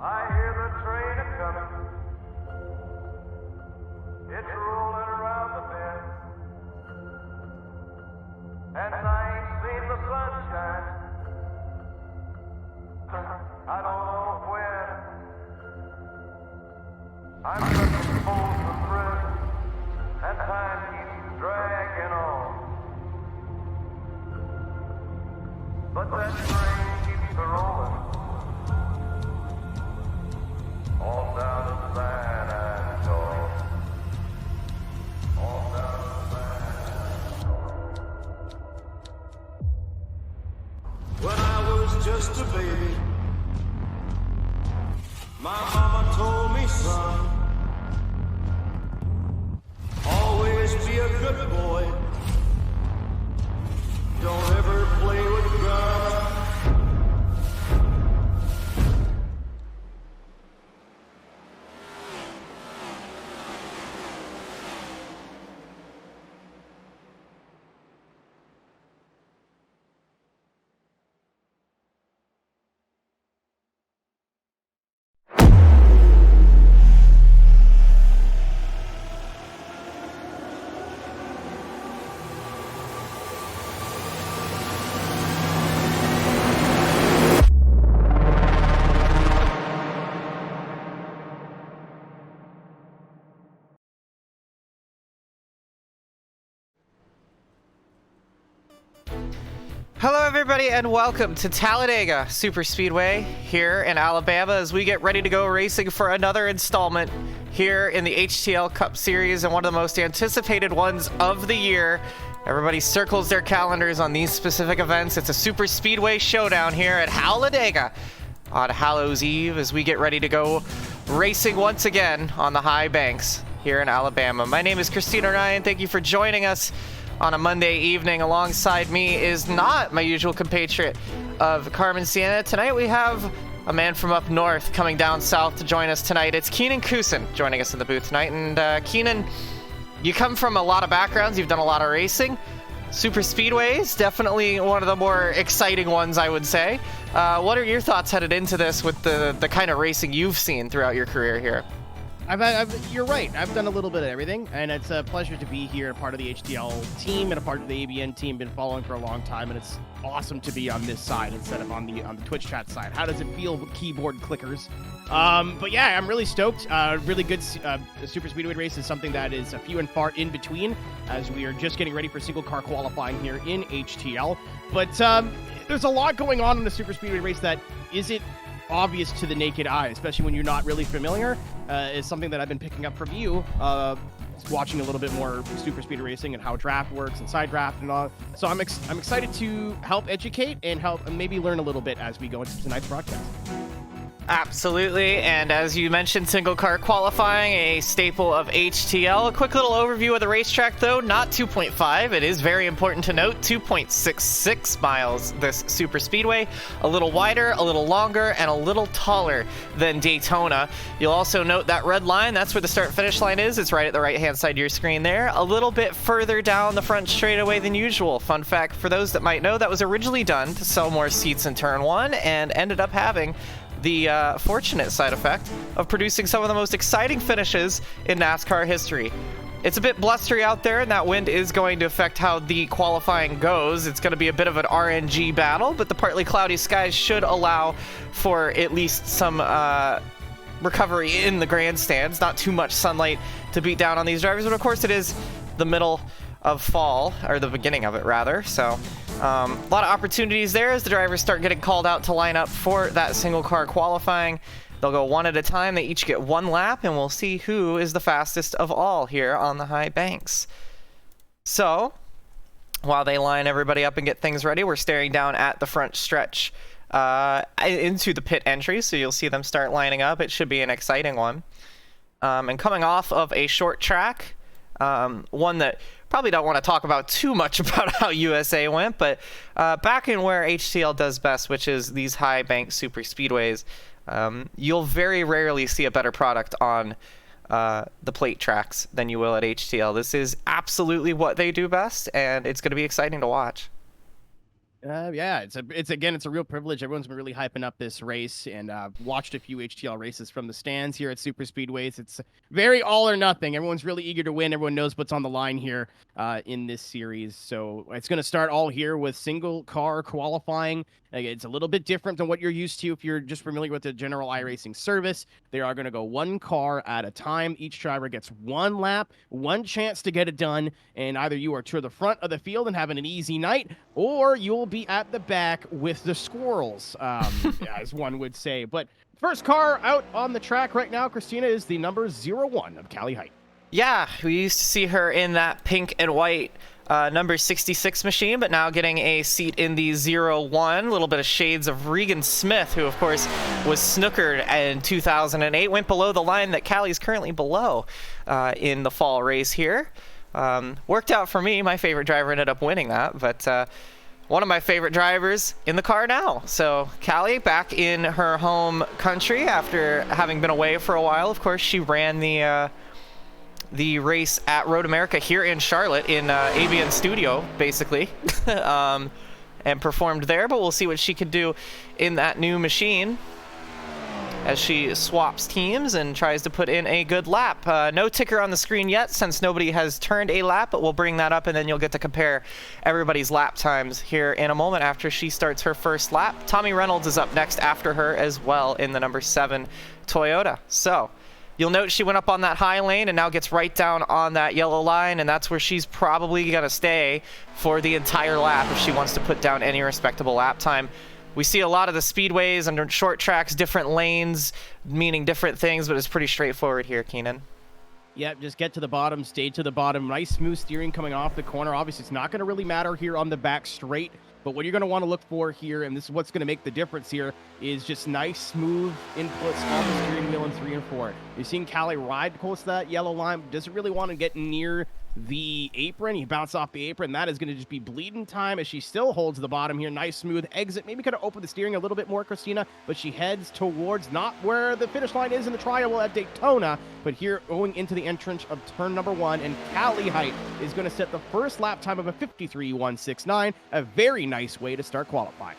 I hear the train a-coming. It's rolling around the bend. And I ain't seen the sunshine. I don't know when. I'm looking for the present, and time keeps dragging on. But that train keeps a-rolling. All down to San Antonio. All down to San Antonio. When I was just a baby, my mama told me, son, always be a good boy. Don't ever play with guns. Hello everybody and welcome to Talladega Superspeedway here in Alabama as we get ready to go racing for another installment here in the HTL Cup Series and one of the most anticipated ones of the year. Everybody circles their calendars on these specific events. It's a Superspeedway showdown here at Talladega on Hallows Eve as we get ready to go racing once again on the high banks here in Alabama. My name is Kristina Ryan. Thank you for joining us on a Monday evening. Alongside me is not my usual compatriot of Carmen Sienna. Tonight we have a man from up north coming down south to join us tonight. It's Keenan Kusan joining us in the booth tonight. And Keenan, you come from a lot of backgrounds. You've done a lot of racing. Super Speedways, definitely one of the more exciting ones, I would say. What are your thoughts headed into this with the kind of racing you've seen throughout your career here? You're right. I've done a little bit of everything, and it's a pleasure to be here, a part of the HTL team and a part of the ABN team. Been following for a long time, and it's awesome to be on this side instead of on the Twitch chat side. How does it feel with keyboard clickers? But yeah, I'm really stoked. Really good Super Speedway race is something that is a few and far in between, as we are just getting ready for single car qualifying here in HTL. But there's a lot going on in the Super Speedway race that isn't obvious to the naked eye, especially when you're not really familiar. Is something that I've been picking up from you, watching a little bit more super speed racing and how draft works and side draft and all. So I'm excited to help educate and help and maybe learn a little bit as we go into tonight's broadcast. Absolutely, and as you mentioned, single car qualifying, a staple of HTL. A quick little overview of the racetrack, though, not 2.5. It is very important to note, 2.66 miles this super speedway. A little wider, a little longer, and a little taller than Daytona. You'll also note that red line, that's where the start-finish line is. It's right at the right-hand side of your screen there. A little bit further down the front straightaway than usual. Fun fact for those that might know, that was originally done to sell more seats in turn one and ended up having the fortunate side effect of producing some of the most exciting finishes in NASCAR history. It's a bit blustery out there, and that wind is going to affect how the qualifying goes. It's going to be a bit of an RNG battle, but the partly cloudy skies should allow for at least some recovery in the grandstands. Not too much sunlight to beat down on these drivers, but of course it is the middle of fall, or the beginning of it rather, so a lot of opportunities there as the drivers start getting called out to line up for that single car qualifying. They'll go one at a time. They each get one lap, and we'll see who is the fastest of all here on the high banks. So while they line everybody up and get things ready, we're staring down at the front stretch into the pit entry, so you'll see them start lining up. It should be an exciting one. And coming off of a short track, one that probably don't want to talk about too much about how USA went, but back in where HTL does best, which is these high bank super speedways, you'll very rarely see a better product on the plate tracks than you will at HTL. This is absolutely what they do best, and it's going to be exciting to watch. Yeah, it's a real privilege. Everyone's been really hyping up this race, and watched a few HTL races from the stands here at Super Speedways. It's very all or nothing. Everyone's really eager to win. Everyone knows what's on the line here in this series. So it's going to start all here with single car qualifying. It's a little bit different than what you're used to if you're just familiar with the general iRacing service. They are going to go one car at a time. Each driver gets one lap, one chance to get it done, and either you are to the front of the field and having an easy night, or you'll be at the back with the squirrels, as one would say. But first car out on the track right now, Kristina, is the number 01 of Callie Height. Yeah, we used to see her in that pink and white number 66 machine, but now getting a seat in the 01. A little bit of shades of Regan Smith, who, of course, was snookered in 2008, went below the line that Callie's currently below in the fall race here. Worked out for me. My favorite driver ended up winning that, but one of my favorite drivers in the car now. So Callie back in her home country after having been away for a while. Of course, she ran the race at Road America here in Charlotte in ABN Studio, basically, and performed there. But we'll see what she could do in that new machine as she swaps teams and tries to put in a good lap. No ticker on the screen yet since nobody has turned a lap, but we'll bring that up and then you'll get to compare everybody's lap times here in a moment after she starts her first lap. Tommy Reynolds is up next after her as well in the number 7 Toyota. So you'll note she went up on that high lane and now gets right down on that yellow line, and that's where she's probably going to stay for the entire lap if she wants to put down any respectable lap time. We see a lot of the speedways and short tracks, different lanes, meaning different things, but it's pretty straightforward here, Keenan. Yep, just get to the bottom, stay to the bottom. Nice smooth steering coming off the corner. Obviously, it's not going to really matter here on the back straight, but what you're going to want to look for here, and this is what's going to make the difference here, is just nice, smooth inputs on the steering wheel in 3 and 4. You're seeing Callie ride close to that yellow line, doesn't really want to get near the apron. He bounced off the apron. That is going to just be bleeding time as she still holds the bottom here. Nice smooth exit. Maybe could have opened the steering a little bit more, Kristina, but she heads towards not where the finish line is in the trial at Daytona, but here going into the entrance of turn number 1, and Callie Height is going to set the first lap time of a 53.169. A very nice way to start qualifying.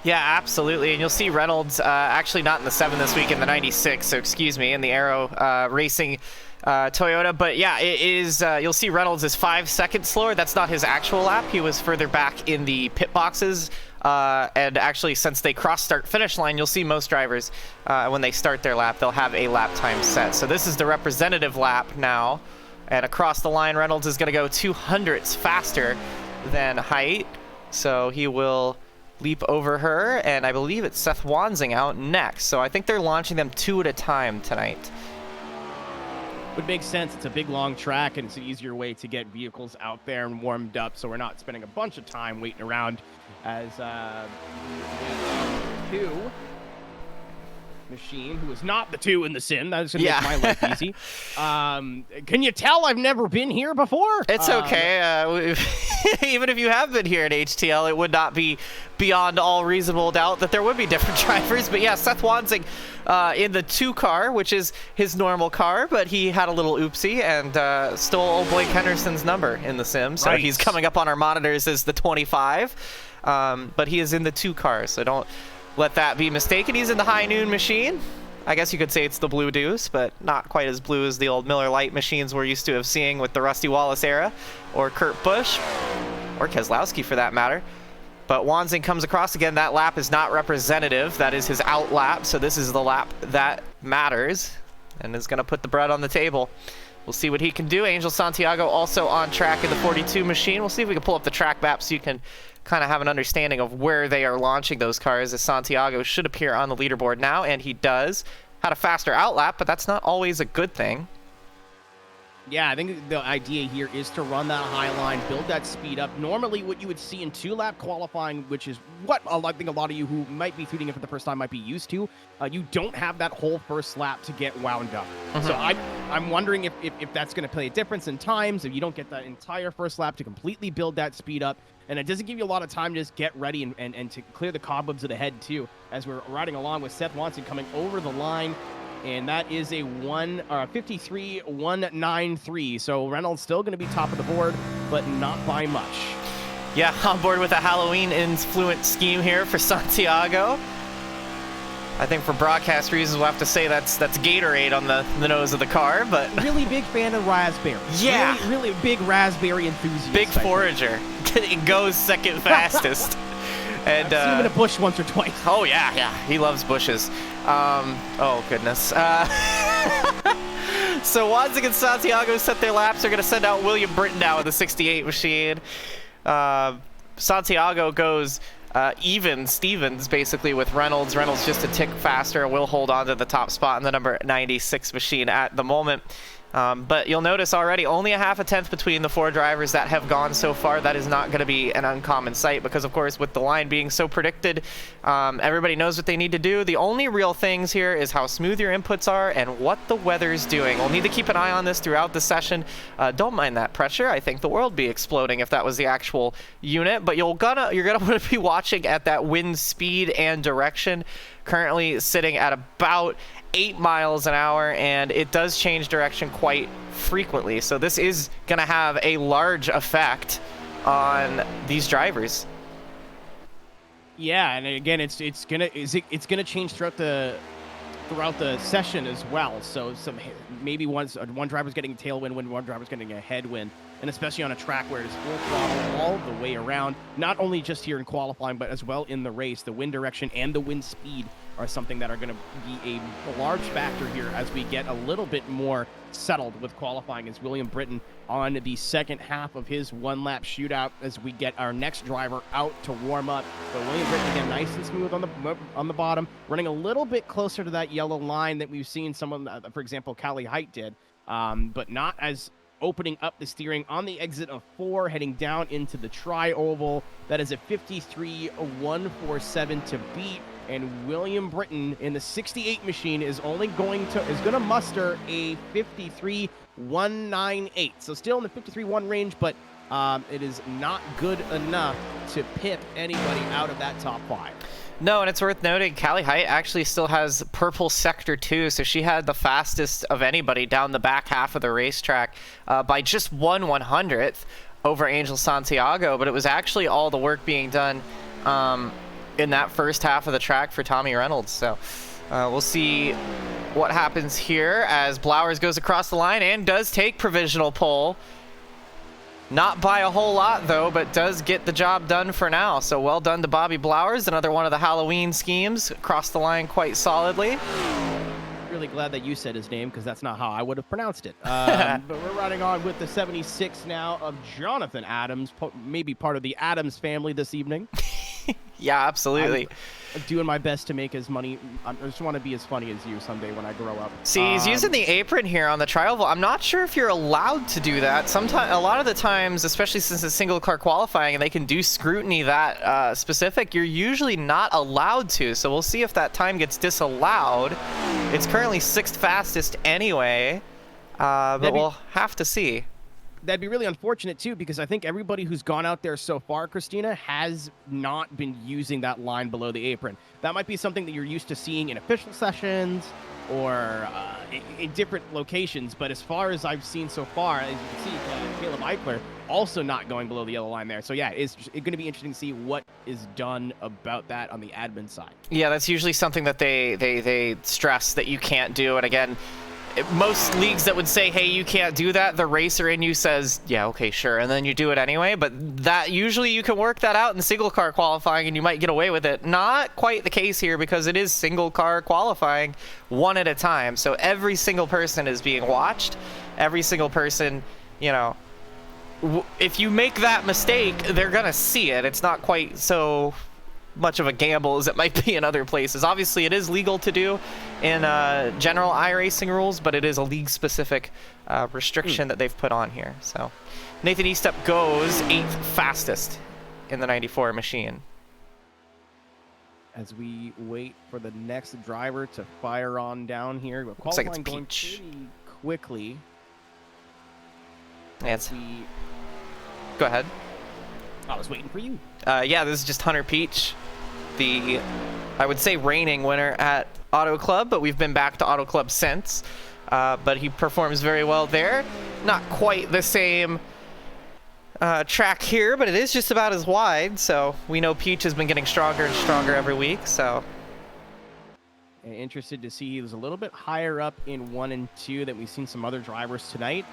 Yeah, absolutely. And you'll see Reynolds actually not in the 7 this week, in the 96, so excuse me, in the Aero Racing Toyota. But yeah, it is, you'll see Reynolds is 5 seconds slower. That's not his actual lap. He was further back in the pit boxes. And actually, since they cross start finish line, you'll see most drivers, when they start their lap, they'll have a lap time set. So this is the representative lap now. And across the line, Reynolds is going to go 200ths faster than Height. So he will leap over her, and I believe it's Seth Wansing out next. So I think they're launching them 2 at a time tonight. Would make sense. It's a big, long track, and it's an easier way to get vehicles out there and warmed up, so we're not spending a bunch of time waiting around as 2 machine, who is not the 2 in the sim. That's going to make my life easy. Can you tell I've never been here before? It's okay. Even if you have been here at HTL, it would not be beyond all reasonable doubt that there would be different drivers. But yeah, Seth Wansing in the 2 car, which is his normal car, but he had a little oopsie and stole old Blake Henderson's number in the sim. So he's coming up on our monitors as the 25. But he is in the 2 car, so don't let that be mistaken. He's in the High Noon machine. I guess you could say it's the Blue Deuce, but not quite as blue as the old Miller Lite machines we're used to have seeing with the Rusty Wallace era, or Kurt Busch, or Keselowski for that matter. But Wansing comes across again. That lap is not representative. That is his out lap, so this is the lap that matters and is going to put the bread on the table. We'll see what he can do. Angel Santiago also on track in the 42 machine. We'll see if we can pull up the track map so you can kind of have an understanding of where they are launching those cars, as Santiago should appear on the leaderboard now, and he does. Had a faster outlap, but that's not always a good thing. Yeah, I think the idea here is to run that high line, build that speed up. Normally what you would see in 2-lap qualifying, which is what I think a lot of you who might be tuning in for the first time might be used to, you don't have that whole first lap to get wound up. So I'm wondering if that's going to play a difference in times, if you don't get that entire first lap to completely build that speed up. And it doesn't give you a lot of time to just get ready and to clear the cobwebs of the head, too, as we're riding along with Seth Wansing coming over the line. And that is a 53.193. So Reynolds still going to be top of the board, but not by much. Yeah, on board with a Halloween-influenced scheme here for Santiago. I think for broadcast reasons, we'll have to say that's Gatorade on the nose of the car, but... Really big fan of raspberry. Yeah. Really big raspberry enthusiast. Big forager. It goes second fastest. And, I've seen him in a bush once or twice. Oh, yeah. He loves bushes. Oh, goodness. So Wadzik and Santiago set their laps. They're going to send out William Britton now with the 68 machine. Santiago goes... even Stevens basically with Reynolds. Reynolds just a tick faster, will hold on to the top spot in the number 96 machine at the moment. But you'll notice already only a half a tenth between the 4 drivers that have gone so far. That is not going to be an uncommon sight because, of course, with the line being so predicted, everybody knows what they need to do. The only real things here is how smooth your inputs are and what the weather's doing. We'll need to keep an eye on this throughout the session. Don't mind that pressure. I think the world would be exploding if that was the actual unit, but you're gonna want to be watching at that wind speed and direction. Currently sitting at about 8 miles an hour, and it does change direction quite frequently. So this is going to have a large effect on these drivers. Yeah, and again, it's gonna change throughout the session as well. So maybe one driver's getting a tailwind when one driver's getting a headwind, and especially on a track where it's full throttle all the way around, not only just here in qualifying, but as well in the race. The wind direction and the wind speed are something that are going to be a large factor here as we get a little bit more settled with qualifying, as William Britton on the second half of his one-lap shootout as we get our next driver out to warm up. But William Britton, again, nice and smooth on the bottom, running a little bit closer to that yellow line that we've seen someone, for example, Callie Height did, but not as opening up the steering on the exit of 4, heading down into the tri-oval. That is a 53.147 to beat. And William Britton in the 68 machine is going to muster a 53.198. So still in the 53.1 range, but it is not good enough to pip anybody out of that top 5. No, and it's worth noting, Callie Height actually still has purple sector 2, so she had the fastest of anybody down the back half of the racetrack by just 1/100th over Angel Santiago, but it was actually all the work being done in that first half of the track for Tommy Reynolds. So we'll see what happens here as Blowers goes across the line and does take provisional pole. Not by a whole lot, though, but does get the job done for now. So well done to Bobby Blowers, another one of the Halloween schemes. Crossed the line quite solidly. Really glad that you said his name, because that's not how I would have pronounced it. But we're riding on with the 76 now of Jonathan Adams, maybe part of the Adams family this evening. Yeah, absolutely. I'm doing my best to make as money. I just want to be as funny as you someday when I grow up. See, he's using the apron here on the tri-oval. I'm not sure if you're allowed to do that. Sometimes, a lot of the times, especially since it's single car qualifying and they can do scrutiny that specific, you're usually not allowed to. So we'll see if that time gets disallowed. It's currently 6th fastest anyway, but we'll have to see. That'd be really unfortunate, too, because I think everybody who's gone out there so far, Kristina, has not been using that line below the apron. That might be something that you're used to seeing in official sessions or in different locations, but as far as I've seen so far, as you can see, Caleb Eichler also not going below the yellow line there. So, yeah, it's going to be interesting to see what is done about that on the admin side. Yeah, that's usually something that they stress that you can't do, and again, most leagues that would say, hey, you can't do that, the racer in you says, yeah, okay, sure, and then you do it anyway. But that usually you can work that out in single car qualifying and you might get away with it. Not quite the case here because it is single car qualifying one at a time. So every single person is being watched. Every single person, you know, if you make that mistake, they're going to see it. It's not quite so much of a gamble as it might be in other places. Obviously, it is legal to do in general iRacing rules, but it is a league-specific restriction that they've put on here. So Nathan Eastup goes 8th fastest in the 94 machine. As we wait for the next driver to fire on down here. Looks like it's Peach. Pretty quickly. Yeah, go ahead. I was waiting for you. Yeah, this is just Hunter Peach, the, I would say, reigning winner at Auto Club, but we've been back to Auto Club since. But he performs very well there. Not quite the same track here, but it is just about as wide. So we know Peach has been getting stronger and stronger every week. So interested to see he was a little bit higher up in 1 and 2 than we've seen some other drivers tonight,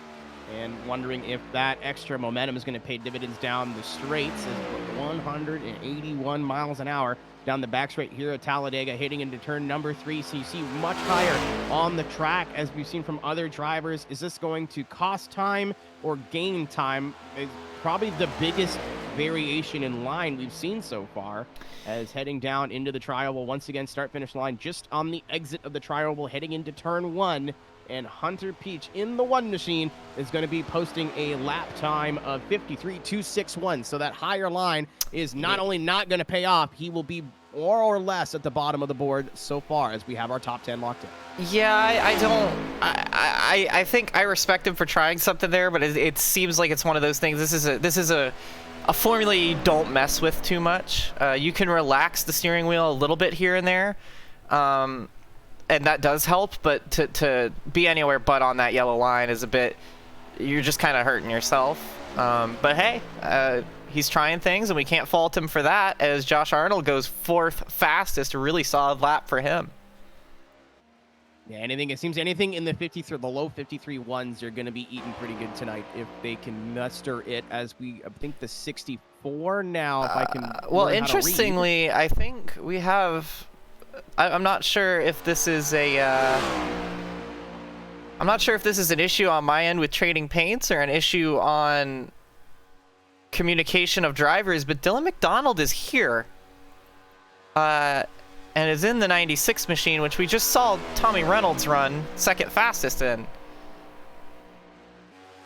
and wondering if that extra momentum is going to pay dividends down the straights. As 181 miles an hour down the back straight here at Talladega, hitting into turn number 3. So you see much higher on the track as we've seen from other drivers. Is this going to cost time or gain time? Is probably the biggest variation in line we've seen so far, as heading down into the tri-oval once again, start finish line just on the exit of the tri-oval, heading into turn 1. And Hunter Peach in the one machine is going to be posting a lap time of 53.261. So that higher line is not only not going to pay off, he will be more or less at the bottom of the board so far as we have our top 10 locked in. yeah, I think I respect him for trying something there, but it seems like it's one of those things. This is a formula you don't mess with too much. You can relax the steering wheel a little bit here and there. And that does help, but to be anywhere but on that yellow line is a bit, you're just kind of hurting yourself. But hey, he's trying things, and we can't fault him for that, as Josh Arnold goes 4th fastest, a really solid lap for him. Yeah, it seems anything in the 53, the low 53 ones are going to be eating pretty good tonight if they can muster it, as I think the 64 now, if I can. Well, interestingly, I think we have. I'm not sure if this is I'm not sure if this is an issue on my end with trading paints or an issue on communication of drivers, but Dylan McDonald is here. And is in the 96 machine, which we just saw Tommy Reynolds run 2nd fastest in.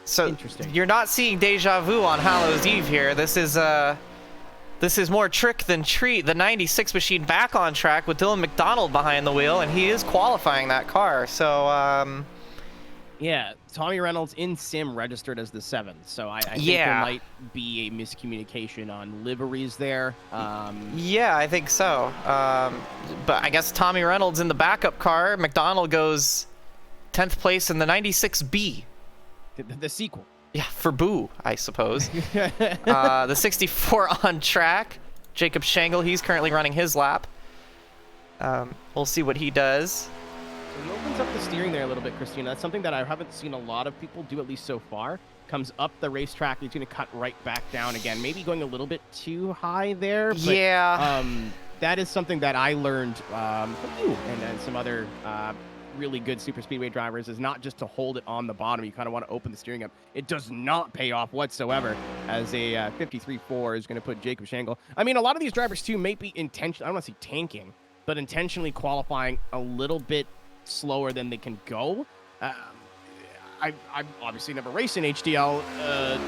So interesting. You're not seeing deja vu on Hallows Eve here. This is more trick than treat. The 96 machine back on track with Dylan McDonald behind the wheel, and he is qualifying that car. So, yeah, Tommy Reynolds in sim registered as the 7th. So I think there might be a miscommunication on liveries there. Yeah, I think so. But I guess Tommy Reynolds in the backup car. McDonald goes 10th place in the 96B. The sequel. Yeah, for Boo, I suppose. The 64 on track. Jacob Shangle, he's currently running his lap. We'll see what he does. He opens up the steering there a little bit, Kristina. That's something that I haven't seen a lot of people do, at least so far. Comes up the racetrack. He's going to cut right back down again. Maybe going a little bit too high there. But, yeah. That is something that I learned from you and some other really good super speedway drivers, is not just to hold it on the bottom. You kind of want to open the steering up. It does not pay off whatsoever, as a 53.4 is going to put Jacob Shangle. I mean, a lot of these drivers too may be intentionally, I don't want to say tanking, but intentionally qualifying a little bit slower than they can go. I've obviously never raced in HTL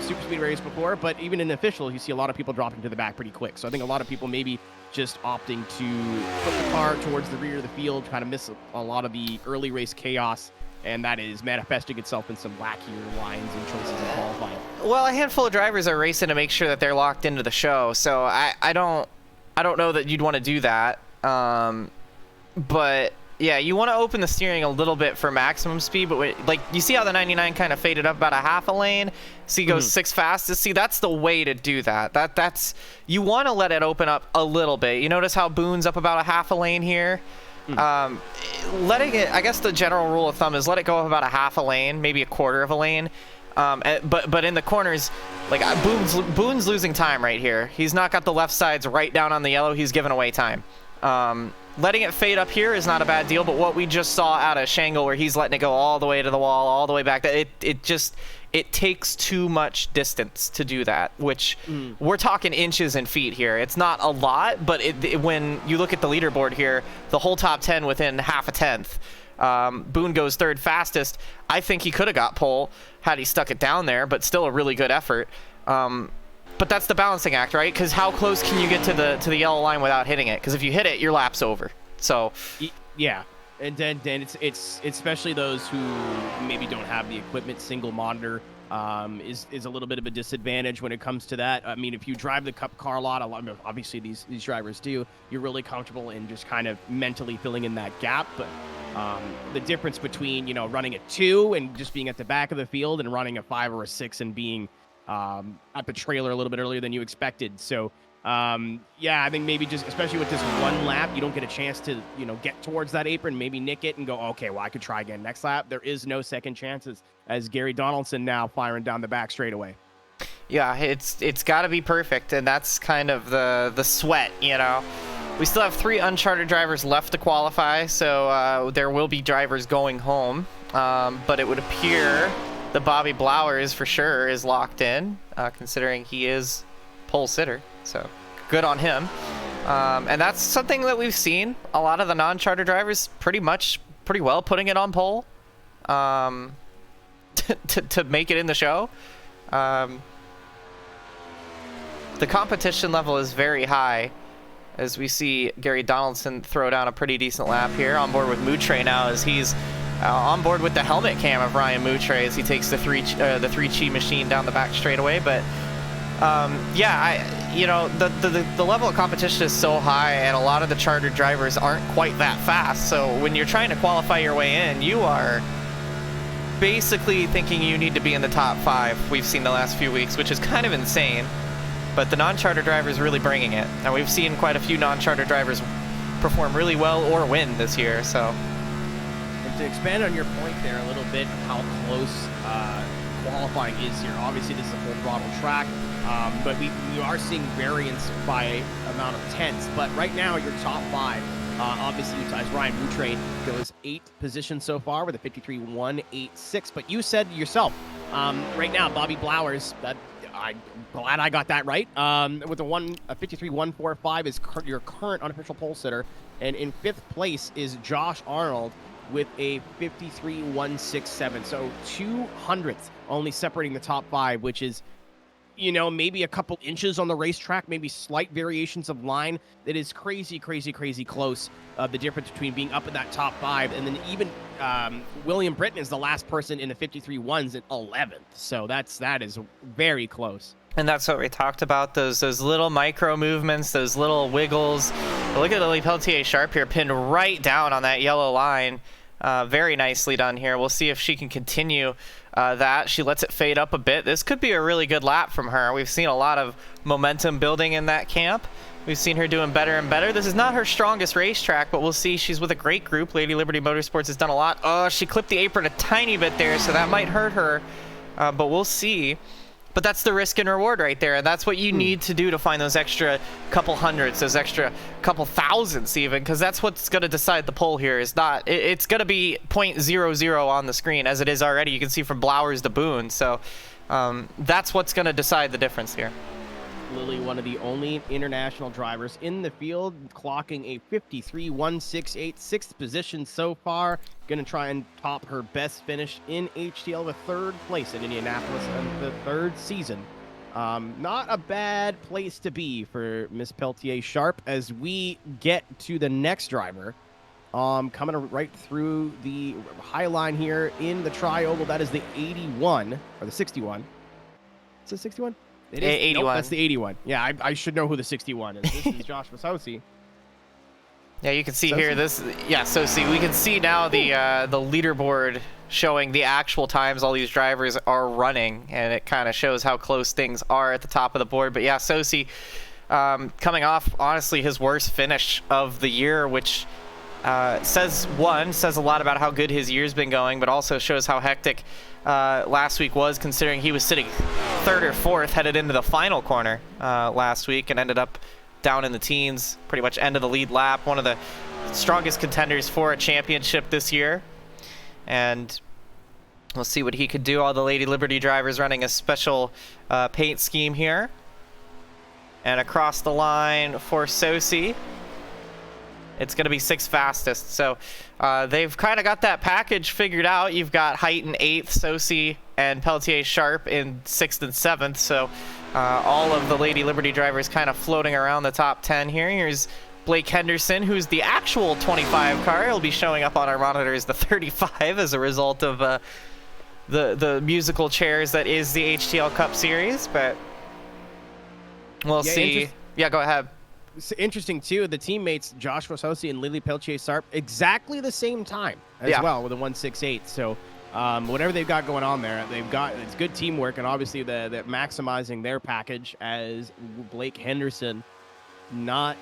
super speed race before, but even in official, you see a lot of people dropping to the back pretty quick. So I think a lot of people maybe just opting to put the car towards the rear of the field, kind of miss a lot of the early race chaos, and that is manifesting itself in some wackier lines and choices in qualifying. Well, a handful of drivers are racing to make sure that they're locked into the show, so I don't know that you'd want to do that. But yeah, you want to open the steering a little bit for maximum speed, but like you see how the 99 kind of faded up about a half a lane. See, he goes 6th fastest. See, that's the way to do that. That's you want to let it open up a little bit. You notice how Boone's up about a half a lane here. Letting it, I guess the general rule of thumb is let it go up about a half a lane, maybe a quarter of a lane. But in the corners, like Boone's losing time right here. He's not got the left sides right down on the yellow. He's giving away time. Letting it fade up here is not a bad deal, but what we just saw out of Shangle, where he's letting it go all the way to the wall, all the way back, it takes too much distance to do that, which we're talking inches and feet here. It's not a lot, but when you look at the leaderboard here, the whole top 10 within half a tenth. Boone goes 3rd fastest. I think he could have got pole had he stuck it down there, but still a really good effort. But that's the balancing act, right? Because how close can you get to the yellow line without hitting it? Because if you hit it, your lap's over. So yeah, and then it's especially those who maybe don't have the equipment. Single monitor is a little bit of a disadvantage when it comes to that. I mean, if you drive the Cup car lot, obviously these drivers do, you're really comfortable in just kind of mentally filling in that gap. But the difference between running a 2 and just being at the back of the field, and running a 5 or a 6 and being at the trailer a little bit earlier than you expected. So, yeah, I think maybe just, especially with this one lap, you don't get a chance to, get towards that apron, maybe nick it and go, okay, well, I could try again next lap. There is no second chances as Gary Donaldson now firing down the back straightaway. Yeah, it's got to be perfect, and that's kind of the sweat, We still have 3 uncharted drivers left to qualify, so there will be drivers going home. But it would appear that Bobby Blowers for sure is locked in, considering he is pole sitter. So good on him. And that's something that we've seen. A lot of the non-charter drivers pretty well putting it on pole to make it in the show. The competition level is very high, as we see Gary Donaldson throw down a pretty decent lap here. On board with Moutre now, as he's on board with the helmet cam of Ryan Moutre as he takes the 3-chi machine down the back straightaway. But yeah, the level of competition is so high, and a lot of the chartered drivers aren't quite that fast. So when you're trying to qualify your way in, you are basically thinking you need to be in the top 5. We've seen the last few weeks, which is kind of insane. But the non-charter drivers really bringing it. And we've seen quite a few non-charter drivers perform really well or win this year. So, and to expand on your point there a little bit, how close qualifying is here. Obviously, this is a full throttle track, but we are seeing variance by amount of tenths. But right now, your top 5, obviously, as Ryan Moutre goes 8th position so far with a 53.186. But you said yourself, right now, Bobby Blowers, I'm glad I got that right. With a 53.145 is your current unofficial pole sitter, and in 5th place is Josh Arnold with a 53.167. So 200ths only separating the top 5, which is, maybe a couple inches on the racetrack, maybe slight variations of line. That is crazy, crazy, crazy close. The difference between being up in that top 5, and then even William Britton is the last person in the 53.1s at 11th. So that is very close. And that's what we talked about, those little micro movements, those little wiggles. Look at Lily Peltier-Sharp here, pinned right down on that yellow line. Very nicely done here. We'll see if she can continue that. She lets it fade up a bit. This could be a really good lap from her. We've seen a lot of momentum building in that camp. We've seen her doing better and better. This is not her strongest racetrack, but we'll see. She's with a great group. Lady Liberty Motorsports has done a lot. Oh, she clipped the apron a tiny bit there, so that might hurt her. But we'll see. But that's the risk and reward right there, and that's what you need to do to find those extra couple hundreds, those extra couple thousands even, because that's what's going to decide the pole here. It's going to be 0.00 on the screen, as it is already. You can see from Blowers to Boone, so that's what's going to decide the difference here. Lily, one of the only international drivers in the field, clocking a 53.168, 6th position so far. Going to try and top her best finish in HTL with 3rd place in Indianapolis in the 3rd season. Not a bad place to be for Miss Peltier-Sharp as we get to the next driver. Coming right through the high line here in the tri-oval. That is the 81, or the 61. Is it 61? It is 81. Nope, that's the 81. Yeah, I should know who the 61 is. This is Josh Vassosi. Yeah, you can see here Sosi. We can see now the leaderboard showing the actual times all these drivers are running, and it kind of shows how close things are at the top of the board. But yeah, Sosi coming off honestly his worst finish of the year, which says a lot about how good his year's been going, but also shows how hectic last week was, considering he was sitting 3rd or 4th headed into the final corner last week and ended up down in the teens, pretty much end of the lead lap. One of the strongest contenders for a championship this year, and we'll see what he could do. All the Lady Liberty drivers running a special paint scheme here, and across the line for Sosi, it's going to be 6th fastest. So they've kind of got that package figured out. You've got Height in 8th, Sosi and Peltier-Sharp in 6th and 7th. So all of the Lady Liberty drivers kind of floating around the top 10 here. Here's Blake Henderson, who's the actual 25 car. He'll be showing up on our monitors the 35 as a result of the musical chairs that is the HTL Cup Series. But we'll see. Yeah, go ahead. It's interesting, too, the teammates, Josh Vassosi and Lily Peltier-Sharp, exactly the same time as well with a 168. So whatever they've got going on there, it's good teamwork, and obviously the maximizing their package as Blake Henderson, not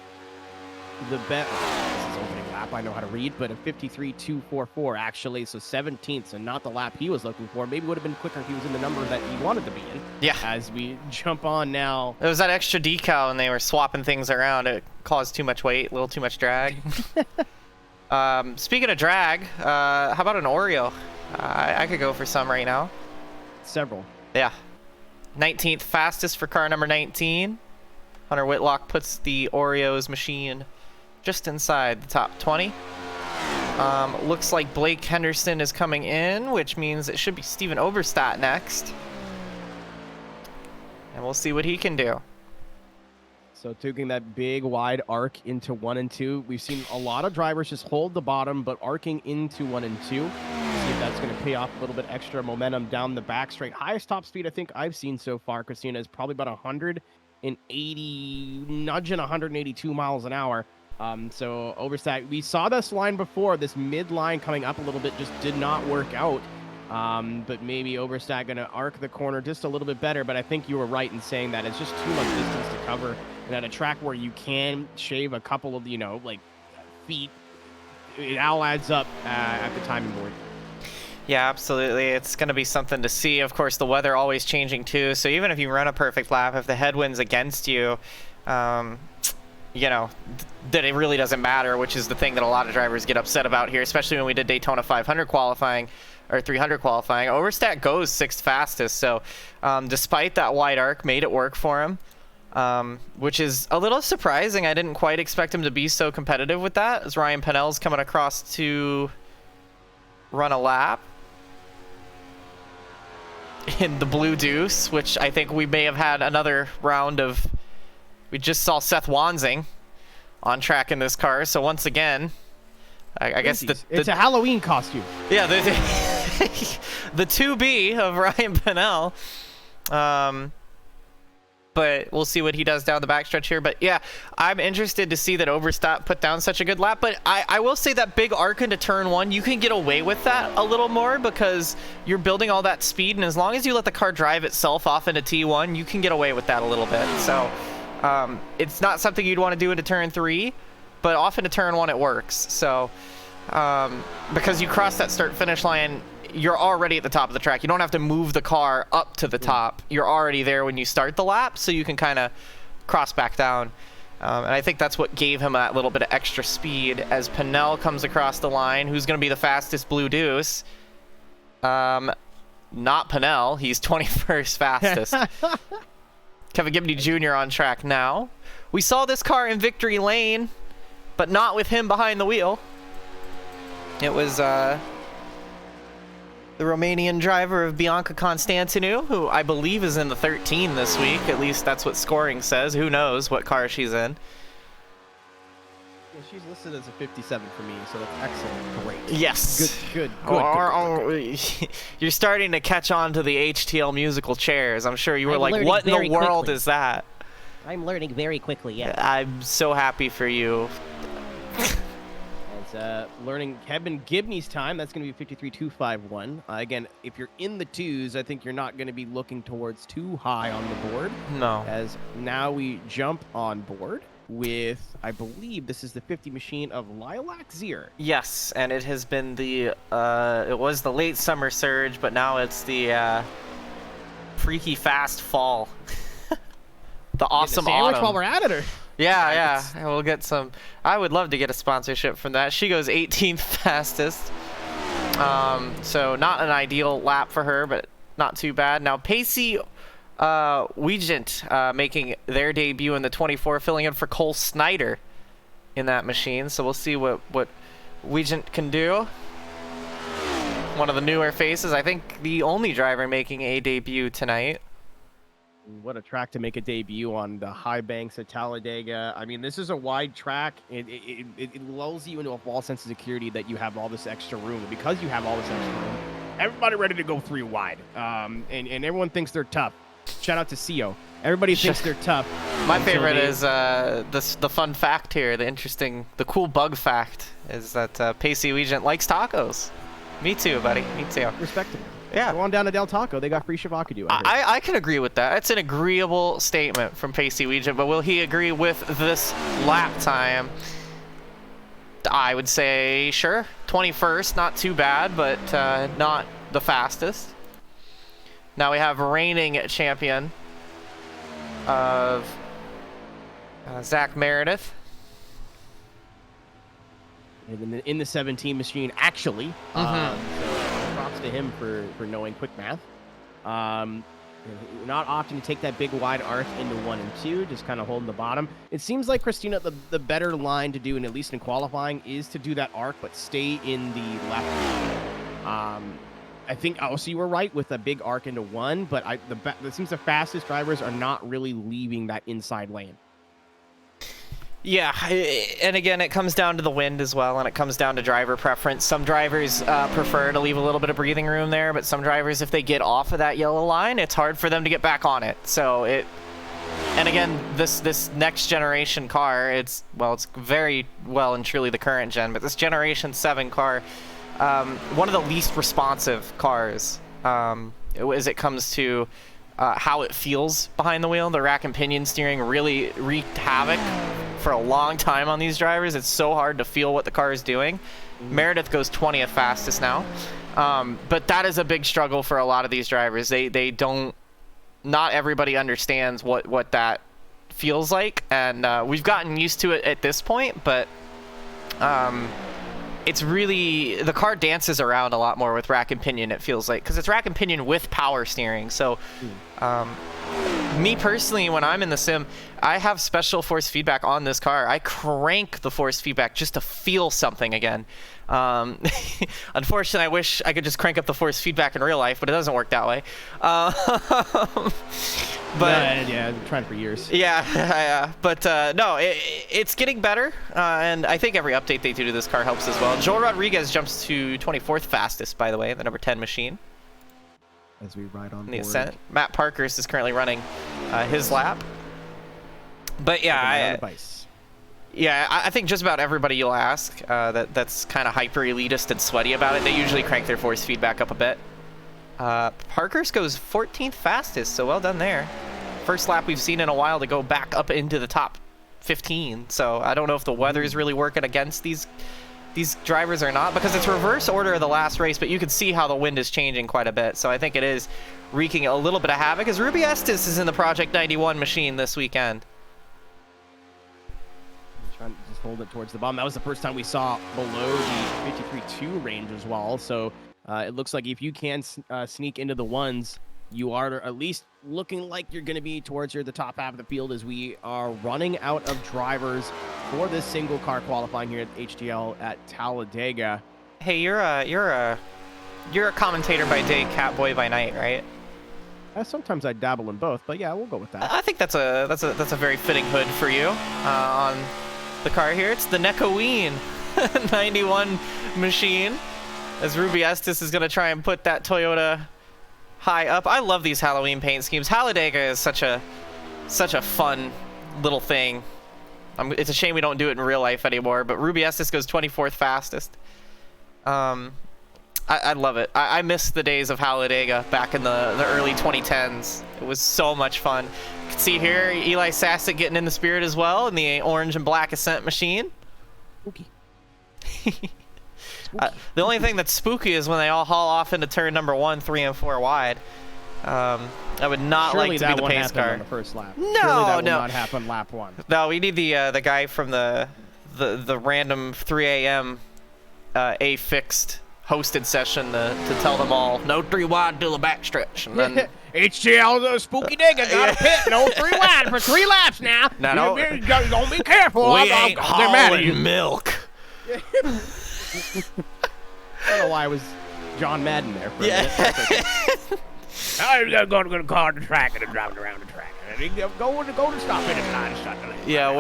the best. This is opening lap. I know how to read, but a 53.244 actually, so 17th, and not the lap he was looking for. Maybe would have been quicker if he was in the number that he wanted to be in. Yeah. As we jump on now. It was that extra decal, and they were swapping things around. It caused too much weight, a little too much drag. Speaking of drag, how about an Oreo? I could go for some right now. Several. Yeah. 19th fastest for car number 19. Hunter Whitlock puts the Oreos machine just inside the top 20. Looks like Blake Henderson is coming in, which means it should be Steven Oberstadt next. And we'll see what he can do. So taking that big wide arc into 1 and 2. We've seen a lot of drivers just hold the bottom, but arcing into 1 and 2. See if that's going to pay off a little bit extra momentum down the back straight. Highest top speed I think I've seen so far, Kristina, is probably about 180, nudging 182 miles an hour. So Oberstadt, we saw this line before. This mid line coming up a little bit just did not work out. But maybe Oberstadt going to arc the corner just a little bit better. But I think you were right in saying that it's just too much distance to cover. And at a track where you can shave a couple of, like feet, it all adds up at the timing board. Yeah, absolutely. It's going to be something to see. Of course, the weather always changing too. So even if you run a perfect lap, if the headwind's against you, that it really doesn't matter, which is the thing that a lot of drivers get upset about here, especially when we did Daytona 500 qualifying or 300 qualifying. Oberstadt goes 6th fastest. So despite that wide arc, made it work for him, which is a little surprising. I didn't quite expect him to be so competitive with that, as Ryan Pennell's coming across to run a lap in the Blue Deuce, which I think we may have had another round of. We just saw Seth Wansing on track in this car, so once again, I guess it's a Halloween costume. Yeah, the 2B of Ryan Pennell. But we'll see what he does down the backstretch here. But yeah, I'm interested to see that Oberstadt put down such a good lap. But I will say that big arc into turn 1, you can get away with that a little more because you're building all that speed. And as long as you let the car drive itself off into T1, you can get away with that a little bit. So it's not something you'd want to do into turn 3, but off into turn 1 it works. So because you cross that start-finish line, you're already at the top of the track. You don't have to move the car up to the top. You're already there when you start the lap, so you can kind of cross back down. And I think that's what gave him that little bit of extra speed as Pennell comes across the line. Who's going to be the fastest Blue Deuce? Not Pennell. He's 21st fastest. Kevin Gibney Jr. on track now. We saw this car in victory lane, but not with him behind the wheel. It was the Romanian driver of Bianca Constantinou, who I believe is in the 13 this week. At least that's what scoring says. Who knows what car she's in. Yeah, she's listed as a 57 for me, so that's excellent. Great. Yes. Good. You're starting to catch on to the HTL musical chairs. I'm sure you were like, what in the world is that? I'm learning very quickly, yeah. I'm so happy for you. Learning Kevin Gibney's time, that's going to be 53.251. Again, if you're in the 2s, I think you're not going to be looking towards too high on the board. No. As now we jump on board with, I believe this is the 50 machine of Lilac Zier. Yes, and it has been the, it was the late summer surge, but now it's the freaky fast fall. The awesome autumn. While we're at it, or? Yeah, we'll get some. I would love to get a sponsorship from that. She goes 18th fastest. So not an ideal lap for her, but not too bad. Now Pacey Wiegand making their debut in the 24, filling in for Cole Snyder in that machine. So we'll see what Wiegand can do. One of the newer faces. I think the only driver making a debut tonight. What a track to make a debut on, the high banks of Talladega. I mean, this is a wide track. It lulls you into a false sense of security that you have all this extra room. And because you have all this extra room, everybody ready to go 3 wide. And everyone thinks they're tough. Shout out to CO. Everybody thinks they're tough. My favorite is the fun fact here, the cool bug fact is that Pacey Wiegand likes tacos. Me too, buddy. Me too. Respectable. Yeah. Go on down to Del Taco. They got free Shavakadu. I can agree with that. It's an agreeable statement from Pacey Weegent, but will he agree with this lap time? I would say sure. 21st, not too bad, but not the fastest. Now we have reigning champion of Zach Meredith. And in the 17 machine, actually. So props to him for knowing quick math. Not opting to take that big wide arc into 1 and 2, just kind of holding the bottom. It seems like Kristina, the better line to do, and at least in qualifying, is to do that arc, but stay in the left lane. I think also you were right with a big arc into 1, but it seems the fastest drivers are not really leaving that inside lane. Yeah, and again, it comes down to the wind as well, and it comes down to driver preference. Some drivers prefer to leave a little bit of breathing room there, but some drivers, if they get off of that yellow line, it's hard for them to get back on it. So and again, this next generation car, it's very well and truly the current gen, but this Generation 7 car, one of the least responsive cars as it comes to how it feels behind the wheel. The rack and pinion steering really wreaked havoc for a long time on these drivers. It's so hard to feel what the car is doing. Meredith goes 20th fastest now, but that is a big struggle for a lot of these drivers. They don't, not everybody understands what that feels like, and we've gotten used to it at this point, but it's really, the car dances around a lot more with rack and pinion, it feels like, because it's rack and pinion with power steering. So me personally, when I'm in the sim, I have special force feedback on this car. I crank the force feedback just to feel something again. Unfortunately, I wish I could just crank up the force feedback in real life, but it doesn't work that way. But yeah, I've been trying for years. Yeah, but no, it's getting better, and I think every update they do to this car helps as well. Joel Rodriguez jumps to 24th fastest, by the way, the number 10 machine. As we ride on in the board. ascent. Matt Parkhurst is currently running his lap. But yeah, I think just about everybody you'll ask that's kind of hyper elitist and sweaty about it, they usually crank their force feedback up a bit. Parkhurst goes 14th fastest, so well done there. First lap we've seen in a while to go back up into the top 15. So I don't know if the weather is really working against these drivers or not, because it's reverse order of the last race, but you can see how the wind is changing quite a bit. So I think it is wreaking a little bit of havoc, as Ruby Estes is in the Project 91 machine this weekend. Trying to just hold it towards the bottom. That was the first time we saw below the 53.2 range as well. So it looks like if you can sneak into the ones, you are at least looking like you're going to be towards the top half of the field, as we are running out of drivers for this single car qualifying here at HTL at Talladega. Hey, you're a commentator by day, catboy by night, right? Sometimes I dabble in both, but yeah, we'll go with that. I think that's a very fitting hood for you on the car here. It's the Nekoween 91 machine, as Ruby Estes is going to try and put that Toyota high up. I love these Halloween paint schemes. Talladega is such a fun little thing. It's a shame we don't do it in real life anymore, but Ruby Estes goes 24th fastest. I love it. I miss the days of Talladega back in the early 2010s. It was so much fun. You can see here Eli Sassett getting in the spirit as well in the orange and black Ascent machine. Spooky. The only thing that's spooky is when they all haul off into turn number 1, 3, and 4 wide. I would not Surely like to that be the won't pace happen car. on the first lap. No, Surely that will no. not happen lap 1. No, we need the guy from the random 3 a.m. A fixed hosted session to tell them all no 3 wide till the backstretch, and then HTL the Spooky Digger got a pit, no 3 wide for 3 laps now. No. You gonna be careful. we ain't They're mad at you. hauling milk. I don't know why I was John Madden there for a minute. I'm going to car the track and driving around the track. Go to stop it and shut the lane. Yeah,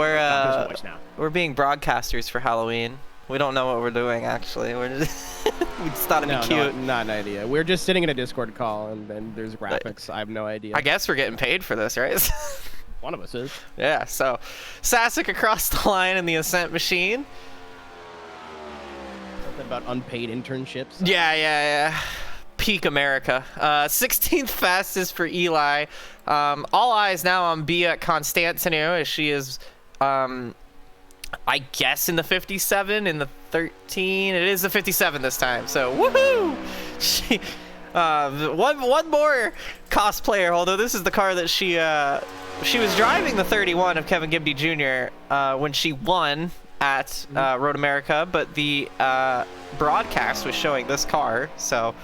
we're being broadcasters for Halloween. We don't know what we're doing, actually. We're just we just thought it'd be cute. Not an idea. We're just sitting in a Discord call, and then there's graphics. I have no idea. I guess we're getting paid for this, right? One of us is. Yeah, so Sassick across the line in the Ascent machine. Something about unpaid internships. Yeah. Peak America. 16th fastest for Eli. All eyes now on Bia Constantinu as she is, I guess, in the 57, in the 13. It is the 57 this time. So woohoo! She, one more cosplayer. Although this is the car that she was driving, the 31 of Kevin Gibney Jr. When she won at Road America, but the broadcast was showing this car, so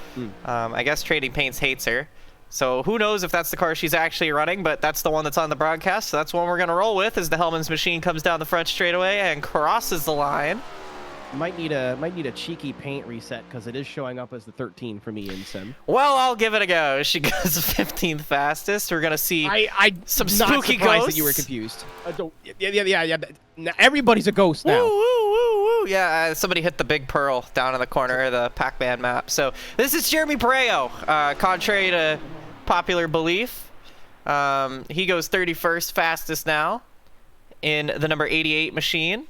I guess Trading Paints hates her. So who knows if that's the car she's actually running, but that's the one that's on the broadcast, so that's one we're going to roll with as the Hellman's machine comes down the front straightaway and crosses the line. Might need a cheeky paint reset because it is showing up as the 13 for me in Sim. Well, I'll give it a go. She goes 15th fastest. We're going to see some spooky ghosts. ghosts. That you were confused. Yeah. Now, everybody's a ghost now. Woo. Yeah, somebody hit the big pearl down in the corner of the Pac-Man map. So this is Jeremy Pareo. Contrary to popular belief, he goes 31st fastest now in the number 88 machine.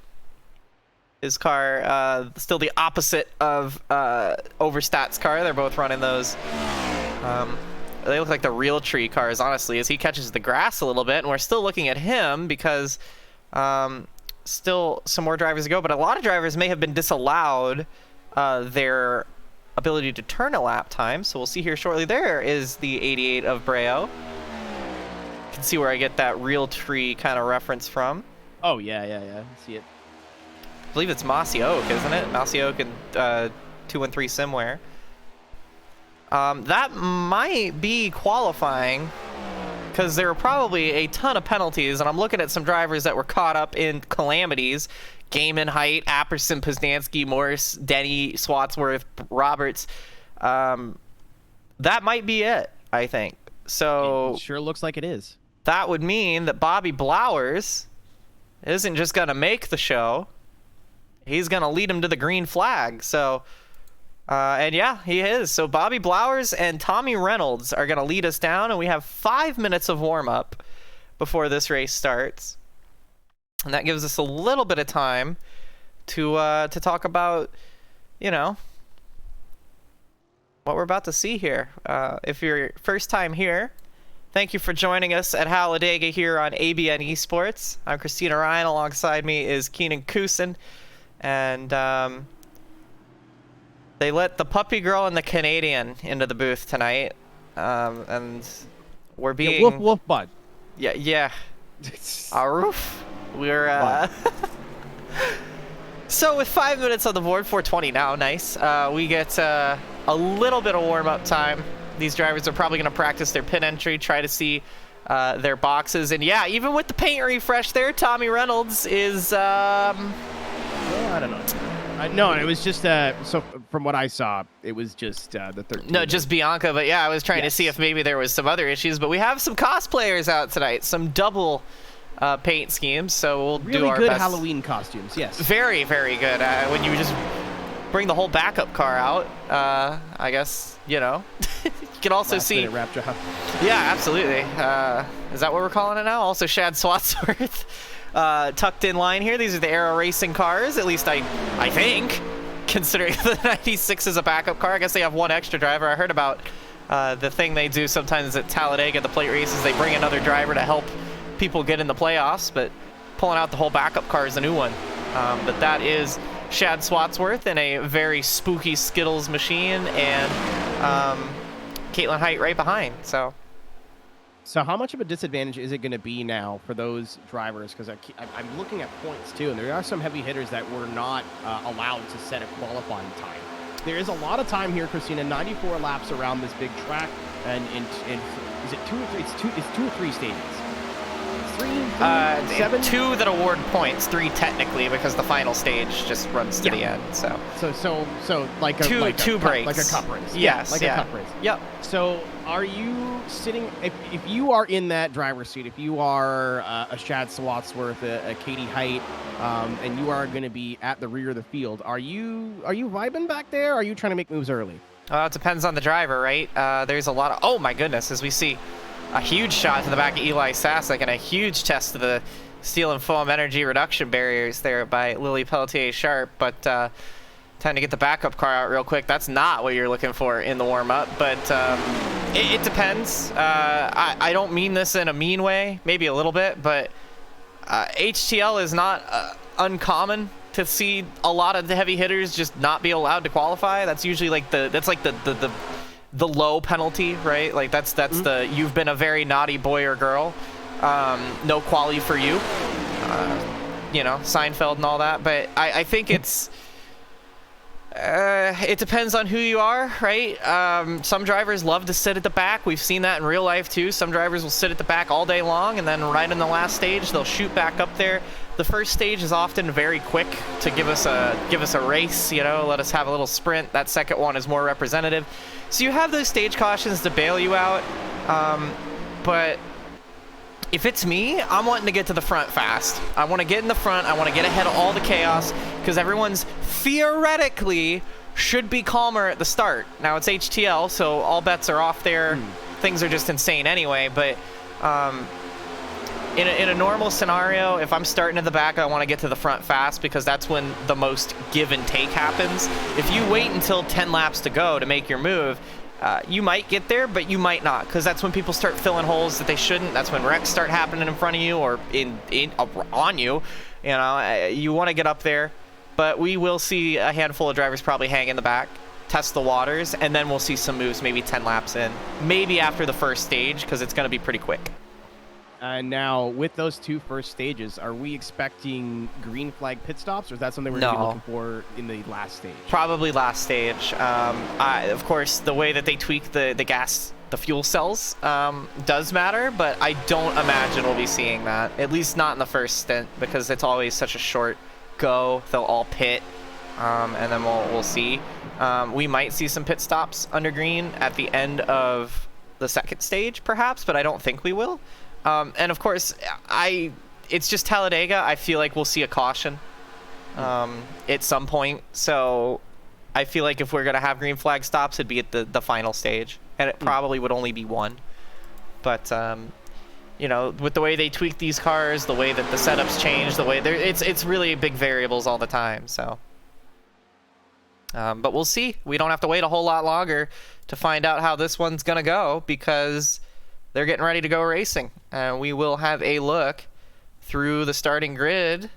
His car, still the opposite of Overstat's car. They're both running those. They look like the real tree cars, honestly, as he catches the grass a little bit. And we're still looking at him because still some more drivers to go. But a lot of drivers may have been disallowed their ability to turn a lap time. So we'll see here shortly. There is the 88 of Breo. You can see where I get that real tree kind of reference from. Oh, yeah. See it. I believe it's Mossy Oak, isn't it? Mossy Oak and 213 Simware. That might be qualifying because there are probably a ton of penalties, and I'm looking at some drivers that were caught up in calamities. Gaiman, Height, Apperson, Poznansky, Morris, Denny, Swatsworth, Roberts. That might be it, I think. So it sure looks like it is. That would mean that Bobby Blowers isn't just going to make the show. He's going to lead him to the green flag. So, and yeah, he is. So Bobby Blowers and Tommy Reynolds are going to lead us down, and we have 5 minutes of warm-up before this race starts. And that gives us a little bit of time to talk about, you know, what we're about to see here. If you're first time here, thank you for joining us at Talladega here on ABN Esports. I'm Kristina Ryan. Alongside me is Keenan Kusan. And they let the puppy girl and the Canadian into the booth tonight. And we're being... Yeah, woof, bud. Yeah. Aroof. We're... So with 5 minutes on the board, 4:20 now, nice. We get a little bit of warm-up time. These drivers are probably going to practice their pit entry, try to see their boxes. And yeah, even with the paint refresh there, Tommy Reynolds is... Well, I don't know. No, it was just so from what I saw, it was just the 13. No, just Bianca. But yeah, I was trying to see if maybe there was some other issues. But we have some cosplayers out tonight, some double paint schemes. So we'll really do our good best. Halloween costumes. Yes. Very, very good. When you just bring the whole backup car out, I guess you know. You can also see. Wrap job. Yeah, absolutely. Is that what we're calling it now? Also, Shad Swatsworth. Tucked in line here. These are the Aero Racing cars, at least I think, considering the 96 is a backup car. I guess they have one extra driver. I heard about the thing they do sometimes at Talladega, the plate races. They bring another driver to help people get in the playoffs, but pulling out the whole backup car is a new one. But that is Shad Swatsworth in a very spooky Skittles machine, and Caitlin Height right behind. So how much of a disadvantage is it going to be now for those drivers? Because I'm looking at points, too, and there are some heavy hitters that were not allowed to set a qualifying time. There is a lot of time here, Kristina, 94 laps around this big track, and is it it's two or three stages? Seven? Two that award points, 3 technically, because the final stage just runs to the end. So like a two breaks, like a cup race. Yes, like a cup race. Yep. So are you sitting? If you are in that driver's seat, if you are a Shad Swatsworth, a Katie Height, and you are going to be at the rear of the field, are you vibing back there? Or are you trying to make moves early? It depends on the driver, right? There's a lot of... Oh, my goodness, as we see a huge shot to the back of Eli Sasek and a huge test to the steel and foam energy reduction barriers there by Lily Pelletier-Sharp. But Time to get the backup car out real quick. That's not what you're looking for in the warm-up, but it depends. I don't mean this in a mean way, maybe a little bit, but HTL is not uncommon to see a lot of the heavy hitters just not be allowed to qualify. That's usually like the low penalty, right? Like that's the you've been a very naughty boy or girl. No quali for you. You know, Seinfeld and all that. But I think it depends on who you are, right? Some drivers love to sit at the back. We've seen that in real life too. Some drivers will sit at the back all day long, and then right in the last stage, they'll shoot back up there. The first stage is often very quick to give us a race, you know, let us have a little sprint. That second one is more representative. So you have those stage cautions to bail you out, but if it's me, I'm wanting to get to the front fast. I want to get in the front. I want to get ahead of all the chaos because everyone's theoretically should be calmer at the start. Now it's HTL, so all bets are off there. Things are just insane anyway, but in a normal scenario, if I'm starting in the back, I want to get to the front fast because that's when the most give and take happens. If you wait until 10 laps to go to make your move, you might get there, but you might not, because that's when people start filling holes that they shouldn't. That's when wrecks start happening in front of you or on you. You know, you want to get up there, but we will see a handful of drivers probably hang in the back, test the waters, and then we'll see some moves maybe 10 laps in, maybe after the first stage, because it's going to be pretty quick. And now, with those two first stages, are we expecting green flag pit stops, or is that something we're going to be looking for in the last stage? Probably last stage. Of course, the way that they tweak the fuel cells does matter, but I don't imagine we'll be seeing that, at least not in the first stint, because it's always such a short go. They'll all pit, and then we'll see. We might see some pit stops under green at the end of the second stage, perhaps, but I don't think we will. And of course, it's just Talladega. I feel like we'll see a caution at some point. So I feel like if we're going to have green flag stops, it'd be at the final stage. And it probably would only be one. But, you know, with the way they tweak these cars, the way that the setups change, the way it's really big variables all the time. So, but we'll see. We don't have to wait a whole lot longer to find out how this one's going to go because they're getting ready to go racing. And we will have a look through the starting grid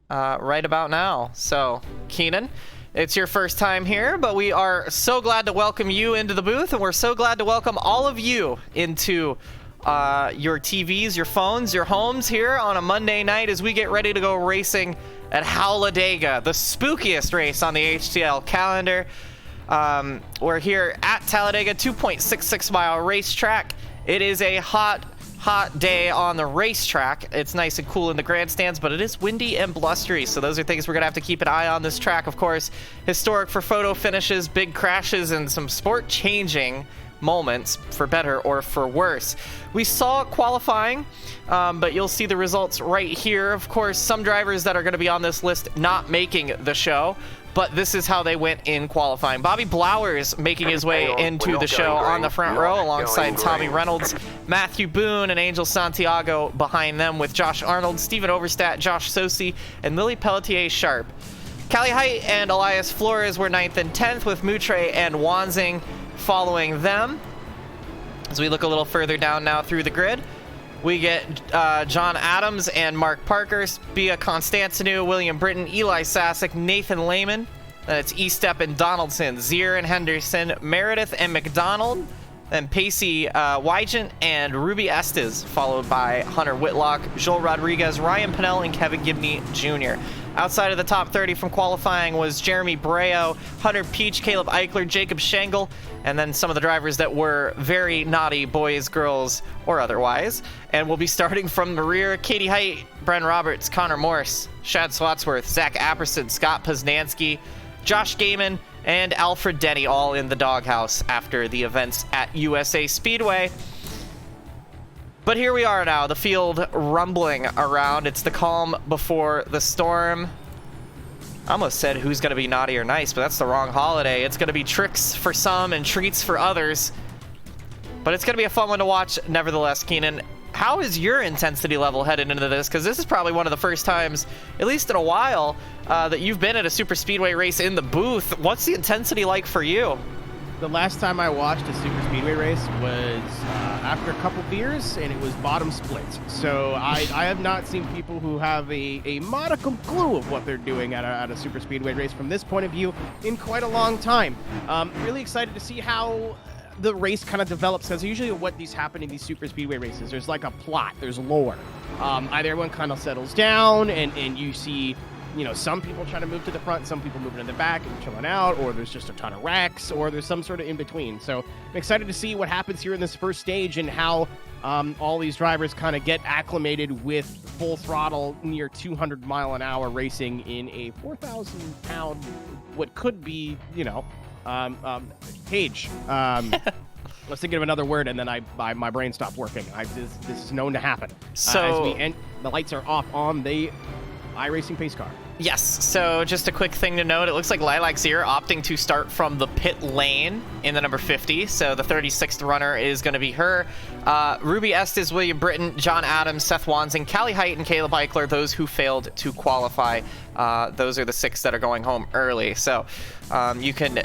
right about now. So, Keenan, it's your first time here, but we are so glad to welcome you into the booth, and we're so glad to welcome all of you into your TVs, your phones, your homes here on a Monday night as we get ready to go racing at Talladega, the spookiest race on the HTL calendar. We're here at Talladega, 2.66 mile racetrack. It is a hot day on the racetrack. It's nice and cool in the grandstands, but it is windy and blustery, so those are things we're gonna have to keep an eye on. This track, of course, historic for photo finishes, big crashes, and some sport-changing moments, for better or for worse. We saw qualifying, but you'll see the results right here. Of course, some drivers that are going to be on this list not making the show, but this is how they went in qualifying. Bobby Blowers making his way into the show on the front row alongside Tommy Reynolds, Matthew Boone, and Angel Santiago behind them with Josh Arnold, Steven Overstat, Josh Sosi, and Lily Pelletier Sharp. Callie Height and Elias Flores were 9th and 10th, with Moutre and Wanzing following them. As we look a little further down now through the grid, we get John Adams and Mark Parker, Bia Constantinu, William Britton, Eli Sasek, Nathan Lehman. Then it's Estep and Donaldson, Zier and Henderson, Meredith and McDonald, then Pacey Wygant and Ruby Estes, followed by Hunter Whitlock, Joel Rodriguez, Ryan Pennell, and Kevin Gibney Jr. Outside of the top 30 from qualifying was Jeremy Breo, Hunter Peach, Caleb Eichler, Jacob Schenkel, and then some of the drivers that were very naughty boys, girls, or otherwise. And we'll be starting from the rear. Katie Height, Bren Roberts, Connor Morse, Shad Swatsworth, Zach Apperson, Scott Poznansky, Josh Gaiman, and Alfred Denny, all in the doghouse after the events at USA Speedway. But here we are now, the field rumbling around. It's the calm before the storm. I almost said who's going to be naughty or nice, but that's the wrong holiday. It's going to be tricks for some and treats for others. But it's going to be a fun one to watch, nevertheless, Keenan. how is your intensity level headed into this? Because this is probably one of the first times, at least in a while, that you've been at a super speedway race in the booth. What's the intensity like for you? The last time I watched a super speedway race was after a couple beers, and it was bottom splits. So I have not seen people who have a modicum clue of what they're doing at a super speedway race from this point of view in quite a long time. Really excited to see how the race kind of develops, because usually what these happen in these super speedway races, there's like a plot, there's lore. Either everyone kind of settles down and you see, you know, some people trying to move to the front, some people moving to the back and chilling out, or there's just a ton of wrecks, or there's some sort of in between. So I'm excited to see what happens here in this first stage and how all these drivers kind of get acclimated with full throttle, near 200 mile an hour racing in a 4,000 pound, what could be, you know, cage. I was thinking of another word, and then my brain stopped working. This is known to happen. So the lights are off on the iRacing pace car. Yes, so just a quick thing to note, it looks like Lilac Zero opting to start from the pit lane in the number 50, so the 36th runner is going to be her. Ruby Estes, William Britton, John Adams, Seth Wansing, Callie Height, and Caleb Eichler, those who failed to qualify. Those are the 6 that are going home early, so you can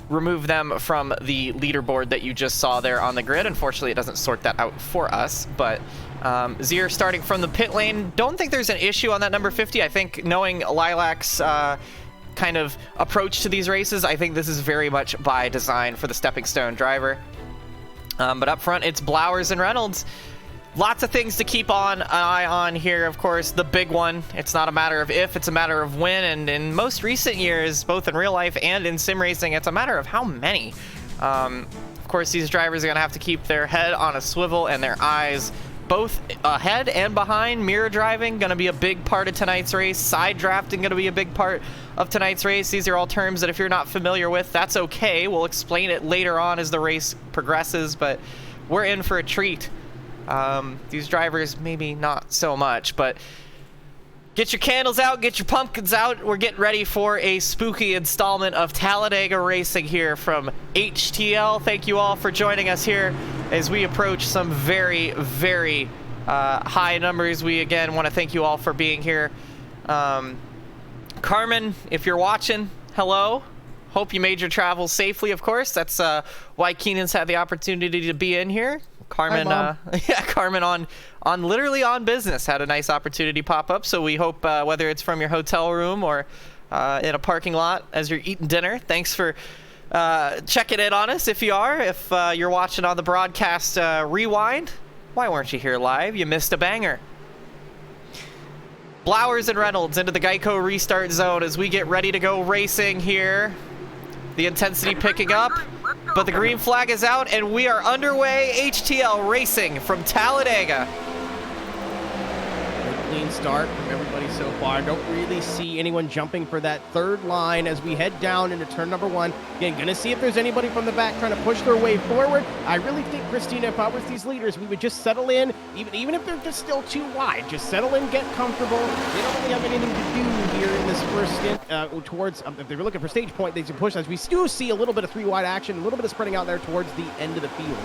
remove them from the leaderboard that you just saw there on the grid. Unfortunately, it doesn't sort that out for us, but Zier starting from the pit lane. Don't think there's an issue on that number 50. I think knowing Lilac's kind of approach to these races, I think this is very much by design for the Stepping Stone driver. But up front, it's Blowers and Reynolds. Lots of things to keep an eye on here, of course. The big one, it's not a matter of if, it's a matter of when. And in most recent years, both in real life and in sim racing, it's a matter of how many. Of course, these drivers are going to have to keep their head on a swivel and their eyes both ahead and behind. Mirror driving going to be a big part of tonight's race. Side drafting going to be a big part of tonight's race. These are all terms that if you're not familiar with, that's okay. We'll explain it later on as the race progresses, but we're in for a treat. These drivers, maybe not so much, but get your candles out, get your pumpkins out. We're getting ready for a spooky installment of Talladega racing here from HTL. Thank you all for joining us here as we approach some very, very high numbers. We, again, want to thank you all for being here. Carmen, if you're watching, hello. Hope you made your travels safely, of course. That's why Keenan's had the opportunity to be in here. Carmen, Carmen on literally on business had a nice opportunity pop up. So we hope whether it's from your hotel room or in a parking lot as you're eating dinner, thanks for checking in on us. If you are, if you're watching on the broadcast rewind, why weren't you here live? You missed a banger. Blowers and Reynolds into the Geico restart zone as we get ready to go racing here. The intensity picking up, but the green flag is out and we are underway. HTL racing from Talladega. Clean start from everybody so far. I don't really see anyone jumping for that third line as we head down into turn number 1. Again, gonna see if there's anybody from the back trying to push their way forward. I really think, Kristina, if I was these leaders, we would just settle in, even if they're just still too wide. Just settle in, get comfortable. They don't really have anything to do here in this first stint towards, if they were looking for stage point, they should push as we do see a little bit of 3-wide action, a little bit of spreading out there towards the end of the field.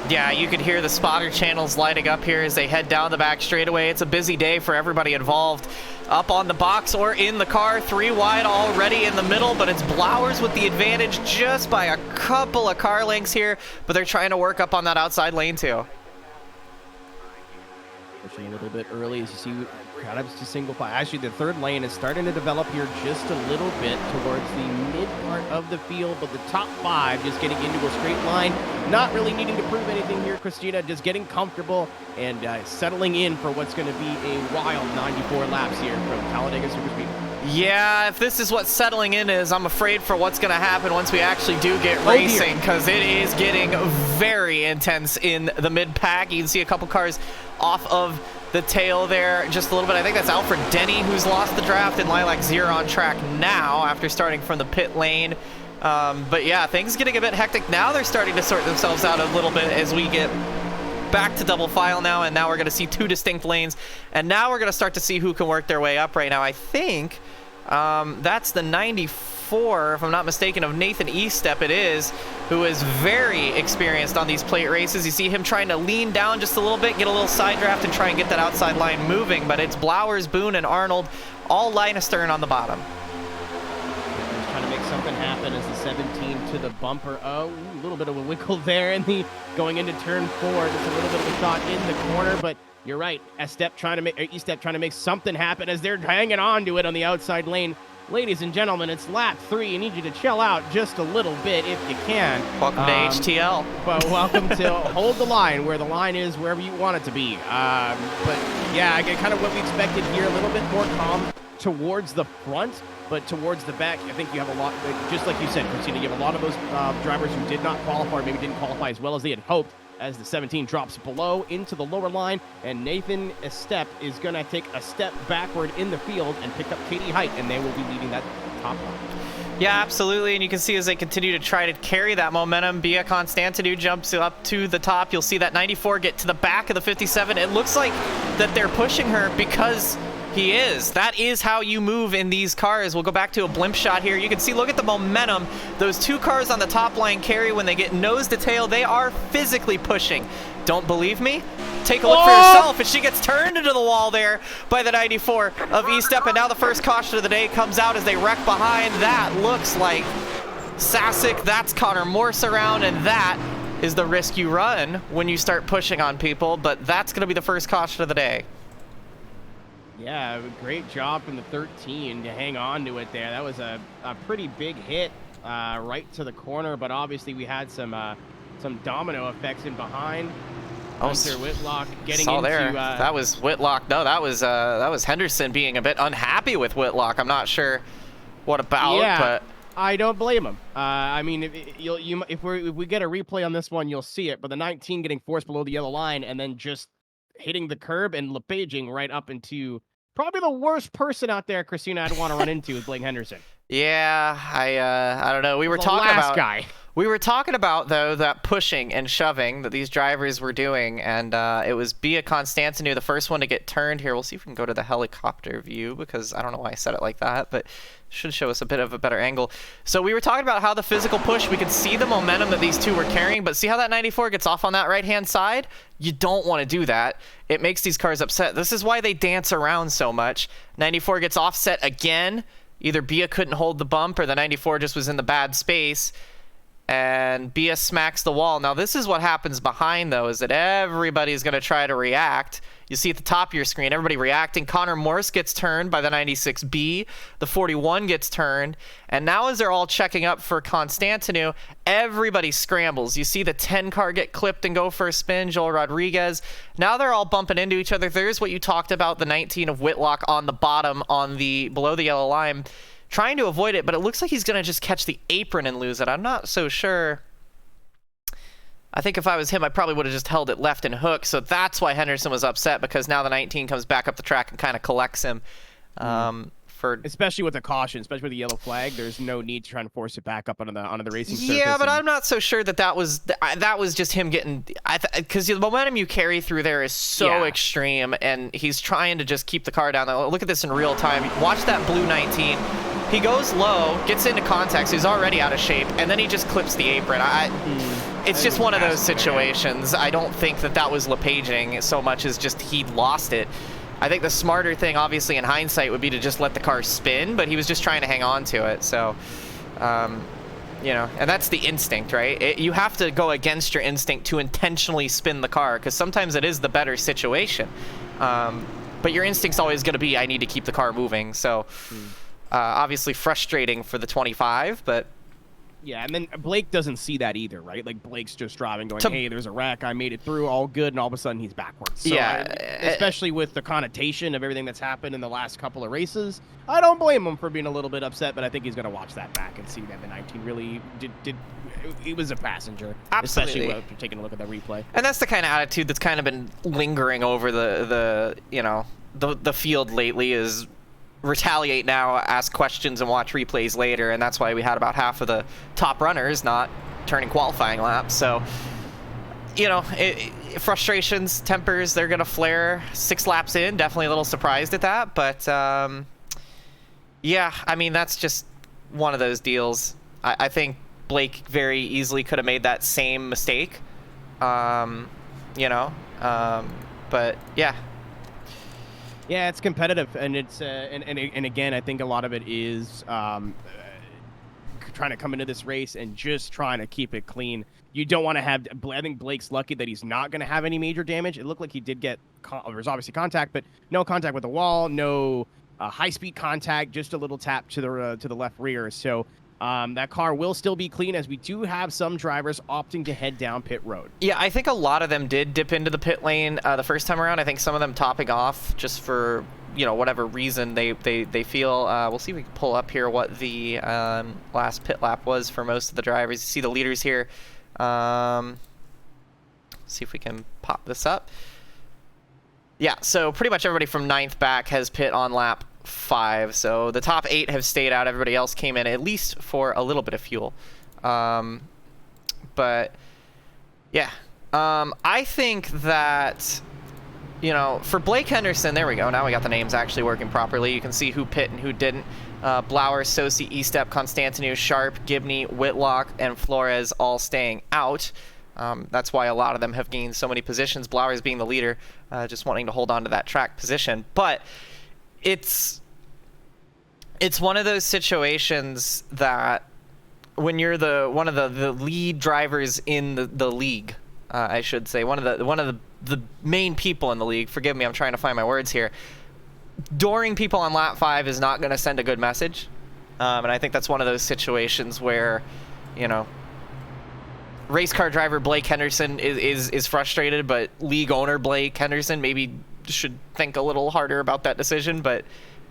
Yeah, you could hear the spotter channels lighting up here as they head down the back straightaway. It's a busy day for everybody involved. Up on the box or in the car, 3 wide already in the middle, but it's Blowers with the advantage just by a couple of car lengths here, but they're trying to work up on that outside lane too. Pushing a little bit early as you see kind of just single file. Actually, the third lane is starting to develop here just a little bit towards the mid part of the field, but the top 5 just getting into a straight line. Not really needing to prove anything here, Kristina, just getting comfortable and settling in for what's going to be a wild 94 laps here from Talladega Superspeedway. Yeah, if this is what settling in is, I'm afraid for what's going to happen once we actually do get racing, because it is getting very intense in the mid-pack. You can see a couple cars off of the tail there just a little bit. I think that's Alfred Denny who's lost the draft, and Lilac Zero on track now after starting from the pit lane. But yeah, things getting a bit hectic. Now they're starting to sort themselves out a little bit as we get back to double file now, and now we're going to see 2 distinct lanes, and now we're going to start to see who can work their way up right now. I think That's the 94, if I'm not mistaken, of Nathan Estep it is, who is very experienced on these plate races. You see him trying to lean down just a little bit, get a little side draft, and try and get that outside line moving, but it's Blowers, Boone, and Arnold all line astern on the bottom. Trying to make something happen as the 17 to the bumper. Oh, a little bit of a wiggle there in the going into turn 4. Just a little bit of a thought in the corner, but you're right. Estep trying to make something happen as they're hanging on to it on the outside lane. Ladies and gentlemen, it's lap 3. I need you to chill out just a little bit if you can. Welcome to HTL. But welcome to hold the line where the line is wherever you want it to be. But yeah, I get kind of what we expected here. A little bit more calm towards the front, but towards the back, I think you have a lot, just like you said, Kristina, you have a lot of those drivers who did not qualify, or maybe didn't qualify as well as they had hoped, as the 17 drops below into the lower line, and Nathan Estep is going to take a step backward in the field and pick up Katie Height, and they will be leading that top line. Yeah, absolutely, and you can see as they continue to try to carry that momentum, Bia Constantinou jumps up to the top. You'll see that 94 get to the back of the 57. It looks like that they're pushing her because he is. That is how you move in these cars. We'll go back to a blimp shot here. You can see, look at the momentum those two cars on the top line carry when they get nose to tail. They are physically pushing. Don't believe me? Take a look for yourself, and she gets turned into the wall there by the 94 of Estep, and now the first caution of the day comes out as they wreck behind. That looks like Sasic. That's Connor Morse around, and that is the risk you run when you start pushing on people, but that's going to be the first caution of the day. Yeah, great job from the 13 to hang on to it there. That was a pretty big hit right to the corner, but obviously we had some domino effects in behind. Hunter Whitlock getting into there. That was Whitlock. No, that was Henderson being a bit unhappy with Whitlock. I'm not sure what about, but I don't blame him. I mean, if we get a replay on this one, you'll see it. But the 19 getting forced below the yellow line and then just hitting the curb and lepaging right up into probably the worst person out there, Kristina, I'd want to run into is Blake Henderson. Yeah, I don't know. We were talking about though that pushing and shoving that these drivers were doing, and it was Bia Constantinou, the first one to get turned here. We'll see if we can go to the helicopter view because I don't know why I said it like that, but it should show us a bit of a better angle. So we were talking about how the physical push, we could see the momentum that these two were carrying, but see how that 94 gets off on that right-hand side? You don't want to do that. It makes these cars upset. This is why they dance around so much. 94 gets offset again. Either Bia couldn't hold the bump or the 94 just was in the bad space, and Bia smacks the wall. Now this is what happens behind though, is that everybody's going to try to react. You see at the top of your screen, everybody reacting. Connor Morse gets turned by the 96B. The 41 gets turned. And now as they're all checking up for Constantinou, everybody scrambles. You see the 10 car get clipped and go for a spin, Joel Rodriguez. Now they're all bumping into each other. There's what you talked about, the 19 of Whitlock on the bottom, below the yellow line, trying to avoid it, but it looks like he's going to just catch the apron and lose it. I'm not so sure. I think if I was him, I probably would have just held it left and hook. So that's why Henderson was upset, because now the 19 comes back up the track and kind of collects him. Especially with the caution, especially with the yellow flag, there's no need to try and force it back up onto the racing surface. Yeah, but I'm not so sure that was just him getting, because the momentum you carry through there is so extreme, and he's trying to just keep the car down. Look at this in real time. Watch that blue 19. He goes low, gets into contact, so he's already out of shape, and then he just clips the apron. It's just one of those situations. I don't think that was lepaging so much as just he lost it. I think the smarter thing, obviously, in hindsight, would be to just let the car spin, but he was just trying to hang on to it. So, you know, and that's the instinct, right? You have to go against your instinct to intentionally spin the car, because sometimes it is the better situation. But your instinct's always going to be, I need to keep the car moving. So, obviously frustrating for the 25, but... Yeah, and then Blake doesn't see that either, right? Like, Blake's just driving, going, hey, there's a wreck, I made it through, all good, and all of a sudden he's backwards. So especially with the connotation of everything that's happened in the last couple of races, I don't blame him for being a little bit upset, but I think he's going to watch that back and see that the 19 really did he was a passenger. Absolutely. Especially after taking a look at the replay. And that's the kind of attitude that's kind of been lingering over the field lately, is retaliate now, ask questions, and watch replays later, and that's why we had about half of the top runners not turning qualifying laps. So, you know, frustrations, tempers, they're going to flare 6 laps in. Definitely a little surprised at that, but Yeah, I mean, that's just one of those deals. I think Blake very easily could have made that same mistake. You know, but yeah. Yeah, it's competitive, and it's and again, I think a lot of it is trying to come into this race and just trying to keep it clean. You don't want to have. I think Blake's lucky that he's not going to have any major damage. It looked like he did get. There was obviously contact, but no contact with the wall, no high-speed contact, just a little tap to the left rear. So that car will still be clean, as we do have some drivers opting to head down pit road. Yeah, I think a lot of them did dip into the pit lane the first time around. I think some of them topping off just for, you know, whatever reason they feel. We'll see if we can pull up here what the last pit lap was for most of the drivers. You see the leaders here. See if we can pop this up. Yeah, so pretty much everybody from 9th back has pit on lap 5. So the top 8 have stayed out. Everybody else came in at least for a little bit of fuel. But yeah, I think that, you know, for Blake Henderson, there we go. Now we got the names actually working properly. You can see who pit and who didn't. Blauer, Sosi, Estep, Constantinu, Sharp, Gibney, Whitlock, and Flores all staying out. That's why a lot of them have gained so many positions. Blauer's being the leader, just wanting to hold on to that track position. But it's one of those situations that when you're one of the lead drivers in the league, I should say, one of the main people in the league. Forgive me, I'm trying to find my words here. Dooring people on lap 5 is not going to send a good message, and I think that's one of those situations where, you know, race car driver Blake Henderson is frustrated, but league owner Blake Henderson maybe should think a little harder about that decision. But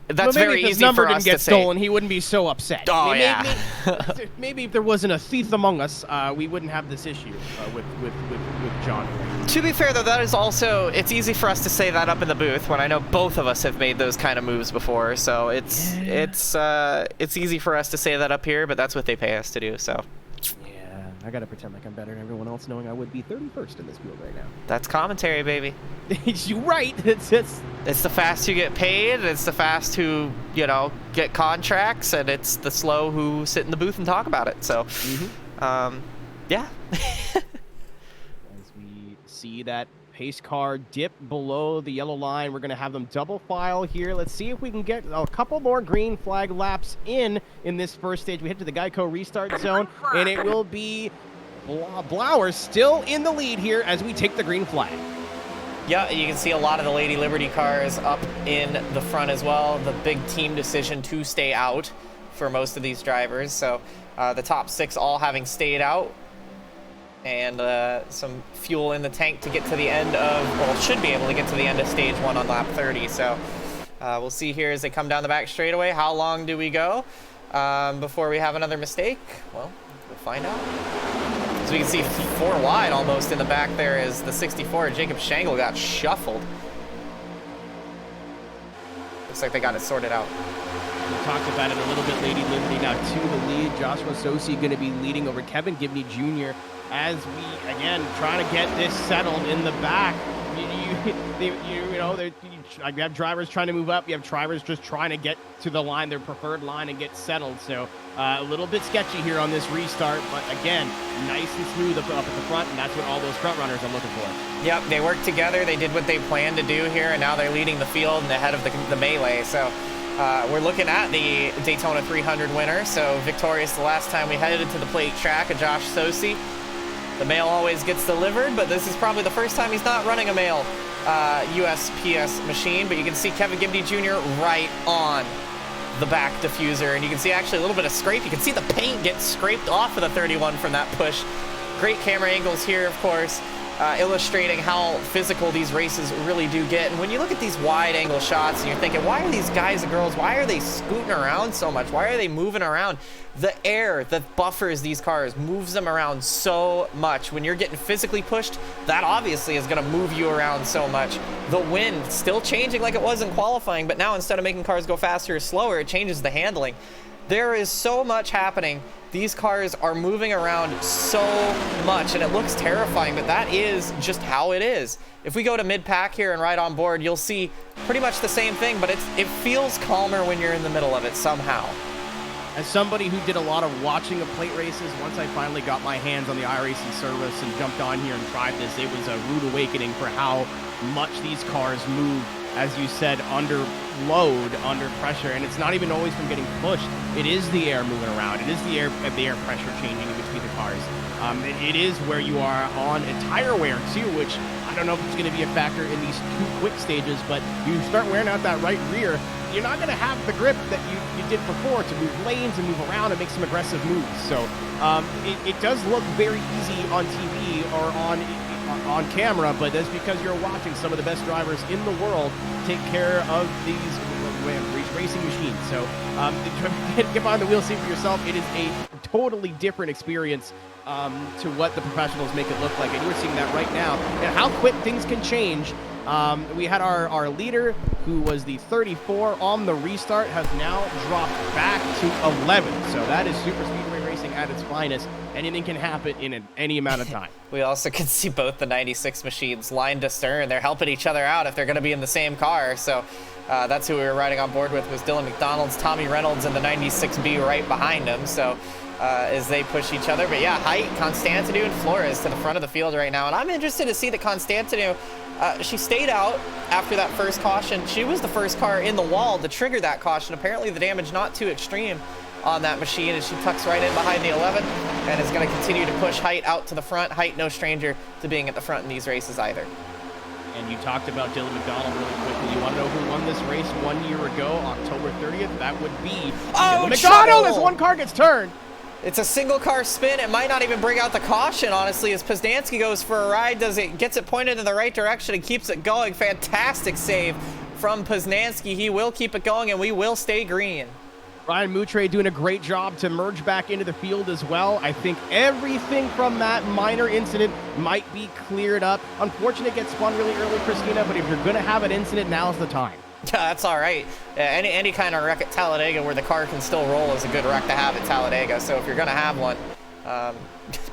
that's very easy for us to say. Maybe if his number didn't get stolen, he wouldn't be so upset. Oh, yeah. Maybe if there wasn't a thief among us, we wouldn't have this issue with John. To be fair, though, that is also, it's easy for us to say that up in the booth when I know both of us have made those kind of moves before. So it's easy for us to say that up here, but that's what they pay us to do. So. I gotta pretend like I'm better than everyone else, knowing I would be 31st in this field right now. That's commentary, baby. You're right. It's the fast who get paid, it's the fast who, you know, get contracts, and it's the slow who sit in the booth and talk about it. So, yeah. As we see that pace car dip below the yellow line, we're going to have them double file here. Let's see if we can get a couple more green flag laps in this first stage. We head to the Geico restart zone, and it will be Blauer still in the lead here as we take the green flag. Yeah, you can see a lot of the Lady Liberty cars up in the front as well. The big team decision to stay out for most of these drivers. So the top 6 all having stayed out. And some fuel in the tank to get to the end of, well, should be able to get to the end of stage 1 on lap 30. So we'll see here as they come down the back straightaway. How long do we go before we have another mistake? Well, we'll find out. As we can see, 4 wide almost in the back there is the 64. Jacob Shangle got shuffled. Looks like they got it sorted out. We talked about it a little bit. Lady Liberty now to the lead. Joshua Sosi going to be leading over Kevin Gibney Jr. as we, again, trying to get this settled in the back. You have drivers trying to move up. You have drivers just trying to get to the line, their preferred line, and get settled. So a little bit sketchy here on this restart. But again, nice and smooth up at the front, and that's what all those front runners are looking for. Yep, they worked together. They did what they planned to do here, and now they're leading the field and ahead of the melee. So we're looking at the Daytona 300 winner. So victorious the last time we headed to the plate track, a Josh Sosi. The mail always gets delivered, but this is probably the first time he's not running a mail USPS machine. But you can see Kevin Gibney Jr. right on the back diffuser, and you can see actually a little bit of scrape. You can see the paint get scraped off of the 31 from that push. Great camera angles here, of course, illustrating how physical these races really do get. And when you look at these wide angle shots and you're thinking, why are these guys and girls, why are they scooting around so much? Why are they moving around? The air that buffers these cars moves them around so much. When you're getting physically pushed, that obviously is going to move you around so much. The wind still changing like it was in qualifying, but now instead of making cars go faster or slower, it changes the handling. There is so much happening. These cars are moving around so much, and it looks terrifying, but that is just how it is. If we go to mid-pack here and right on board, you'll see pretty much the same thing, but it feels calmer when you're in the middle of it somehow. As somebody who did a lot of watching of plate races, once I finally got my hands on the iRacing service and jumped on here and tried this, it was a rude awakening for how much these cars move, as you said, under load, under pressure, and it's not even always from getting pushed. It is the air moving around. It is the air pressure changing in between the cars. It is where you are on a tire wear too, which I don't know if it's going to be a factor in these 2 quick stages, but you start wearing out that right rear, you're not going to have the grip that you did before to move lanes and move around and make some aggressive moves. So it does look very easy on TV or on camera, but that's because you're watching some of the best drivers in the world take care of these racing machines. So get behind the wheel, see for yourself. It is a totally different experience to what the professionals make it look like, and you're seeing that right now, and how quick things can change. We had our leader, who was the 34 on the restart, has now dropped back to 11. So that is super speedway racing at its finest. Anything can happen in any amount of time. We also can see both the 96 machines lined astern. They're helping each other out if they're going to be in the same car. So that's who we were riding on board with, was Dylan McDonald's, Tommy Reynolds, and the 96B right behind him. So as they push each other. But yeah, Height, Constantinu, and Flores to the front of the field right now. And I'm interested to see that Constantinu, she stayed out after that first caution. She was the first car in the wall to trigger that caution. Apparently the damage not too extreme on that machine, as she tucks right in behind the 11 and is going to continue to push Height out to the front. Height, no stranger to being at the front in these races either. And you talked about Dylan McDonald really quickly. You want to know who won this race 1 year ago, October 30th? That would be Dylan McDonald as one car gets turned. It's a single car spin. It might not even bring out the caution, honestly, as Poznansky goes for a ride, gets it pointed in the right direction and keeps it going. Fantastic save from Poznansky. He will keep it going, and we will stay green. Ryan Moutre doing a great job to merge back into the field as well. I think everything from that minor incident might be cleared up. Unfortunate it gets spun really early, Kristina, but if you're going to have an incident, now's the time. That's all right. Any kind of wreck at Talladega where the car can still roll is a good wreck to have at Talladega. So if you're going to have one,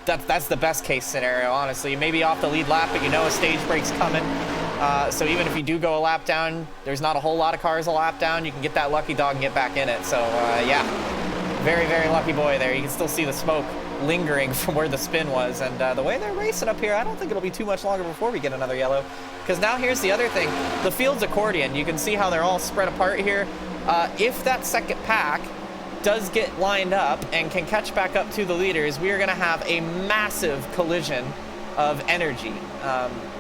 that's the best case scenario, honestly. You may be off the lead lap, but you know a stage break's coming. So even if you do go a lap down, there's not a whole lot of cars a lap down. You can get that lucky dog and get back in it. So yeah, very, very lucky boy there. You can still see the smoke lingering from where the spin was. And the way they're racing up here, I don't think it'll be too much longer before we get another yellow. Because now here's the other thing. The field's accordion. You can see how they're all spread apart here. If that second pack does get lined up and can catch back up to the leaders, we are going to have a massive collision of energy.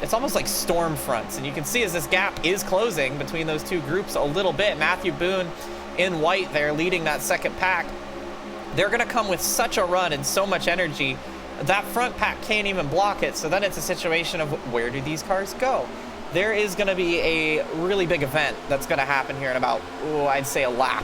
It's almost like storm fronts, and you can see as this gap is closing between those two groups a little bit. Matthew Boone in white there leading that second pack. They're going to come with such a run and so much energy, that front pack can't even block it. So then it's a situation of where do these cars go? There is going to be a really big event that's going to happen here in about, I'd say a lap.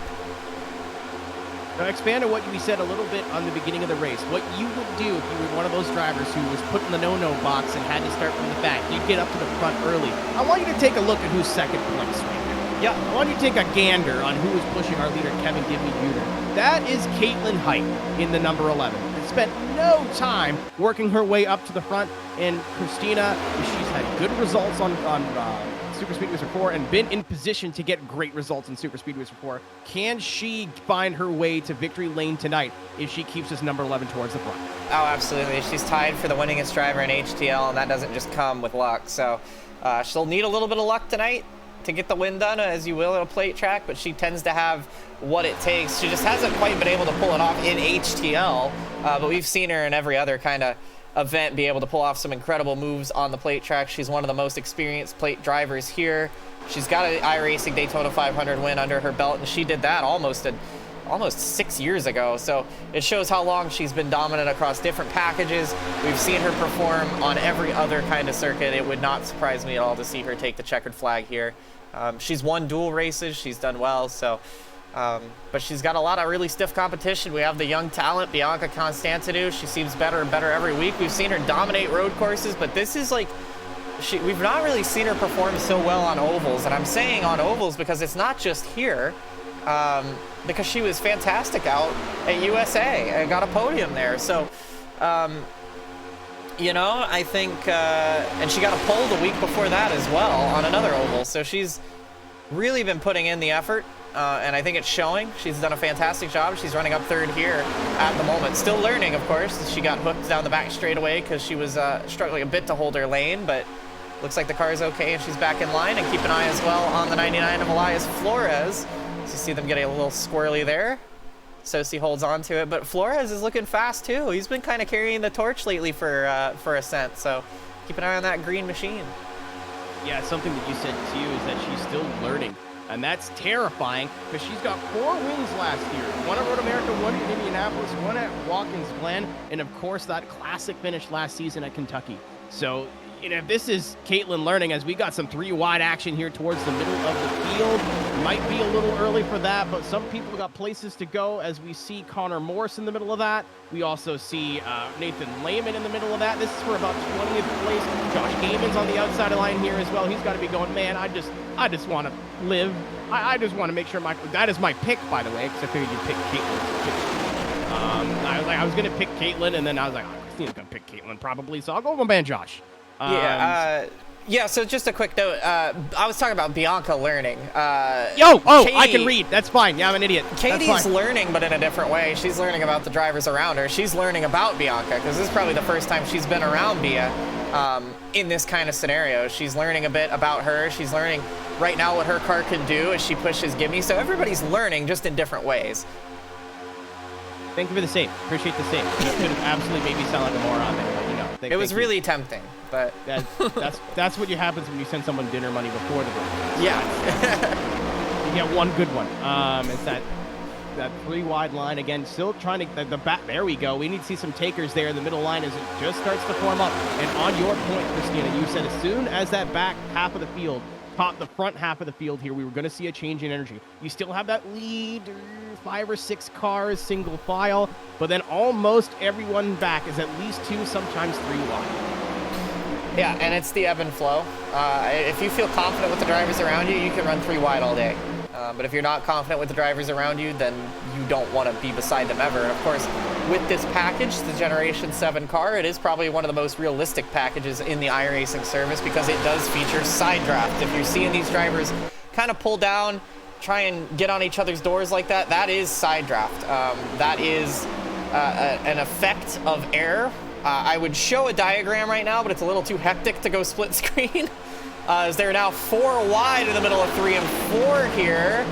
Now expand on what you said a little bit on the beginning of the race. What you would do if you were one of those drivers who was put in the no-no box and had to start from the back, you'd get up to the front early. I want you to take a look at who's second place right now. Yeah, I want you to take a gander on who is pushing our leader, Kevin Gibney Jr. That is Caitlin Height in the number 11. And spent no time working her way up to the front. And Kristina, she's had good results on Super Speedways before and been in position to get great results in Super Speedways before. Can she find her way to victory lane tonight if she keeps this number 11 towards the front? Oh, absolutely. She's tied for the winningest driver in HTL, and that doesn't just come with luck. So she'll need a little bit of luck tonight to get the win done, as you will at a plate track, but she tends to have what it takes. She just hasn't quite been able to pull it off in HTL, but we've seen her in every other kind of event be able to pull off some incredible moves on the plate track. She's one of the most experienced plate drivers here. She's got an iRacing Daytona 500 win under her belt, and she did that almost 6 years ago. So it shows how long she's been dominant across different packages. We've seen her perform on every other kind of circuit. It would not surprise me at all to see her take the checkered flag here. She's won dual races. She's done well. So, but she's got a lot of really stiff competition. We have the young talent, Bianca Constantinu. She seems better and better every week. We've seen her dominate road courses, but this is like, we've not really seen her perform so well on ovals. And I'm saying on ovals because it's not just here. because she was fantastic out at USA and got a podium there. So, you know, I think, and she got a pole the week before that as well on another oval. So she's really been putting in the effort, and I think it's showing. She's done a fantastic job. She's running up third here at the moment. Still learning, of course. She got hooked down the back straightaway because she was struggling a bit to hold her lane, but looks like the car is okay and she's back in line. And keep an eye as well on the 99 of Elias Flores. So you see them getting a little squirrely there. Sosi holds on to it, but Flores is looking fast too. He's been kind of carrying the torch lately for Ascent, so keep an eye on that green machine. Yeah, something that you said too is that she's still learning, and that's terrifying because she's got 4 wins last year. One at Road America, one at Indianapolis, one at Watkins Glen, and of course that classic finish last season at Kentucky. So, you know, this is Caitlin learning as we got some 3 wide action here towards the middle of the field. Might be a little early for that, but some people got places to go as we see Connor Morse in the middle of that. We also see Nathan Lehman in the middle of that. This is for about 20th place. Josh Gaiman's on the outside of line here as well. He's got to be going, man, I just want to live. I just want to make sure that is my pick, by the way, because I figured you'd pick Caitlin. I was going to pick Caitlin, and then I was like, oh, Kristina's going to pick Caitlin probably, so I'll go with my man Josh. Yeah, so just a quick note. I was talking about Bianca learning. Katie, I can read. That's fine. Yeah, I'm an idiot. Katie's learning, but in a different way. She's learning about the drivers around her. She's learning about Bianca, because this is probably the first time she's been around Bia in this kind of scenario. She's learning a bit about her. She's learning right now what her car can do as she pushes Gimme. So everybody's learning just in different ways. Thank you for the save. Appreciate the save. You could have absolutely made me sound like a moron there, but you know. It was really tempting, but that's what happens when you send someone dinner money before the broadcast. Yeah. You get one good one. It's that 3 wide line again. Still trying to the back. There we go. We need to see some takers there in the middle line as it just starts to form up. And on your point, Kristina, you said as soon as that back half of the field top the front half of the field here, we were going to see a change in energy. You still have that lead, 5 or 6 cars, single file, but then almost everyone back is at least 2, sometimes 3 wide. Yeah, and it's the ebb and flow. If you feel confident with the drivers around you, you can run 3 wide all day. But if you're not confident with the drivers around you, then you don't want to be beside them ever. And of course, with this package, the Generation 7 car, it is probably one of the most realistic packages in the iRacing service because it does feature side draft. If you're seeing these drivers kind of pull down, try and get on each other's doors like that, that is side draft. That is an effect of air. I would show a diagram right now, but it's a little too hectic to go split screen. As they're now 4 wide in the middle of 3 and 4 here.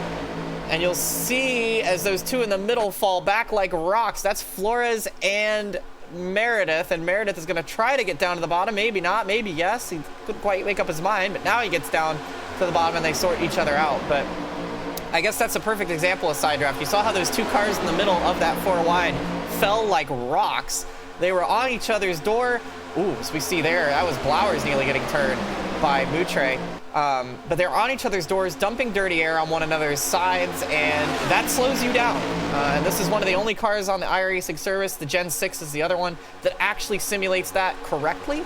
And you'll see as those 2 in the middle fall back like rocks. That's Flores and Meredith. And Meredith is going to try to get down to the bottom. Maybe not. Maybe yes. He couldn't quite make up his mind. But now he gets down to the bottom and they sort each other out. But I guess that's a perfect example of side draft. You saw how those 2 cars in the middle of that 4 wide fell like rocks. They were on each other's door. Ooh, as we see there, that was Blowers nearly getting turned by Moutre. But they're on each other's doors, dumping dirty air on one another's sides, and that slows you down. And this is one of the only cars on the iRacing service, the Gen 6 is the other one, that actually simulates that correctly.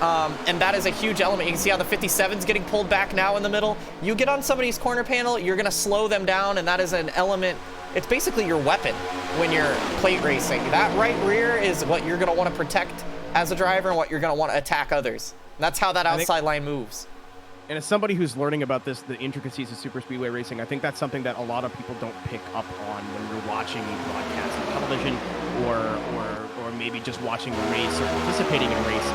And that is a huge element. You can see how the 57's getting pulled back now in the middle. You get on somebody's corner panel, you're gonna slow them down, and that is an element. It's basically your weapon when you're plate racing. That right rear is what you're gonna want to protect as a driver and what you're gonna want to attack others. And that's how that outside line moves. And as somebody who's learning about this, the intricacies of super speedway racing, I think that's something that a lot of people don't pick up on when you're watching a broadcast on television or maybe just watching a race or participating in a race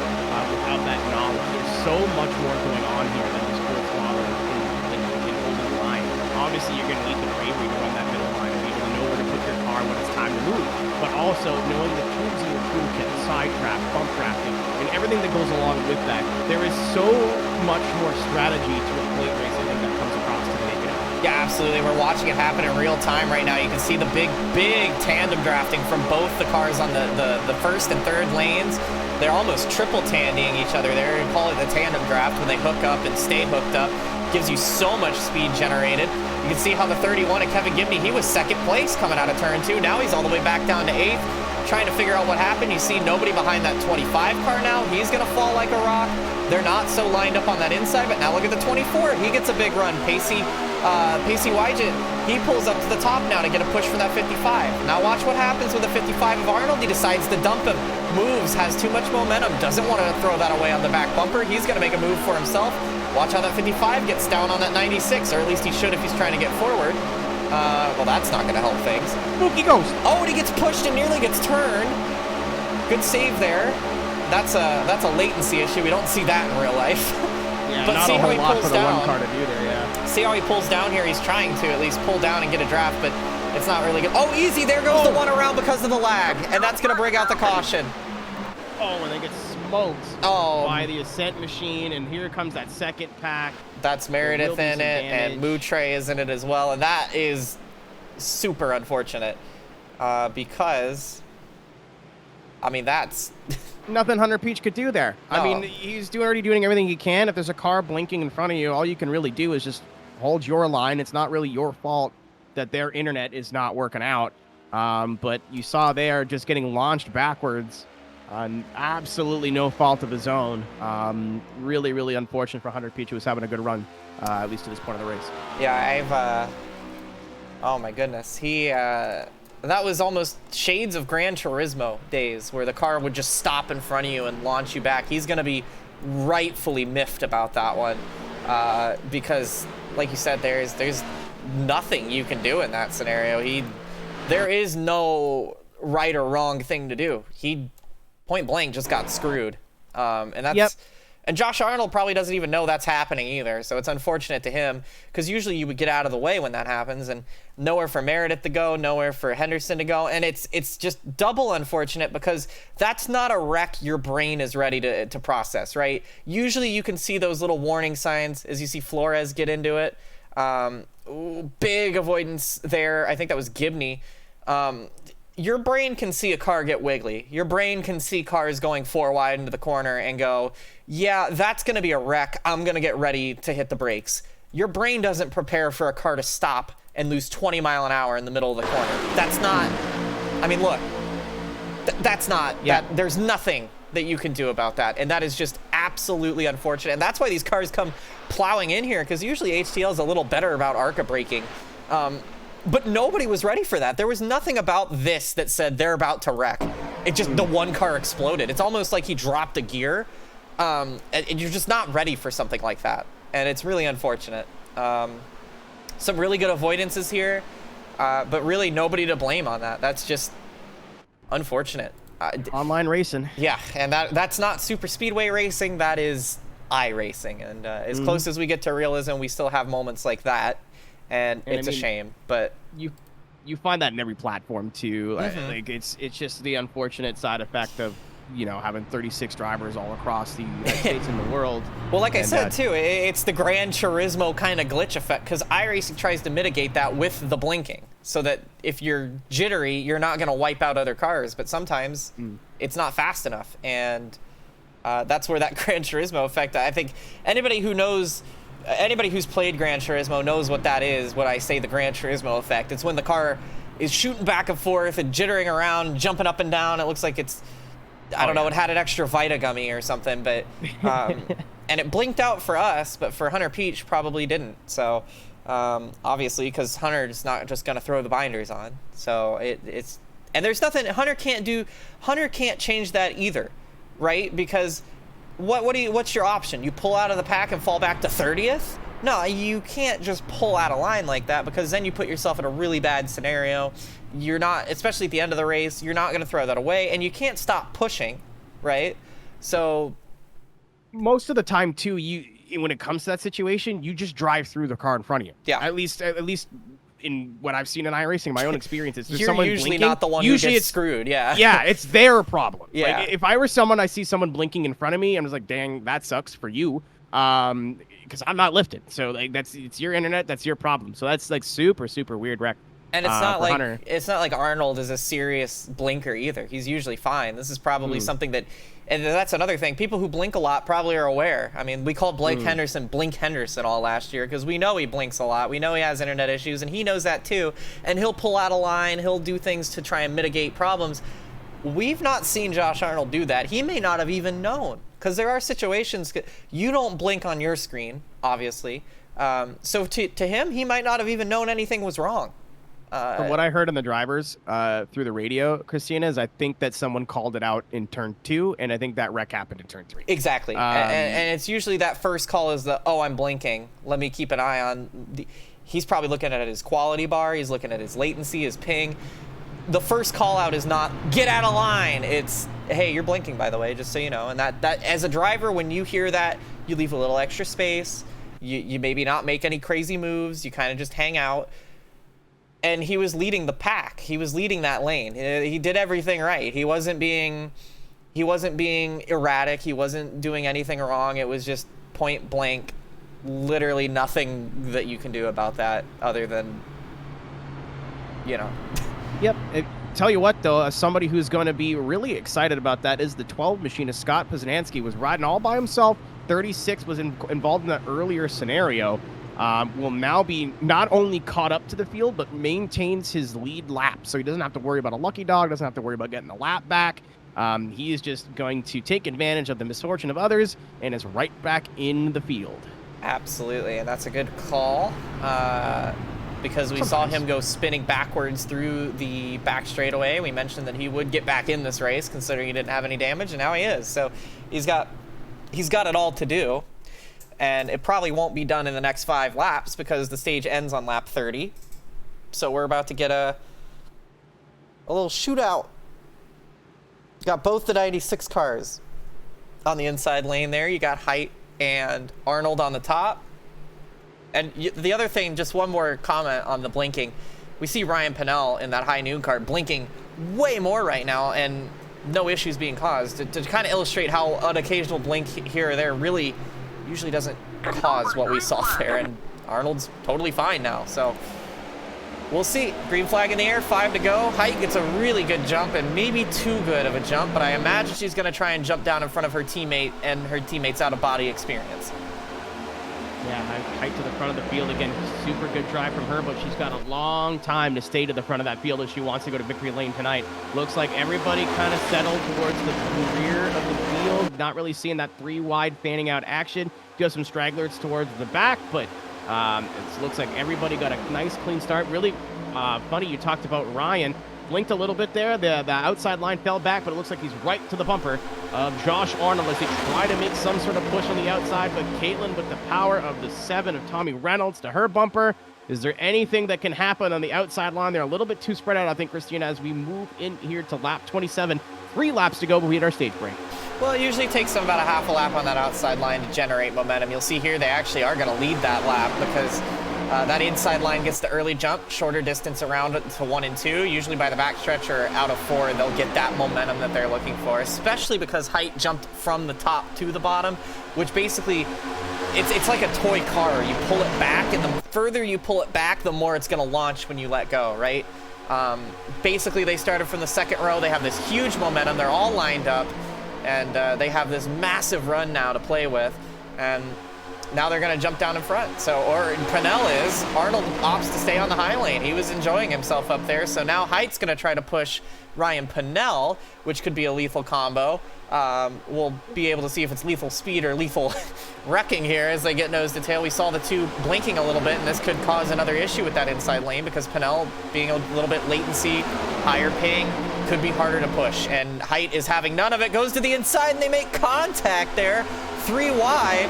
without that knowledge. There's so much more going on here than just full throttle in holding the line. Obviously, you're going to need the bravery to run that middle line and be able to know where to put your car when it's time to move, but also knowing the tools in your toolkit, side draft, bump drafting, and everything that goes along with that. There is so much more strategy to a plate racing that comes across to the naked eye. Yeah, absolutely. We're watching it happen in real time right now. You can see the big tandem drafting from both the cars on the first and third lanes. They're almost triple tandying each other there. You call it the tandem draft when they hook up and stay hooked up. Gives you so much speed generated. You can see how the 31 of Kevin Gibney, he was second place coming out of turn 2. Now he's all the way back down to 8th. Trying to figure out what happened. You see nobody behind that 25 car now. He's going to fall like a rock. They're not so lined up on that inside, but now look at the 24. He gets a big run. Pacey Wygent, he pulls up to the top now to get a push for that 55. Now watch what happens with the 55 of Arnold. He decides to dump him. Moves, has too much momentum, doesn't want to throw that away on the back bumper. He's going to make a move for himself. Watch how that 55 gets down on that 96, or at least he should if he's trying to get forward. Well, that's not going to help things. Look, he goes. Oh, and he gets pushed and nearly gets turned. Good save there. That's a latency issue. We don't see that in real life. Yeah, but not see a how whole he lot pulls for the down. one car to do there, yeah. See how he pulls down here? He's trying to at least pull down and get a draft, but it's not really good. Oh, easy. There goes the one around because of the lag, and that's going to bring out the caution. Oh, and they get smoked by the Ascent machine, and here comes that second pack. That's Meredith in it, and Moutre is in it as well, and that is super unfortunate because, I mean, that's... Nothing Hunter Peach could do there. No. I mean, he's already doing everything he can. If there's a car blinking in front of you, all you can really do is just hold your line. It's not really your fault that their internet is not working out. But you saw there just getting launched backwards on absolutely no fault of his own. Really, really unfortunate for Hunter Peach, who was having a good run, at least to this point of the race. Yeah, oh my goodness. That was almost shades of Gran Turismo days where the car would just stop in front of you and launch you back. He's going to be rightfully miffed about that one because, like you said, there's nothing you can do in that scenario. There is no right or wrong thing to do. He point blank just got screwed. And that's... Yep. And Josh Arnold probably doesn't even know that's happening either, so it's unfortunate to him, because usually you would get out of the way when that happens, and nowhere for Meredith to go, nowhere for Henderson to go, and it's just double unfortunate because that's not a wreck your brain is ready to process, right? Usually you can see those little warning signs as you see Flores get into it. Big avoidance there. I think that was Gibney. Your brain can see a car get wiggly. Your brain can see cars going 4 wide into the corner and go, yeah, that's going to be a wreck. I'm going to get ready to hit the brakes. Your brain doesn't prepare for a car to stop and lose 20 mile an hour in the middle of the corner. That's not, I mean, look, that's not, there's nothing that you can do about that. And that is just absolutely unfortunate. And that's why these cars come plowing in here, because usually HTL is a little better about ARCA braking. But nobody was ready for that. There was nothing about this that said they're about to wreck. It just, the one car exploded. It's almost like he dropped a gear. And you're just not ready for something like that. And it's really unfortunate. Some really good avoidances here, but really nobody to blame on that. That's just unfortunate. Online racing. Yeah, and that's not super speedway racing. That is iRacing. And as close as we get to realism, we still have moments like that. And it's a shame, but you find that in every platform too. Like it's just the unfortunate side effect of, you know, having 36 drivers all across the United States and the world. Well, like I said too, it's the Gran Turismo kind of glitch effect, because iRacing tries to mitigate that with the blinking, so that if you're jittery, you're not going to wipe out other cars. But sometimes it's not fast enough, and that's where that Gran Turismo effect. I think anybody who's played Gran Turismo knows what that is, what I say the Gran Turismo effect. It's when the car is shooting back and forth and jittering around, jumping up and down. It looks like it's, I don't know, it had an extra Vita gummy or something, but, and it blinked out for us, but for Hunter Peach probably didn't. So, obviously, because Hunter's not just going to throw the binders on. So it's, and there's nothing Hunter can't change that either, right? Because what's your option? You pull out of the pack and fall back to 30th? No, you can't just pull out a line like that, because then you put yourself in a really bad scenario. You're not, especially at the end of the race, you're not going to throw that away, and you can't stop pushing, right? So most of the time too, when it comes to that situation, you just drive through the car in front of you. Yeah. At least in what I've seen in iRacing, my own experiences, there's you're someone usually blinking, not the one who gets screwed. Yeah. Yeah, it's their problem. Yeah. Like, if I were someone, I see someone blinking in front of me, I'm just like, dang, that sucks for you. Because I'm not lifted. So like it's your internet, that's your problem. So that's like super, super weird wreck. And it's not like Hunter. It's not like Arnold is a serious blinker either. He's usually fine. This is probably something that, and that's another thing. People who blink a lot probably are aware. I mean, we called Blake Henderson Blink Henderson all last year because we know he blinks a lot. We know he has internet issues, and he knows that too. And he'll pull out a line. He'll do things to try and mitigate problems. We've not seen Josh Arnold do that. He may not have even known because there are situations you don't blink on your screen, obviously. So to him, he might not have even known anything was wrong. From what I heard in the drivers through the radio, Kristina, is I think that someone called it out in turn 2, and I think that wreck happened in turn 3. Exactly. And it's usually that first call is the, oh, I'm blinking. Let me keep an eye on he's probably looking at his quality bar. He's looking at his latency, his ping. The first call out is not get out of line. It's, hey, you're blinking, by the way, just so you know. And that as a driver, when you hear that, you leave a little extra space. You maybe not make any crazy moves. You kind of just hang out. And he was leading the pack. He was leading that lane. He did everything right. He wasn't being erratic. He wasn't doing anything wrong. It was just point blank, literally nothing that you can do about that other than, you know. Yep. Tell you what, though, as somebody who's going to be really excited about that is the 12 machinist. Scott Poznanski was riding all by himself. 36 was involved in that earlier scenario. Will now be not only caught up to the field, but maintains his lead lap. So he doesn't have to worry about a lucky dog, doesn't have to worry about getting the lap back. He is just going to take advantage of the misfortune of others and is right back in the field. Absolutely, and that's a good call because we saw him go spinning backwards through the back straightaway. We mentioned that he would get back in this race considering he didn't have any damage, and now he is. So he's got it all to do. And it probably won't be done in the next 5 laps because the stage ends on lap 30. So we're about to get a little shootout. Got both the 96 cars on the inside lane there. You got Height and Arnold on the top. And the other thing, just one more comment on the blinking. We see Ryan Pennell in that high noon car blinking way more right now and no issues being caused. To kind of illustrate how an occasional blink here or there really usually doesn't cause what we saw there, and Arnold's totally fine now, so we'll see. Green flag in the air, 5 to go. Height gets a really good jump, and maybe too good of a jump, but I imagine she's going to try and jump down in front of her teammate and her teammate's out-of-body experience. Yeah, Height to the front of the field again. Super good drive from her, but she's got a long time to stay to the front of that field if she wants to go to victory lane tonight. Looks like everybody kind of settled towards the rear of the field. Not really seeing that 3-wide fanning out action. Do have some stragglers towards the back, but it looks like everybody got a nice clean start. Really funny you talked about Ryan. Blinked a little bit there. The outside line fell back, but it looks like he's right to the bumper of Josh Arnold as they try to make some sort of push on the outside. But Caitlin with the power of the 7 of Tommy Reynolds to her bumper. Is there anything that can happen on the outside line? They're a little bit too spread out, I think, Kristina, as we move in here to lap 27. 3 laps to go, but we hit our stage break. Well, it usually takes them about a half a lap on that outside line to generate momentum. You'll see here they actually are going to lead that lap because that inside line gets the early jump, shorter distance around to 1 and 2. Usually by the backstretch or out of 4, they'll get that momentum that they're looking for, especially because Height jumped from the top to the bottom, which basically, it's like a toy car. You pull it back, and the further you pull it back, the more it's going to launch when you let go, right? Basically, they started from the second row. They have this huge momentum. They're all lined up, and they have this massive run now to play with. And now they're going to jump down in front. So, or Pennell is. Arnold opts to stay on the high lane. He was enjoying himself up there. So now Height's going to try to push Ryan Pennell, which could be a lethal combo. We'll be able to see if it's lethal speed or lethal wrecking here as they get nose to tail. We saw the two blinking a little bit, and this could cause another issue with that inside lane because Pennell, being a little bit latency, higher ping, could be harder to push. And Height is having none of it. Goes to the inside, and they make contact there. 3 wide.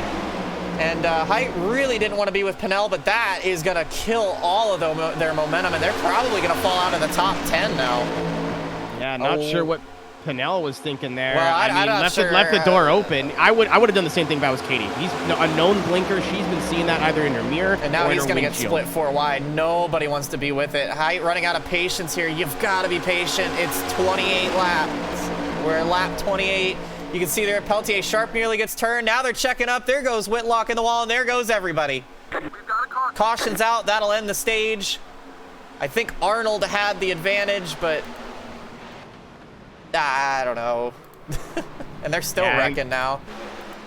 And Height really didn't want to be with Pennell, but that is going to kill all of their momentum, and they're probably going to fall out of the top 10 now. Yeah, not sure what Pennell was thinking there. Well, I mean, left the door open. I would have done the same thing if I was Katie. He's a known blinker. She's been seeing that either in her mirror and now or he's going to get split 4 wide. Nobody wants to be with it. Height running out of patience here. You've got to be patient. It's 28 laps. We're at lap 28. You can see there, Peltier Sharp nearly gets turned. Now they're checking up. There goes Whitlock in the wall, and there goes everybody. Caution's out. That'll end the stage. I think Arnold had the advantage, but I don't know. And they're still wrecking now.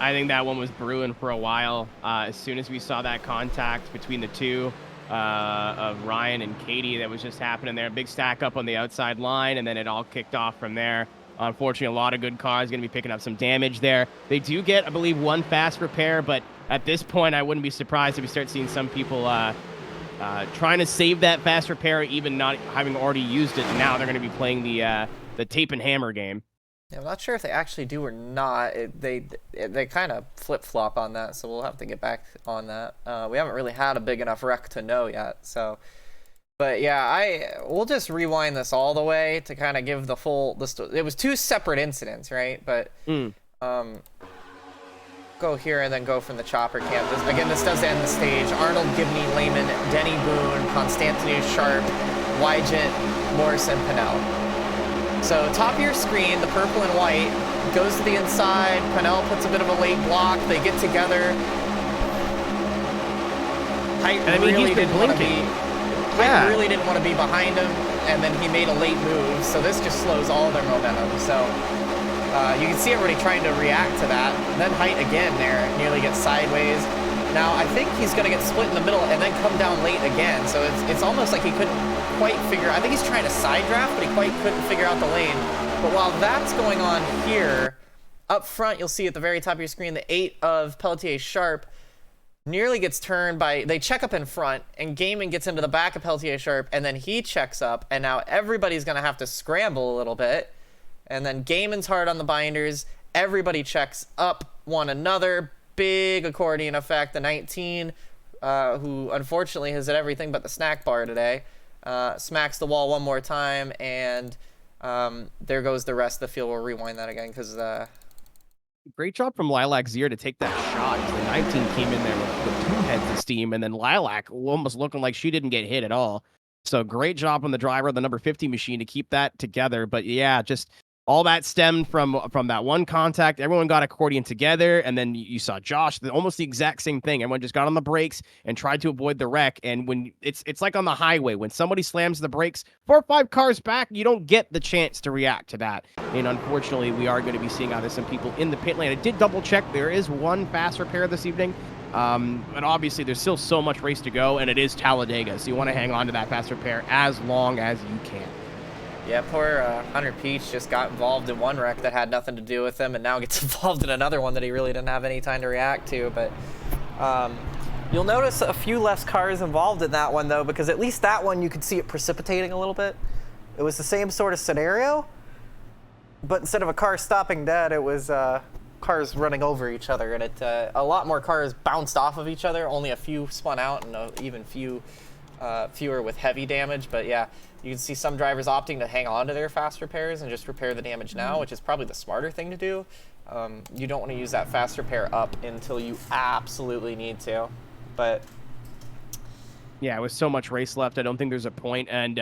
I think that one was brewing for a while. As soon as we saw that contact between the two of Ryan and Katie that was just happening there, big stack up on the outside line, and then it all kicked off from there. Unfortunately, a lot of good cars going to be picking up some damage there. They do get, I believe, one fast repair, but at this point, I wouldn't be surprised if we start seeing some people trying to save that fast repair, even not having already used it. Now they're going to be playing the tape and hammer game. Yeah, I'm not sure if they actually do or not. They kind of flip-flop on that, so we'll have to get back on that. We haven't really had a big enough wreck to know yet, so... But yeah, we'll just rewind this all the way to kind of give the full... It was 2 separate incidents, right? But go here and then go from the chopper cam. This does end the stage. Arnold, Gibney, Lehman, Denny Boone, Constantinu, Sharp, Wygent, Morrison, Pinnell. So top of your screen, the purple and white goes to the inside. Pinnell puts a bit of a late block. They get together. Height really didn't want to be. Height really didn't want to be behind him, and then he made a late move. So this just slows all their momentum. So you can see everybody trying to react to that. And then Height again there nearly gets sideways. Now I think he's going to get split in the middle and then come down late again. So it's almost like he couldn't quite figure. I think he's trying to side draft, but he quite couldn't figure out the lane. But while that's going on here, up front you'll see at the very top of your screen the 8 of Pelletier Sharp nearly gets turned by. They check up in front, and Gaiman gets into the back of Pelletier Sharp, and then he checks up, and now everybody's going to have to scramble a little bit. And then Gaiman's hard on the binders. Everybody checks up one another. Big accordion effect. The 19, who unfortunately has hit everything but the snack bar today, smacks the wall one more time, and there goes the rest of the field. We'll rewind that again because great job from Lilac Zier to take that shot. The 19 came in there with 2 heads of steam, and then Lilac almost looking like she didn't get hit at all. So great job from the driver of the number 50 machine to keep that together. But yeah, just all that stemmed from that one contact. Everyone got accordion together, and then you saw Josh, almost the exact same thing. Everyone just got on the brakes and tried to avoid the wreck. And when it's like on the highway, when somebody slams the brakes 4 or 5 cars back, you don't get the chance to react to that. And unfortunately, we are going to be seeing either some people in the pit lane. I did double check. There is one fast repair this evening. But obviously, there's still so much race to go, and it is Talladega. So you want to hang on to that fast repair as long as you can. Yeah, poor Hunter Peach just got involved in one wreck that had nothing to do with him, and now gets involved in another one that he really didn't have any time to react to. But you'll notice a few less cars involved in that one, though, because at least that one you could see it precipitating a little bit. It was the same sort of scenario, but instead of a car stopping dead, it was cars running over each other, and a lot more cars bounced off of each other. Only a few spun out, and even fewer with heavy damage. But yeah, you can see some drivers opting to hang on to their fast repairs and just repair the damage now, which is probably the smarter thing to do. You don't want to use that fast repair up until you absolutely need to. But yeah, with so much race left, I don't think there's a point, and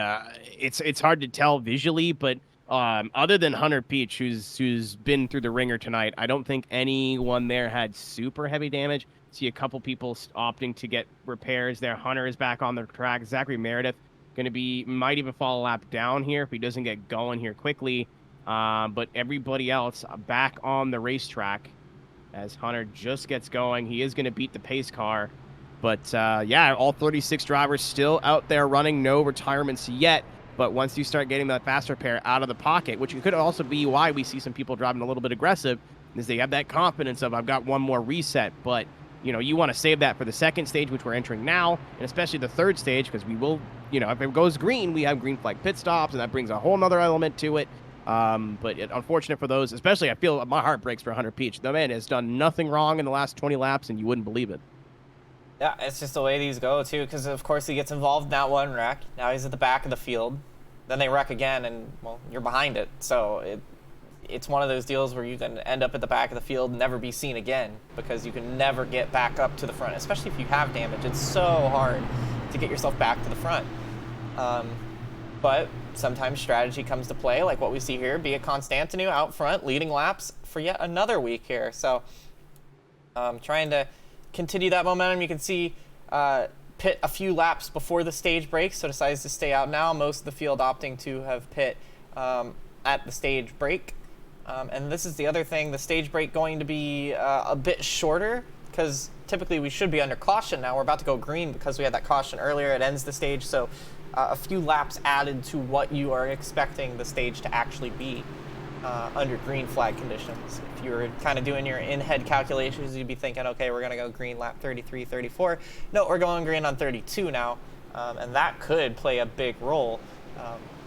it's hard to tell visually, but other than Hunter Peach, who's been through the ringer tonight, I don't think anyone there had super heavy damage. See a couple people opting to get repairs there. Hunter is back on the track. Zachary Meredith might even fall a lap down here if he doesn't get going here quickly. But everybody else back on the racetrack as Hunter just gets going. He is going to beat the pace car. But yeah, all 36 drivers still out there running. No retirements yet. But once you start getting that fast repair out of the pocket, which could also be why we see some people driving a little bit aggressive, is they have that confidence of, I've got one more reset. But you want to save that for the second stage, which we're entering now, and especially the third stage, because we will, if it goes green, we have green flag pit stops, and that brings a whole nother element to it. But unfortunate for those, especially I feel my heart breaks for Hunter Peach. The man has done nothing wrong in the last 20 laps, and you wouldn't believe it. yeah, it's just the way these go, too, because, of course, he gets involved in that one wreck. Now he's at the back of the field. Then they wreck again, and, well, you're behind it. So it's one of those deals where you can end up at the back of the field and never be seen again, because you can never get back up to the front, especially if you have damage. It's so hard to get yourself back to the front. But sometimes strategy comes to play, like what we see here, be it Constantinu out front, leading laps for yet another week here. So trying to continue that momentum. You can see pit a few laps before the stage break, so decides to stay out now. Most of the field opting to have pit at the stage break. And this is the other thing, the stage break going to be a bit shorter, because typically we should be under caution now. We're about to go green because we had that caution earlier. It ends the stage, so a few laps added to what you are expecting the stage to actually be. under green flag conditions. If you were kind of doing your in-head calculations, you'd be thinking, okay, we're going to go green lap 33, 34. No, we're going green on 32 now, and that could play a big role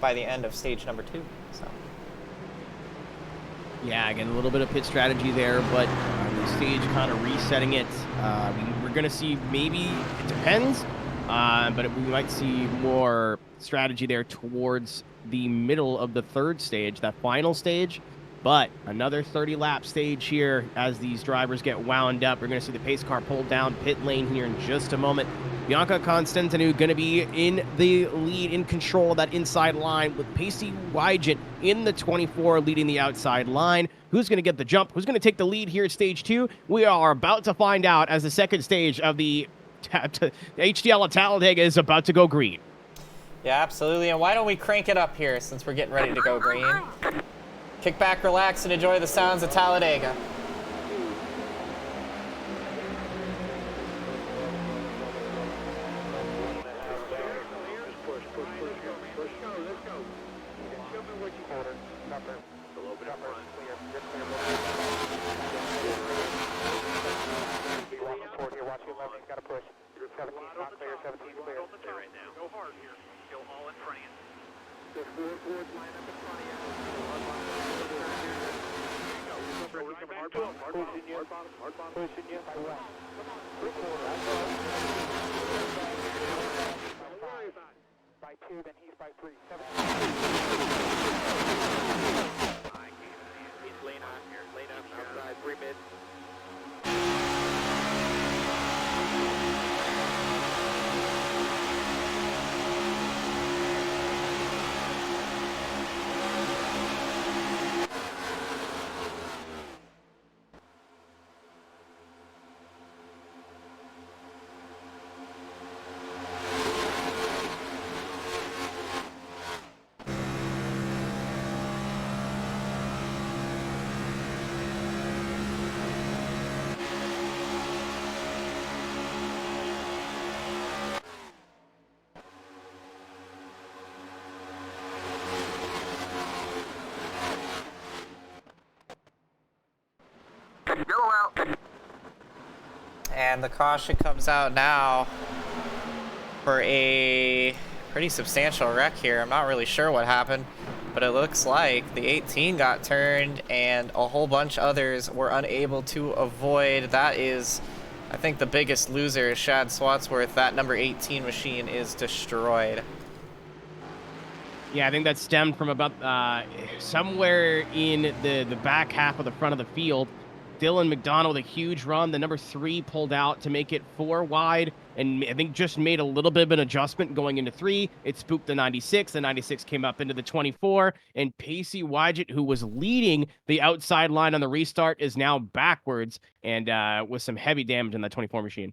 by the end of stage number 2. So. Yeah, again, a little bit of pit strategy there, but the stage kind of resetting it. We're going to see, maybe, it depends, but we might see more strategy there towards the middle of the 3rd stage, that final stage. But another 30-lap stage here as these drivers get wound up. We're going to see the pace car pull down pit lane here in just a moment. Bianca Constantinou going to be in the lead, in control of that inside line, with Pacey Wygant in the 24 leading the outside line. Who's going to get the jump? Who's going to take the lead here at stage 2? We are about to find out as the 2nd stage of the HTL at Talladega is about to go green. Yeah, absolutely. And why don't we crank it up here since we're getting ready to go green? Kick back, relax, and enjoy the sounds of Talladega. And the caution comes out now for a pretty substantial wreck here. I'm not really sure what happened, but it looks like the 18 got turned and a whole bunch others were unable to avoid. That is, I think, the biggest loser is Shad Swatsworth. That number 18 machine is destroyed. Yeah, I think that stemmed from about somewhere in the back half of the front of the field. Dylan McDonald, a huge run. The number 3 pulled out to make it 4 wide, and I think just made a little bit of an adjustment going into 3. It spooked the 96. The 96 came up into the 24, and Pacey Wygant, who was leading the outside line on the restart, is now backwards and with some heavy damage in that 24 machine.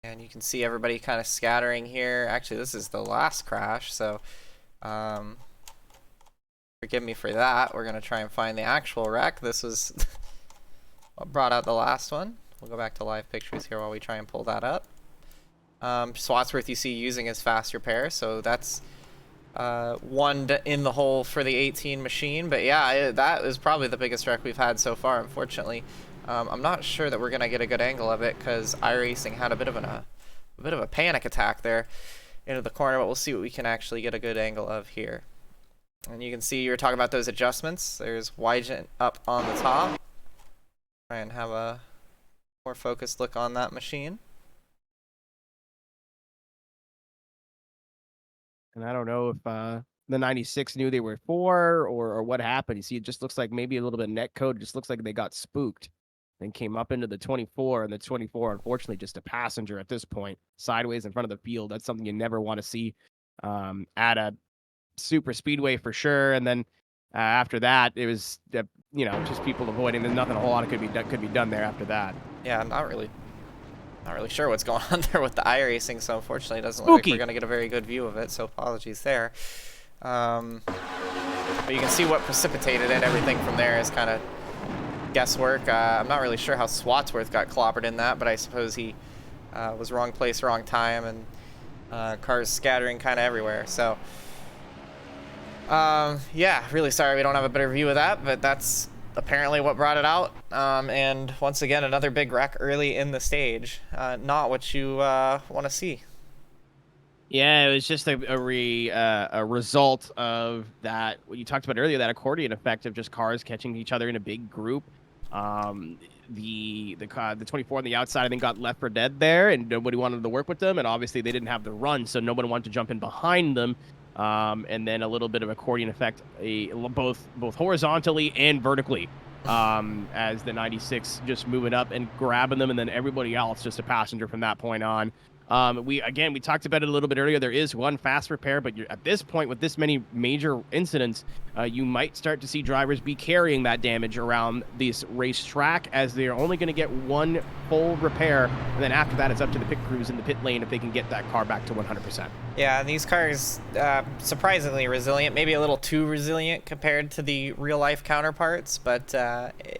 And you can see everybody kind of scattering here. Actually, this is the last crash, so forgive me for that. We're going to try and find the actual wreck. This was what brought out the last one. We'll go back to live pictures here while we try and pull that up. Swatsworth you see using his fast repair, so that's one in the hole for the 18 machine. But yeah, that is probably the biggest wreck we've had so far, unfortunately. I'm not sure that we're going to get a good angle of it because iRacing had a bit of a panic attack there into the corner, but we'll see what we can actually get a good angle of here. And you can see you were talking about those adjustments. There's Wygant up on the top. Try and have a more focused look on that machine. And I don't know if the 96 knew they were 4 or what happened. You see, it just looks like maybe a little bit of net code. It just looks like they got spooked. Then came up into the 24, and the 24, unfortunately, just a passenger at this point, sideways in front of the field. That's something you never want to see at a super speedway for sure. And then after that, it was just people avoiding. There's nothing a whole lot could be done there after that. Yeah, I'm not really sure what's going on there with the iRacing. So unfortunately, it doesn't look like we're gonna get a very good view of it. So apologies there. But you can see what precipitated it. Everything from there is kind of guesswork. I'm not really sure how Swatsworth got clobbered in that, but I suppose he was wrong place, wrong time, and cars scattering kind of everywhere. So Yeah, really sorry we don't have a better view of that, but that's apparently what brought it out. And once again, another big wreck early in the stage. Not what you want to see. Yeah, it was just a result of that, what you talked about earlier, that accordion effect of just cars catching each other in a big group. The 24 on the outside, I think, got left for dead there, and nobody wanted to work with them, and obviously they didn't have the run, so nobody wanted to jump in behind them. And then a little bit of accordion effect, both horizontally and vertically, as the 96 just moving up and grabbing them, and then everybody else just a passenger from that point on. We talked about it a little bit earlier. There is one fast repair, but at this point, with this many major incidents, you might start to see drivers be carrying that damage around this racetrack, as they're only going to get one full repair, and then after that, it's up to the pit crews in the pit lane if they can get that car back to 100%. Yeah, and these cars, surprisingly resilient, maybe a little too resilient compared to the real-life counterparts, but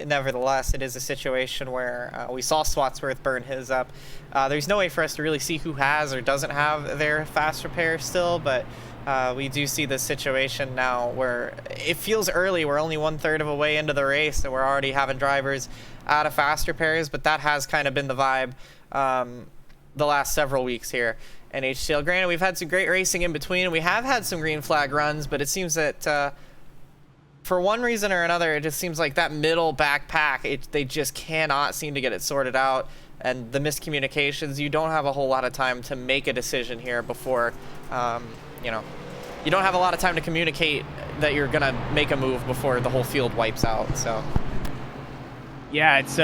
nevertheless, it is a situation where we saw Swatsworth burn his up. There's no way for us to really see who has or doesn't have their fast repair still, but we do see this situation now where it feels early. We're only 1/3 of a way into the race, and we're already having drivers out of fast repairs, but that has kind of been the vibe the last several weeks here in HTL. Granted, we've had some great racing in between, and we have had some green flag runs, but it seems that for one reason or another, it just seems like that middle backpack, they just cannot seem to get it sorted out. And the miscommunications, you don't have a whole lot of time to make a decision here before, you don't have a lot of time to communicate that you're going to make a move before the whole field wipes out. So, yeah, it's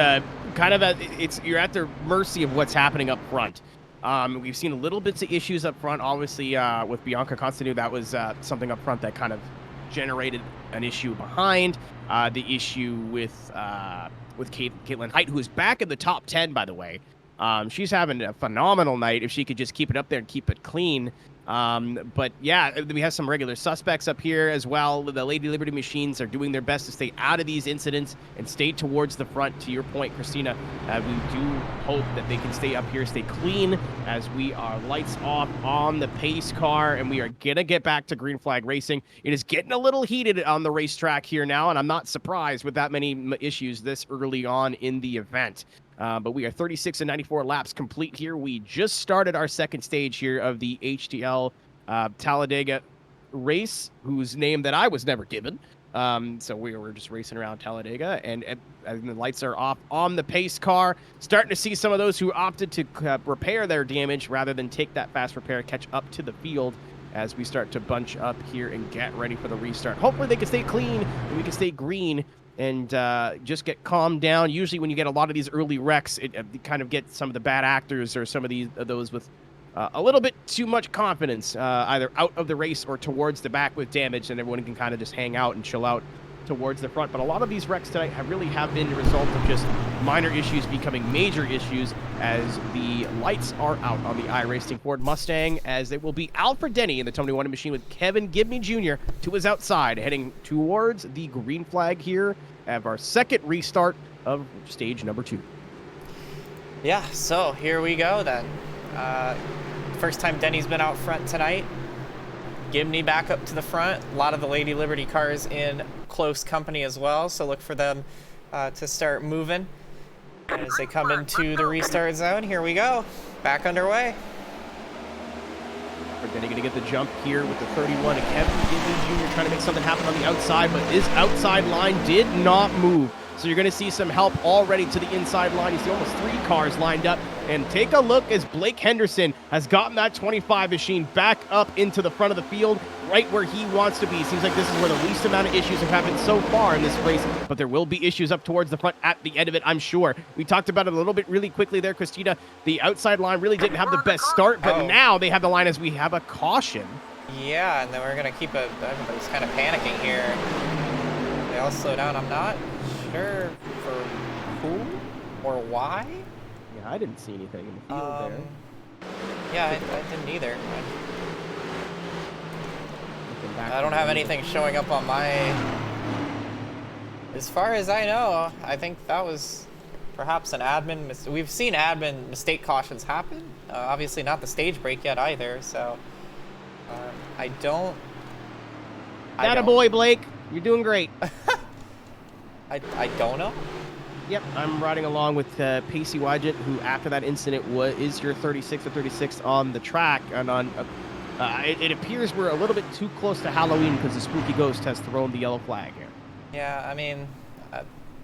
you're at the mercy of what's happening up front. We've seen a little bits of issues up front. Obviously, with Bianca Constantine, that was something up front that kind of generated an issue behind. The issue with Caitlin Height, who is back in the top 10, by the way. She's having a phenomenal night if she could just keep it up there and keep it clean. But yeah, we have some regular suspects up here as well. The Lady Liberty machines are doing their best to stay out of these incidents and stay towards the front. To your point, Kristina, we do hope that they can stay up here, stay clean, as we are lights off on the pace car, and we are gonna get back to green flag racing. It is getting a little heated on the racetrack here now, and I'm not surprised with that many issues this early on in the event. But we are 36 and 94 laps complete here. We just started our second stage here of the HTL Talladega race, whose name that I was never given. So we were just racing around Talladega, and the lights are off on the pace car. Starting to see some of those who opted to repair their damage rather than take that fast repair, catch up to the field as we start to bunch up here and get ready for the restart. Hopefully they can stay clean and we can stay green and just get calmed down. Usually when you get a lot of these early wrecks, it kind of gets some of the bad actors or some of those with a little bit too much confidence, either out of the race or towards the back with damage, and everyone can kind of just hang out and chill out towards the front. But a lot of these wrecks tonight have been the result of just minor issues becoming major issues as the lights are out on the iRacing Ford Mustang, as it will be Alfred Denny in the Tony One machine with Kevin Gibney Jr. to his outside, heading towards the green flag here of our second restart of stage number 2. yeah, so here we go then. First time Denny's been out front tonight. Gibney back up to the front. A lot of the Lady Liberty cars in close company as well, so look for them to start moving as they come into the restart zone. Here we go, back underway. We're going to get the jump here with the 31 of Kevin Gibney Jr. trying to make something happen on the outside, but his outside line did not move. So you're going to see some help already to the inside line. You see almost 3 cars lined up. And take a look as Blake Henderson has gotten that 25 machine back up into the front of the field, right where he wants to be. Seems like this is where the least amount of issues have happened so far in this race, but there will be issues up towards the front at the end of it, I'm sure. We talked about it a little bit really quickly there, Kristina. The outside line really didn't have the best start, but now they have the line as we have a caution. Yeah, and then we're going to keep everybody's kind of panicking here. They all slow down. I'm not sure for who or why. Yeah, I didn't see anything in the field there. Yeah, I didn't either. I don't have anything showing up on my... As far as I know, I think that was perhaps an admin... We've seen admin mistake cautions happen. Obviously not the stage break yet either, so... I don't I don't. Attaboy, Blake. You're doing great. I don't know. Yep, I'm riding along with Pacey Wygent, who after that incident is your 36 or 36 on the track, and on. It appears we're a little bit too close to Halloween because the spooky ghost has thrown the yellow flag here. Yeah, I mean,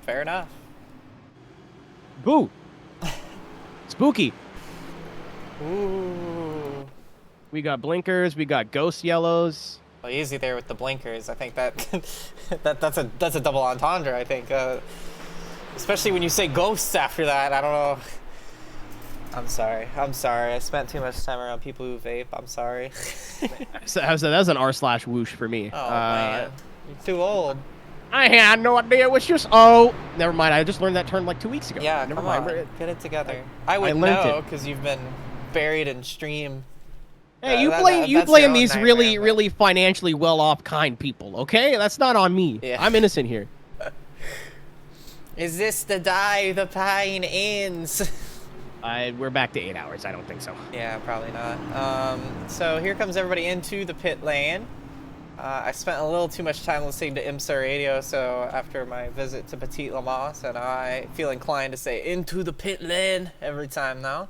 fair enough. Boo! Spooky. Ooh. We got blinkers. We got ghost yellows. Well, easy there with the blinkers. I think that, that's a double entendre. I think, especially when you say ghosts after that. I don't know. I'm sorry. I spent too much time around people who vape. I'm sorry. So that was an r/whoosh for me. Oh man, you're too old. I had no idea it was just. Oh, never mind. I just learned that term like 2 weeks ago. Yeah, never come mind. on, get it together. I would learned know it. because you've been buried in stream. Hey, you That's blame your own these nightmare, really, but- really financially well-off, kind people. Okay, that's not on me. Yeah. I'm innocent here. Is this the day the pain ends? We're back to 8 hours. I don't think so. Yeah, probably not. So here comes everybody into the pit lane. I spent a little too much time listening to IMSA radio, so after my visit to Petit Lamas, and I feel inclined to say into the pit lane every time now.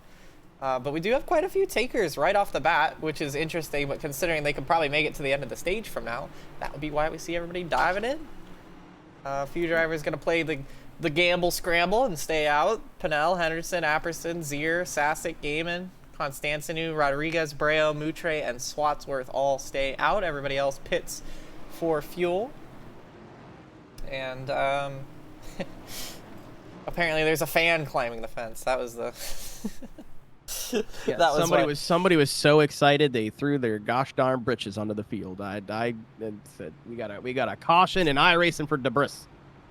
But we do have quite a few takers right off the bat, which is interesting, but considering they could probably make it to the end of the stage from now, that would be why we see everybody diving in. A few drivers going to play the gamble scramble and stay out. Pinnell, Henderson, Apperson, Zier, Sasic, Gaiman, Constantinu, Rodriguez, Breo, Moutre, and Swatsworth all stay out. Everybody else pits for fuel. And apparently there's a fan climbing the fence. That was the... Yeah, that was somebody was so excited they threw their gosh darn britches onto the field. I said we got a caution and I racing for debris.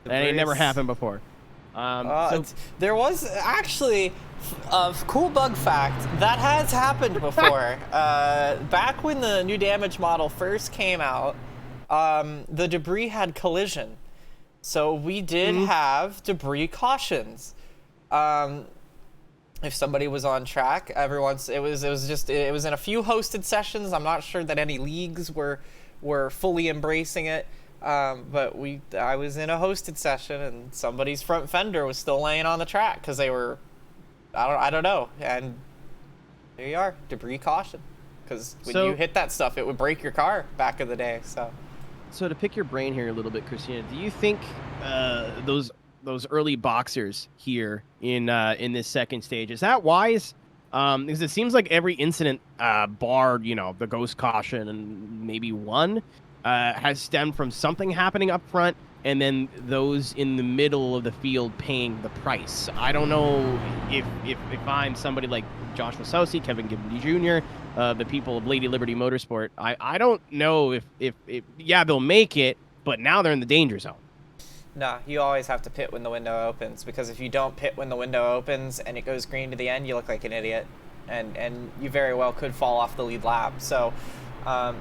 That ain't never happened before. There was actually a cool bug fact that has happened before. Back when the new damage model first came out, the debris had collision, so we did have debris cautions. If somebody was on track, it was in a few hosted sessions. I'm not sure that any leagues were fully embracing it. But I was in a hosted session and somebody's front fender was still laying on the track because they were, I don't know. And there you are, debris caution. Because when you hit that stuff, it would break your car back in the day. So to pick your brain here a little bit, Kristina, do you think those early boxers here in this second stage, is that wise? Because it seems like every incident barred, the ghost caution and maybe one. Has stemmed from something happening up front and then those in the middle of the field paying the price. I don't know if I'm somebody like Josh Wasowski, Kevin Gibney Jr., the people of Lady Liberty Motorsport. I don't know if they'll make it, but now they're in the danger zone. Nah, you always have to pit when the window opens, because if you don't pit when the window opens and it goes green to the end, you look like an idiot, and you very well could fall off the lead lap. So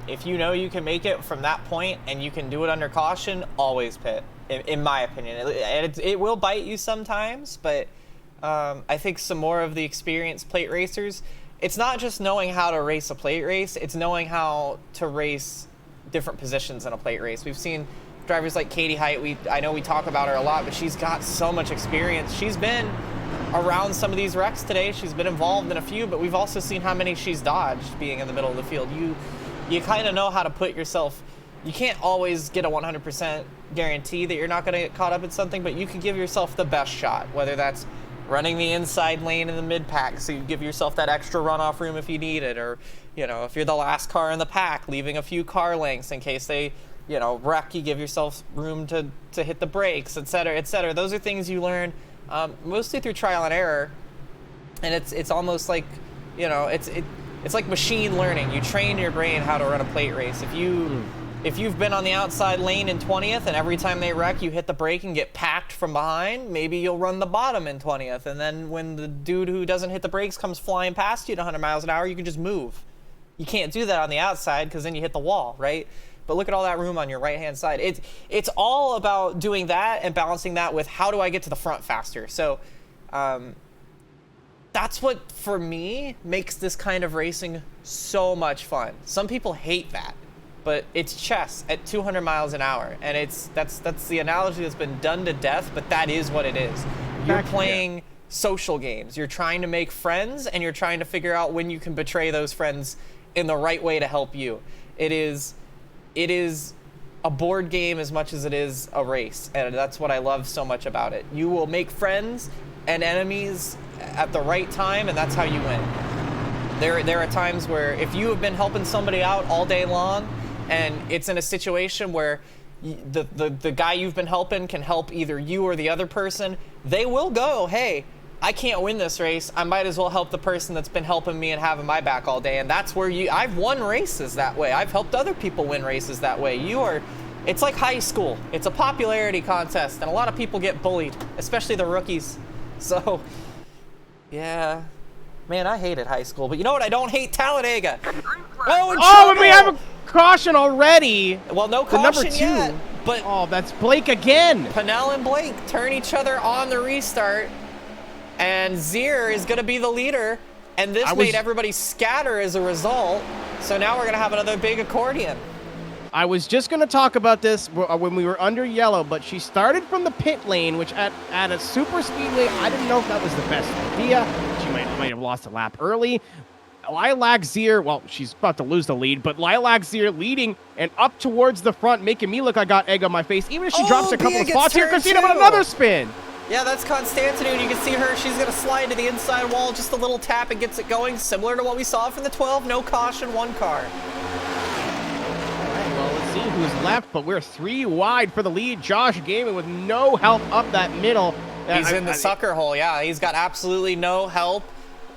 if you know you can make it from that point and you can do it under caution, always pit, in my opinion. It will bite you sometimes, but I think some more of the experienced plate racers, it's not just knowing how to race a plate race, it's knowing how to race different positions in a plate race. We've seen drivers like Katie Height, I know we talk about her a lot, but she's got so much experience. She's been around some of these wrecks today. She's been involved in a few, but we've also seen how many she's dodged being in the middle of the field. You kind of know how to put yourself, you can't always get a 100% guarantee that you're not going to get caught up in something, but you can give yourself the best shot, whether that's running the inside lane in the mid-pack so you give yourself that extra runoff room if you need it, or, if you're the last car in the pack, leaving a few car lengths in case they, wreck, you give yourself room to hit the brakes, etc., etc. Those are things you learn mostly through trial and error, and it's almost like, it's like machine learning. You train your brain how to run a plate race. If you've been on the outside lane in 20th and every time they wreck you hit the brake and get packed from behind, maybe you'll run the bottom in 20th, and then when the dude who doesn't hit the brakes comes flying past you at 100 miles an hour, you can just move. You can't do that on the outside because then you hit the wall, right? But look at all that room on your right-hand side. It's all about doing that and balancing that with how do I get to the front faster. So that's what, for me, makes this kind of racing so much fun. Some people hate that, but it's chess at 200 miles an hour, and that's the analogy that's been done to death, but that is what it is. You're playing social games. You're trying to make friends, and you're trying to figure out when you can betray those friends in the right way to help you. It is a board game as much as it is a race, and that's what I love so much about it. You will make friends and enemies at the right time, and that's how you win. There are times where if you have been helping somebody out all day long, and it's in a situation where the guy you've been helping can help either you or the other person, they will go, hey, I can't win this race. I might as well help the person that's been helping me and having my back all day. And that's where I've won races that way. I've helped other people win races that way. It's like high school. It's a popularity contest, and a lot of people get bullied, especially the rookies. So, yeah. Man, I hated high school, but you know what? I don't hate Talladega. Oh, and we have a caution already. Well, no caution yet. But oh, that's Blake again. Pennell and Blake turn each other on the restart, and Zier is going to be the leader, and this made everybody scatter as a result. So now we're going to have another big accordion. I was just going to talk about this when we were under yellow, but she started from the pit lane, which at a super speedway, I didn't know if that was the best idea. She might have lost a lap early. Lilac Zier, well, she's about to lose the lead, but Lilac Zier leading and up towards the front, making me look like I got egg on my face. Even if she drops a couple of spots here, Kristina, but another spin. Yeah, that's Constantinu. You can see her. She's going to slide to the inside wall. Just a little tap and gets it going, similar to what we saw from the 12. No caution, one car. Well, let's see who's left, but we're 3 wide for the lead. Josh Gaiman with no help up that middle. He's in the sucker hole, yeah. He's got absolutely no help.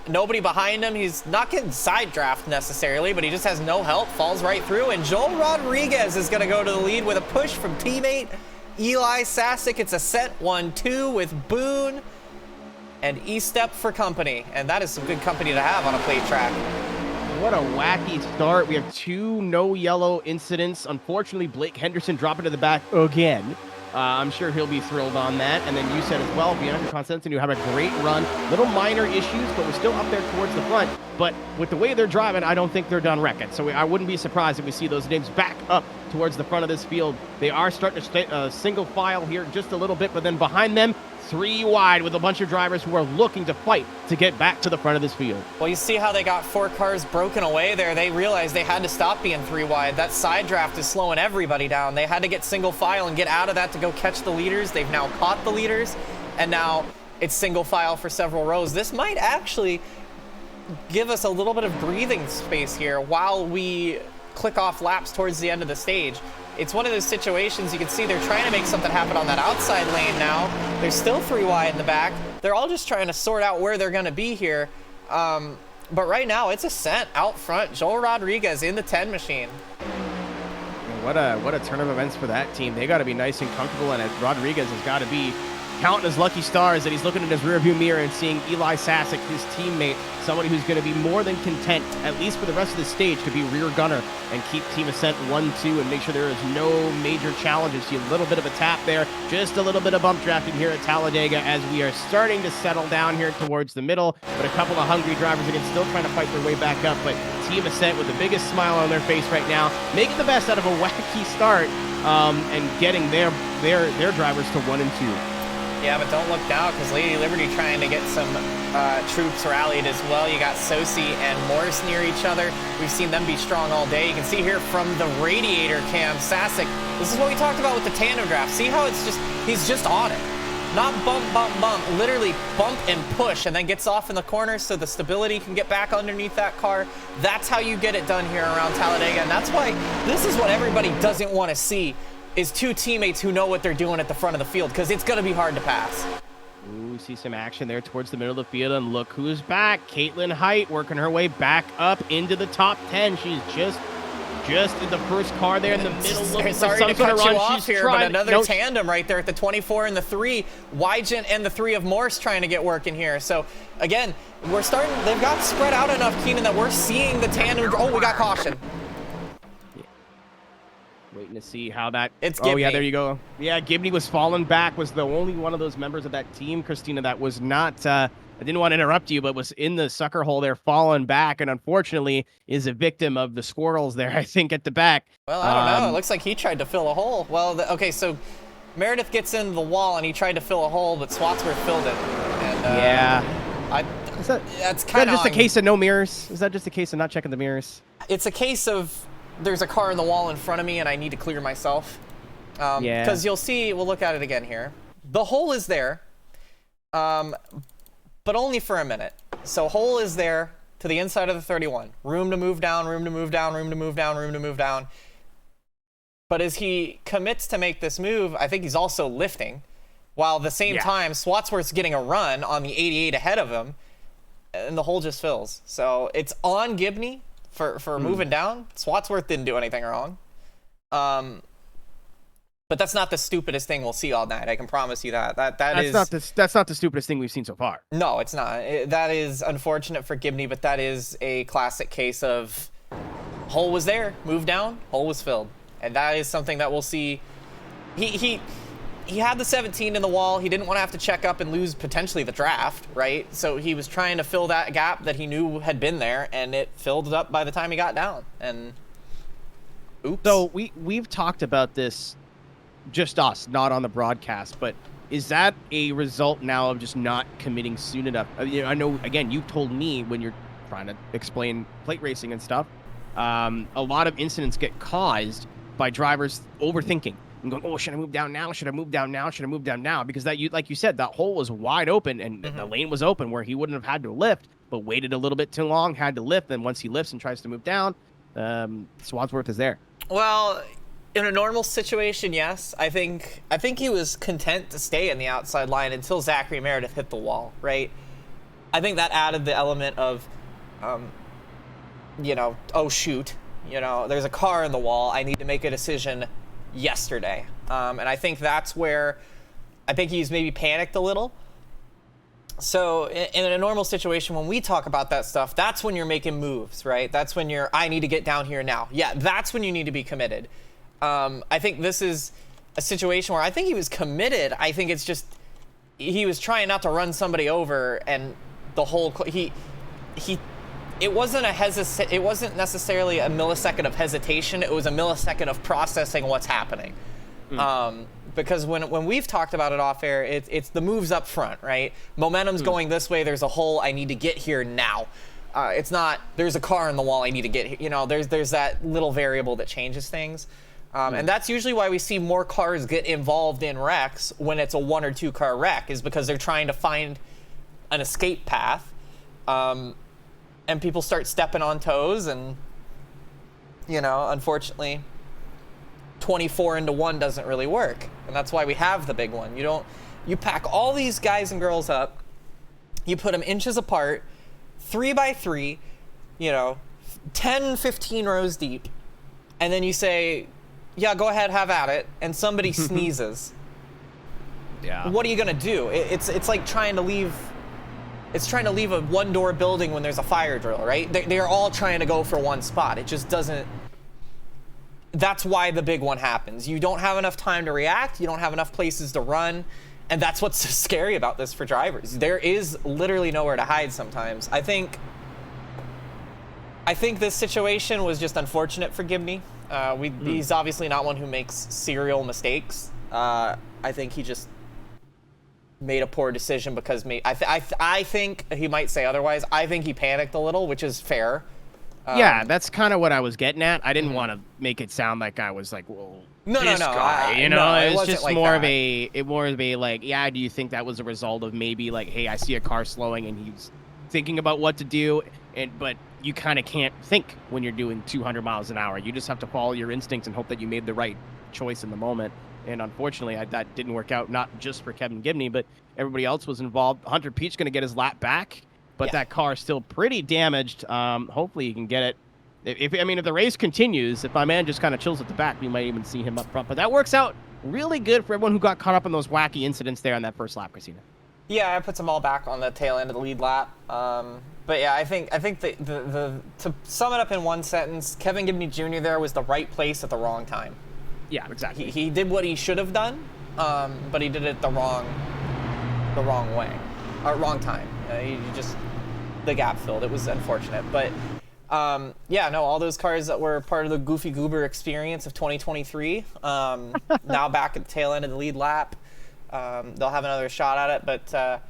Nobody behind him. He's not getting side draft necessarily, but he just has no help. Falls right through, and Joel Rodriguez is going to go to the lead with a push from teammate Eli Sasek. It's a set 1-2 with Boone and E-Step for company, and that is some good company to have on a plate track. What a wacky start. We have 2 no yellow incidents. Unfortunately, Blake Henderson dropping to the back again. I'm sure he'll be thrilled on that. And then you said as well, Bianca Constantinu have a great run. Little minor issues, but we're still up there towards the front. But with the way they're driving, I don't think they're done wrecking. So I wouldn't be surprised if we see those names back up towards the front of this field. They are starting to stay single file here just a little bit, but then behind them, 3 wide with a bunch of drivers who are looking to fight to get back to the front of this field. Well, you see how they got 4 cars broken away there. They realized they had to stop being 3 wide. That side draft is slowing everybody down. They had to get single file and get out of that to go catch the leaders. They've now caught the leaders, and now it's single file for several rows. This might actually give us a little bit of breathing space here while we click off laps towards the end of the stage. It's one of those situations you can see they're trying to make something happen on that outside lane now. There's still 3 wide in the back. They're all just trying to sort out where they're going to be here. But right now, it's a scent out front. Joel Rodriguez in the 10 machine. What a turn of events for that team. They got to be nice and comfortable, and Rodriguez has got to be counting his lucky stars that he's looking in his rearview mirror and seeing Eli Sasek, his teammate, somebody who's going to be more than content, at least for the rest of the stage, to be rear gunner and keep Team Ascent 1-2 and make sure there is no major challenges. See a little bit of a tap there, just a little bit of bump drafting here at Talladega as we are starting to settle down here towards the middle, but a couple of hungry drivers again still trying to fight their way back up, but Team Ascent with the biggest smile on their face right now, making the best out of a wacky start and getting their drivers to 1 and 2. Yeah, but don't look now because Lady Liberty trying to get some troops rallied as well. You got Sosi and Morris near each other. We've seen them be strong all day. You can see here from the radiator cam, Sasek. This is what we talked about with the tandem draft. See how he's just on it. Not bump, bump, bump. Literally bump and push and then gets off in the corner so the stability can get back underneath that car. That's how you get it done here around Talladega. And that's why this is what everybody doesn't want to see. Is 2 teammates who know what they're doing at the front of the field, because it's going to be hard to pass. Ooh, see some action there towards the middle of the field, and look who's back. Caitlin Height working her way back up into the top 10. She's just in the first car there in the middle. Looking for some sort of run. She's here, but another tandem right there at the 24 and the 3. Wygent and the 3 of Morse trying to get working here. So, again, they've got spread out enough, Keenan, that we're seeing the tandem. Oh, we got caution. Waiting to see how that... It's Gibney. Oh, yeah, there you go. Yeah, Gibney was falling back, was the only one of those members of that team, Kristina, that was not I didn't want to interrupt you, but was in the sucker hole there, falling back, and unfortunately is a victim of the squirrels there, I think, at the back. Well, I don't know. It looks like he tried to fill a hole. Well, okay, so Meredith gets into the wall, and he tried to fill a hole, but Swatsworth filled it. And, that's kind of just a case of no mirrors? Is that just a case of not checking the mirrors? It's a case of there's a car in the wall in front of me, and I need to clear myself. Because you'll see, we'll look at it again here. The hole is there, but only for a minute. So hole is there to the inside of the 31. Room to move down, room to move down, room to move down, room to move down. But as he commits to make this move, I think he's also lifting. While at the same time, Swatsworth's getting a run on the 88 ahead of him, and the hole just fills. So it's on Gibney for moving down. Swatsworth didn't do anything wrong. But that's not the stupidest thing we'll see all night. I can promise you that. That's not the stupidest thing we've seen so far. No, it's not. That is unfortunate for Gibney, but that is a classic case of hole was there, moved down, hole was filled. And that is something that we'll see. He had the 17 in the wall. He didn't want to have to check up and lose potentially the draft, right? So he was trying to fill that gap that he knew had been there, and it filled it up by the time he got down. And oops. So we've talked about this, just us, not on the broadcast, but is that a result now of just not committing soon enough? I know, again, you told me when you're trying to explain plate racing and stuff, a lot of incidents get caused by drivers overthinking and going, oh, should I move down now? Should I move down now? Should I move down now? Because like you said, that hole was wide open, and the lane was open where he wouldn't have had to lift, but waited a little bit too long, had to lift. Then once he lifts and tries to move down, Swansworth is there. Well, in a normal situation, yes. I think he was content to stay in the outside line until Zachary Meredith hit the wall, right? I think that added the element of, oh, shoot. There's a car in the wall. I need to make a decision yesterday. And I think that's where I think he's maybe panicked a little. So in a normal situation, when we talk about that stuff, that's when you're making moves, right? That's when I need to get down here now. Yeah, that's when you need to be committed. I think this is a situation where I think he was committed. I think it's just he was trying not to run somebody over, and the whole it wasn't it wasn't necessarily a millisecond of hesitation. It was a millisecond of processing what's happening. Because when we've talked about it off air, it's the moves up front, right? Momentum's going this way. There's a hole. I need to get here now. It's not there's a car in the wall. I need to get here. There's that little variable that changes things. And that's usually why we see more cars get involved in wrecks when it's a 1 or 2 car wreck, is because they're trying to find an escape path. And people start stepping on toes, and, unfortunately, 24 into 1 doesn't really work. And that's why we have the big one. You pack all these guys and girls up, you put them inches apart, 3 by 3, 10, 15 rows deep, and then you say, yeah, go ahead, have at it, and somebody sneezes. Yeah. What are you gonna do? It's like trying to leave a 1-door building when there's a fire drill, right? They're all trying to go for one spot. It just doesn't. That's why the big one happens. You don't have enough time to react. You don't have enough places to run. And that's what's so scary about this for drivers. There is literally nowhere to hide sometimes. I think this situation was just unfortunate for Gibney. He's obviously not one who makes serial mistakes. I think he just made a poor decision because I think he might say otherwise. I think he panicked a little, which is fair. Yeah, that's kind of what I was getting at. I didn't want to make it sound like I was like, well, this guy, it was just like more of a like, yeah, do you think that was a result of maybe like, hey, I see a car slowing and he's thinking about what to do, but you kind of can't think when you're doing 200 miles an hour. You just have to follow your instincts and hope that you made the right choice in the moment. And unfortunately, that didn't work out, not just for Kevin Gibney, but everybody else was involved. Hunter Pete's going to get his lap back, but that car is still pretty damaged. Hopefully he can get it. If the race continues, if my man just kind of chills at the back, we might even see him up front. But that works out really good for everyone who got caught up in those wacky incidents there on that first lap, Kristina. Yeah, I put them all back on the tail end of the lead lap. But yeah, I think to sum it up in one sentence, Kevin Gibney Jr. there was the right place at the wrong time. Yeah, exactly. He did what he should have done, but he did it the wrong way, or wrong time. The gap filled. It was unfortunate, but yeah, no, all those cars that were part of the Goofy Goober experience of 2023, now back at the tail end of the lead lap. They'll have another shot at it, but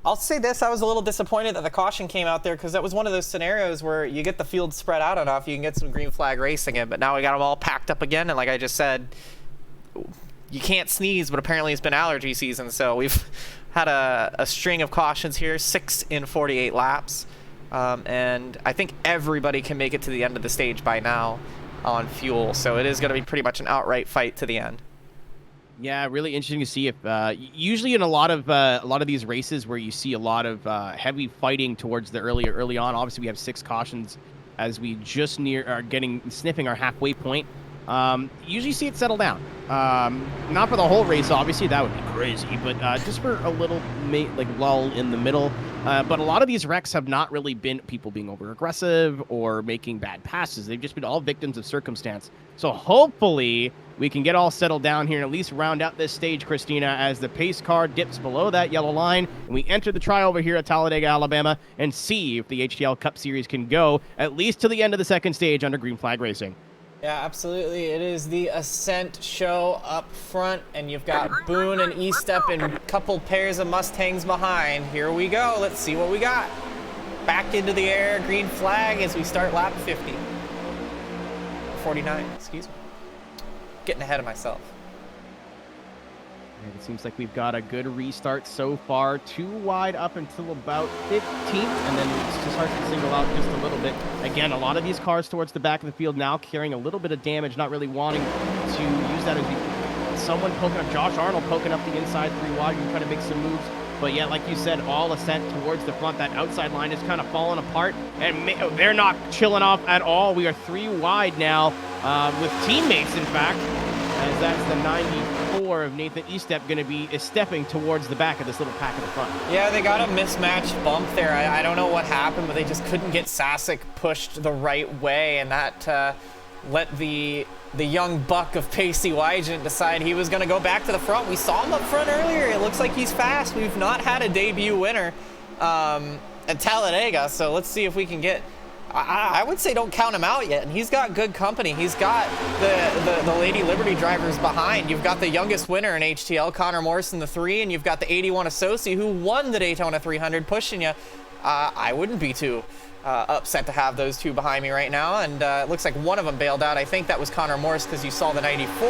I'll say this, I was a little disappointed that the caution came out there because that was one of those scenarios where you get the field spread out enough, you can get some green flag racing in, but now we got them all packed up again, and like I just said, you can't sneeze, but apparently it's been allergy season, so we've had a string of cautions here, 6 in 48 laps, and I think everybody can make it to the end of the stage by now on fuel, so it is going to be pretty much an outright fight to the end. Yeah, really interesting to see if usually in a lot of these races where you see a lot of heavy fighting towards the early on. Obviously, we have 6 cautions as we just are sniffing our halfway point. Usually see it settle down. Not for the whole race, obviously, that would be crazy, but just for a little lull in the middle. But a lot of these wrecks have not really been people being over aggressive or making bad passes. They've just been all victims of circumstance. So hopefully we can get all settled down here and at least round out this stage, Kristina, as the pace car dips below that yellow line. And we enter the try over here at Talladega, Alabama, and see if the HTL Cup Series can go at least to the end of the second stage under green flag racing. Yeah, absolutely. It is the Ascent show up front, and you've got Boone and E-Step and a couple pairs of Mustangs behind. Here we go. Let's see what we got. Back into the air, green flag as we start lap 50. 49, excuse me. Getting ahead of myself. And it seems like we've got a good restart so far. 2 wide up until about 15th, and then it just starts to single out just a little bit. Again, a lot of these cars towards the back of the field now carrying a little bit of damage, not really wanting to use that as someone poking up, Josh Arnold poking up the inside 3 wide and trying to make some moves. But yeah, like you said, all Ascent towards the front. That outside line is kind of falling apart, and they're not chilling off at all. We are 3 wide now with teammates, in fact, as that's the 94 of Nathan Estep going to be stepping towards the back of this little pack at the front. Yeah, they got a mismatched bump there. I don't know what happened, but they just couldn't get Sasek pushed the right way, and that let the young buck of Pacey Wygent decide he was going to go back to the front. We saw him up front earlier. It looks like he's fast. We've not had a debut winner at Talladega, so let's see if we can get... I would say don't count him out yet, and he's got good company. He's got the Lady Liberty drivers behind. You've got the youngest winner in HTL, Connor Morrison, the 3, and you've got the 81 Associate who won the Daytona 300 pushing you. I wouldn't be too upset to have those 2 behind me right now, and it looks like one of them bailed out. I think that was Connor Morris because you saw the 94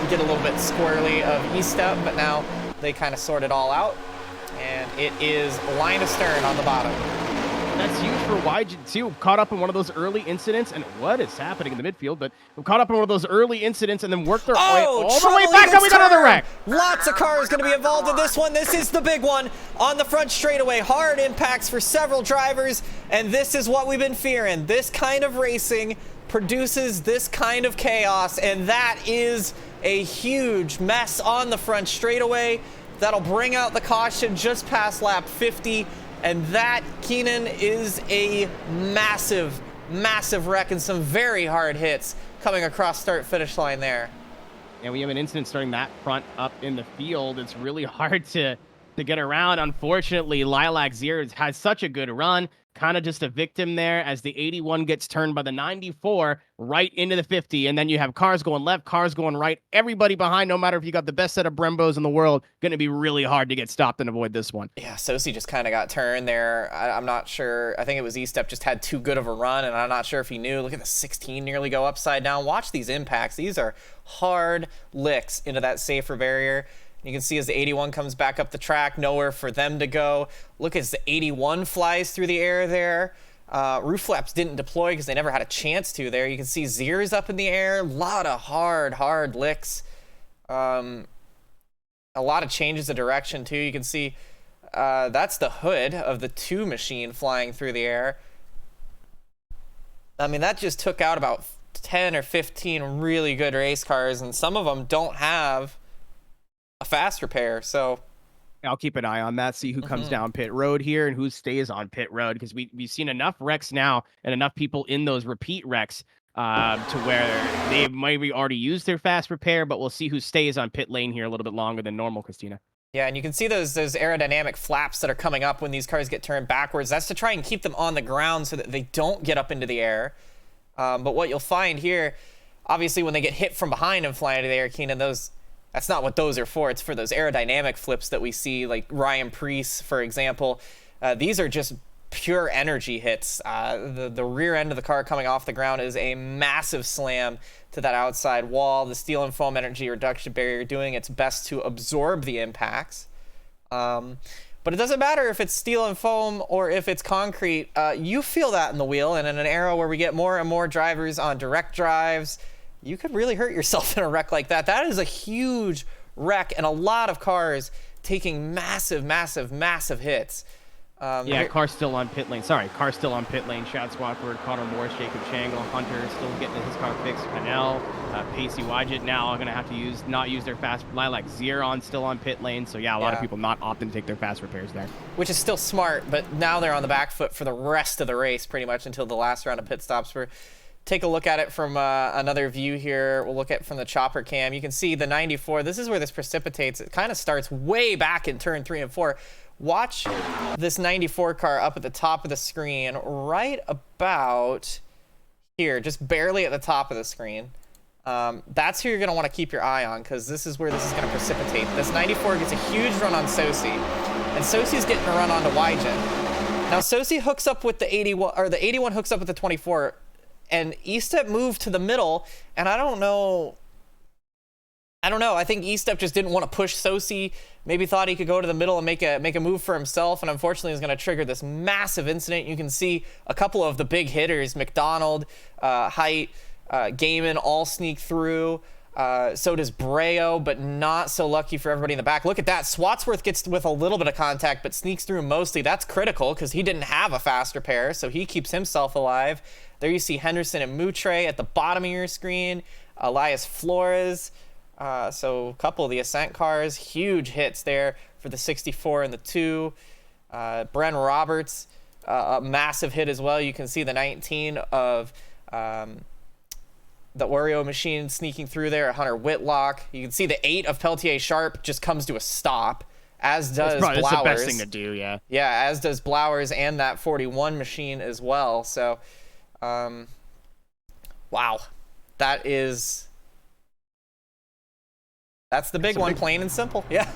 get a little bit squirrely of E-Step, but now they kind of sort it all out, and it is line astern on the bottom. That's huge for Wygent, too. Caught up in one of those early incidents, and what is happening in the midfield, but we caught up in one of those early incidents and then worked our way all the way back, and we got another wreck. Lots of cars going to be involved in this one. This is the big one on the front straightaway. Hard impacts for several drivers, and this is what we've been fearing. This kind of racing produces this kind of chaos, and that is a huge mess on the front straightaway. That'll bring out the caution just past lap 50. And that, Keenan, is a massive, massive wreck and some very hard hits coming across start-finish line there. And we have an incident starting that front up in the field. It's really hard to get around. Unfortunately, Lilac Zier has such a good run. Kind of just a victim there as the 81 gets turned by the 94 right into the 50. And then you have cars going left, cars going right. Everybody behind, no matter if you got the best set of Brembos in the world, going to be really hard to get stopped and avoid this one. Yeah, Sosi just kind of got turned there. I'm not sure. I think it was E-Step just had too good of a run, and I'm not sure if he knew. Look at the 16 nearly go upside down. Watch these impacts. These are hard licks into that safer barrier. You can see as the 81 comes back up the track, nowhere for them to go. Look as the 81 flies through the air there. Roof flaps didn't deploy because they never had a chance to there. You can see Zier's up in the air. A lot of hard licks. A lot of changes of direction too. You can see that's the hood of the 2 machine flying through the air. I mean, that just took out about 10 or 15 really good race cars, and some of them don't have a fast repair, so I'll keep an eye on that, see who comes down pit road here and who stays on pit road, because we've seen enough wrecks now and enough people in those repeat wrecks to where they maybe already used their fast repair, but we'll see who stays on pit lane here a little bit longer than normal, Kristina. Yeah, and you can see those aerodynamic flaps that are coming up when these cars get turned backwards. That's to try and keep them on the ground so that they don't get up into the air. But what you'll find here, obviously when they get hit from behind and fly into the air, Keenan, that's not what those are for. It's for those aerodynamic flips that we see, like Ryan Preece, for example. These are just pure energy hits. The rear end of the car coming off the ground is a massive slam to that outside wall. The steel and foam energy reduction barrier doing its best to absorb the impacts. But it doesn't matter if it's steel and foam or if it's concrete. You feel that in the wheel, and in an era where we get more and more drivers on direct drives, you could really hurt yourself in a wreck like that. That is a huge wreck, and a lot of cars taking massive, massive, massive hits. Yeah, car's still on pit lane. Sorry, car's still on pit lane. Chad Swafford, Connor Morris, Jacob Shangle, Hunter still getting his car fixed. Canel, Pacey Wygett now are going to have to not use their fast. Lilac Xeron still on pit lane. So yeah, a lot of people not opting to take their fast repairs there. Which is still smart, but now they're on the back foot for the rest of the race, pretty much until the last round of pit stops. Take a look at it from another view here. We'll look at it from the chopper cam. You can see the 94. This is where this precipitates. It kind of starts way back in turn 3 and 4. Watch this 94 car up at the top of the screen, right about here, just barely at the top of the screen. That's who you're going to want to keep your eye on, because this is where this is going to precipitate. This 94 gets a huge run on Sosi, and Sosi's getting a run onto Wygett. Now Sosi hooks up with the 81, or the 81 hooks up with the 24, and E-Step moved to the middle, and I don't know. I think E-Step just didn't want to push Sosi. Maybe thought he could go to the middle and make a move for himself, and unfortunately is going to trigger this massive incident. You can see a couple of the big hitters, McDonald, Height, Gaiman, all sneak through. So does Breo, but not so lucky for everybody in the back. Look at that. Swatsworth gets with a little bit of contact, but sneaks through mostly. That's critical because he didn't have a fast repair, so he keeps himself alive. There you see Henderson and Moutre at the bottom of your screen. Elias Flores. So a couple of the Ascent cars, huge hits there for the 64 and the 2. Bren Roberts, a massive hit as well. You can see the 19 of the Oreo machine sneaking through there. Hunter Whitlock. You can see the 8 of Peltier Sharp just comes to a stop, as does Blowers. That's the best thing to do, yeah. Yeah, as does Blowers and that 41 machine as well. So, wow, that's the big one, plain and simple. Yeah.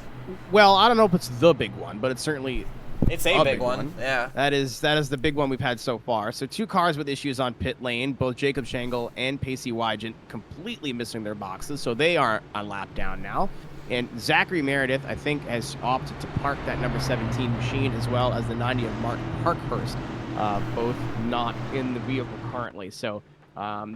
Well, I don't know if it's the big one, but it's certainly it's a big one. Yeah. That is the big one we've had so far. So 2 cars with issues on pit lane, both Jacob Shangle and Pacey Wygett completely missing their boxes, so they are on lap down now. And Zachary Meredith, I think, has opted to park that number 17 machine, as well as the 90 of Mark Parkhurst, both not in the vehicle currently. So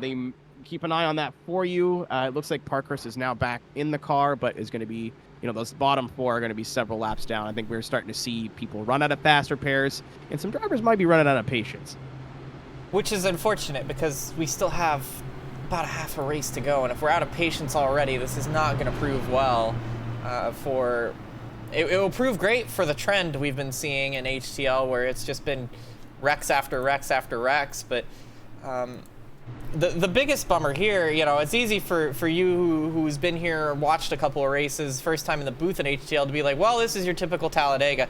they keep an eye on that for you. It looks like Parkhurst is now back in the car, but is going to be, those bottom 4 are going to be several laps down. I think we're starting to see people run out of fast repairs, and some drivers might be running out of patience. Which is unfortunate, because we still have about a half a race to go, and if we're out of patience already, this is not going to prove well it will prove great for the trend we've been seeing in HTL, where it's just been wrecks after wrecks after wrecks, but the biggest bummer here, it's easy for you who's been here, watched a couple of races, first time in the booth in HTL, to be like, well, this is your typical Talladega.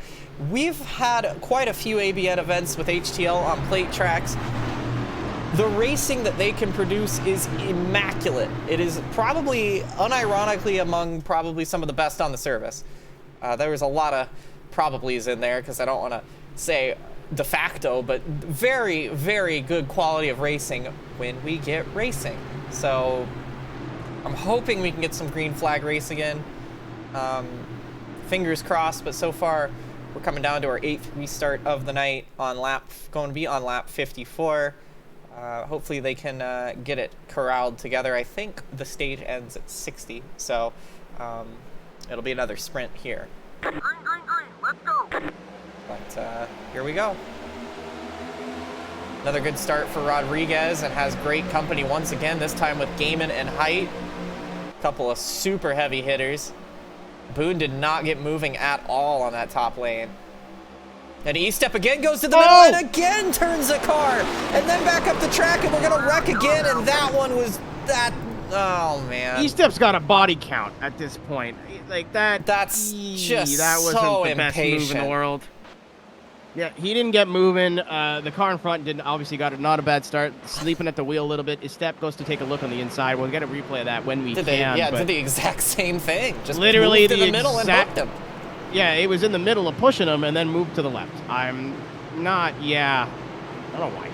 We've had quite a few ABN events with HTL on plate tracks. The racing that they can produce is immaculate. It is probably, unironically, among probably some of the best on the service. There was a lot of probablys in there, because I don't want to say de facto, but very, very good quality of racing when we get racing. So I'm hoping we can get some green flag race again. Fingers crossed, but so far we're coming down to our 8th restart of the night going to be on lap 54. Hopefully they can get it corralled together. I think the stage ends at 60, so it'll be another sprint here. Green, let's go. But here we go. Another good start for Rodriguez, and has great company once again, this time with Gaiman and Height. A couple of super heavy hitters. Boone did not get moving at all on that top lane. And E-Step again goes to the middle and again turns the car, and then back up the track, and we're going to wreck again, and that one was Oh man. E-Step's got a body count at this point. Like that. That's just that wasn't so the best move in impatient. the world. Yeah, he didn't get moving. The car in front didn't obviously got not a bad start. Sleeping at the wheel a little bit. His step goes to take a look on the inside. We'll get a replay of that when we Did can. did the exact same thing. Just literally moved in the middle and hooked him. Yeah, it was in the middle of pushing him and then moved to the left. I'm not. Yeah, I don't know why.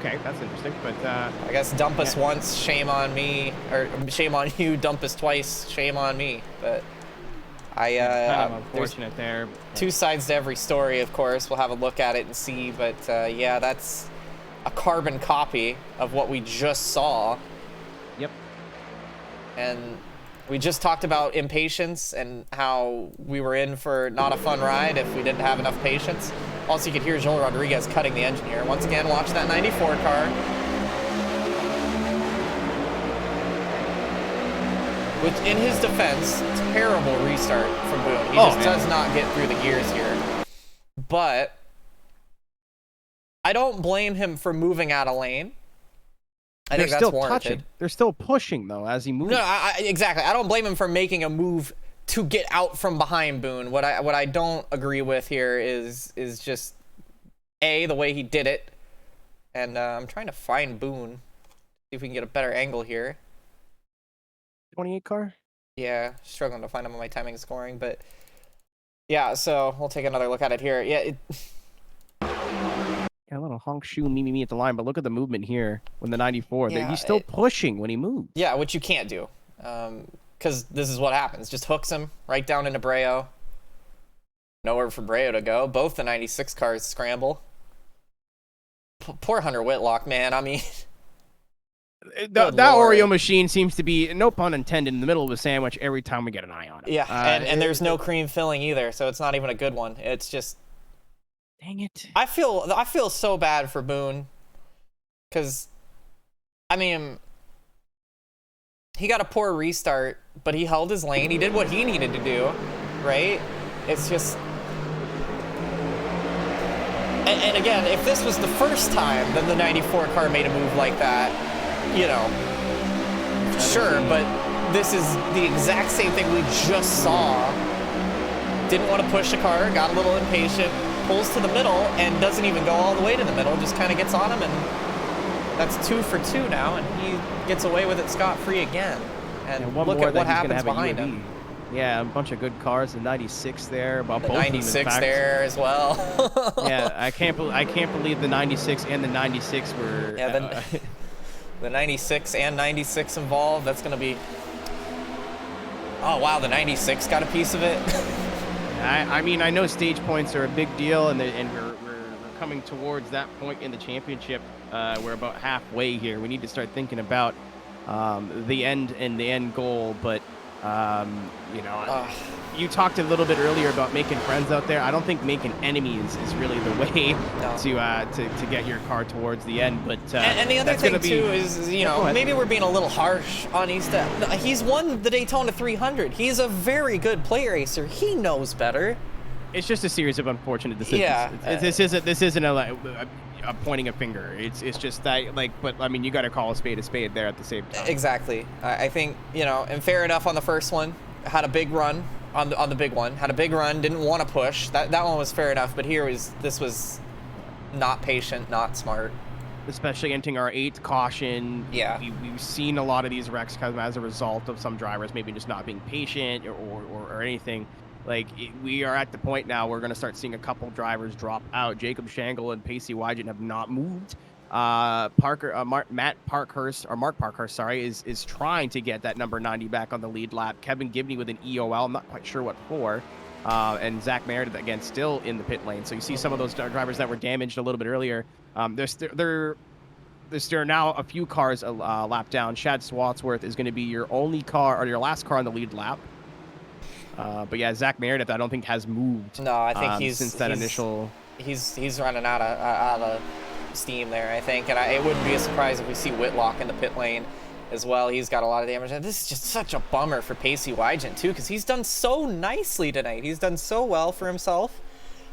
Okay, that's interesting. But I guess dump us once, shame on me, or shame on you. Dump us twice, shame on me. But kind of there's unfortunate there. two sides to every story, of course. We'll have a look at it and see. But yeah, that's a carbon copy of what we just saw. Yep. And we just talked about impatience and how we were in for not a fun ride if we didn't have enough patience. Also, you could hear Joel Rodriguez cutting the engine here. Once again, watch that 94 car. Which, in his defense, terrible restart from Boone. He just does not get through the gears here. But I don't blame him for moving out of lane. I think that's warranted. Touching. They're still pushing though as he moves. No, exactly. I don't blame him for making a move to get out from behind Boone. What I don't agree with here is just the way he did it, and I'm trying to find Boone, see if we can get a better angle here. 28 car. Yeah, struggling to find him on my timing scoring, but yeah. So we'll take another look at it here. Yeah. Yeah, a little honk shoe me at the line, but look at the movement here when the 94. Yeah, he's still pushing when he moves. Yeah, which you can't do, because this is what happens. Just hooks him right down into Breo. Nowhere for Breo to go. Both the 96 cars scramble. Poor Hunter Whitlock, man. I mean, that Oreo machine seems to be, no pun intended, in the middle of a sandwich every time we get an eye on it. Yeah, and there's no cream filling either, so it's not even a good one. It's just, dang it. I feel so bad for Boone, because, I mean, he got a poor restart, but he held his lane. He did what he needed to do, right? It's just, and again, if this was the first time that the 94 car made a move like that, you know, sure, but this is the exact same thing we just saw. Didn't want to push the car, got a little impatient, pulls to the middle, and doesn't even go all the way to the middle, just kind of gets on him, and that's 2 for 2 now, and he gets away with it scot-free again. And look at what happens behind him. Yeah, a bunch of good cars. The 96 there, about The both 96 of them, in fact. there as well. Yeah, I can't believe the 96 and the 96 were. Yeah, the 96 and 96 involved. That's gonna be. Oh wow, the 96 got a piece of it. I mean, I know stage points are a big deal, and we're coming towards that point in the championship. We're about halfway here. We need to start thinking about the end and the end goal, but. You know, you talked a little bit earlier about making friends out there. I don't think making enemies is really the way to get your car towards the end. But and the other thing too is, you know, maybe we're being a little harsh on Easta. He's won the Daytona 300. He's a very good play racer. He knows better. It's just a series of unfortunate decisions. Yeah, this isn't a pointing a finger. It's just that, like, but I mean, you got to call a spade there at the same time. Exactly. I think, you know, and fair enough on the first one. Had a big run on the big one. Had a big run. Didn't want to push. That one was fair enough. But this was not patient, not smart. Especially entering our 8th caution. Yeah. We've seen a lot of these wrecks come as a result of some drivers maybe just not being patient or anything. Like, we are at the point now we're going to start seeing a couple drivers drop out. Jacob Shangle and Pacey Wygen have not moved. Mark Parkhurst, is trying to get that number 90 back on the lead lap. Kevin Gibney with an EOL, I'm not quite sure what for. And Zach Meredith, again, still in the pit lane. So you see some of those drivers that were damaged a little bit earlier. There are now a few cars a lap down. Chad Swatsworth is going to be your only car, or your last car on the lead lap. But yeah, Zach Meredith, I don't think has moved. No, I think he's running out of steam there, I think, and it wouldn't be a surprise if we see Whitlock in the pit lane as well. He's got a lot of damage, and this is just such a bummer for Pacey Wygen too, because he's done so nicely tonight. He's done so well for himself.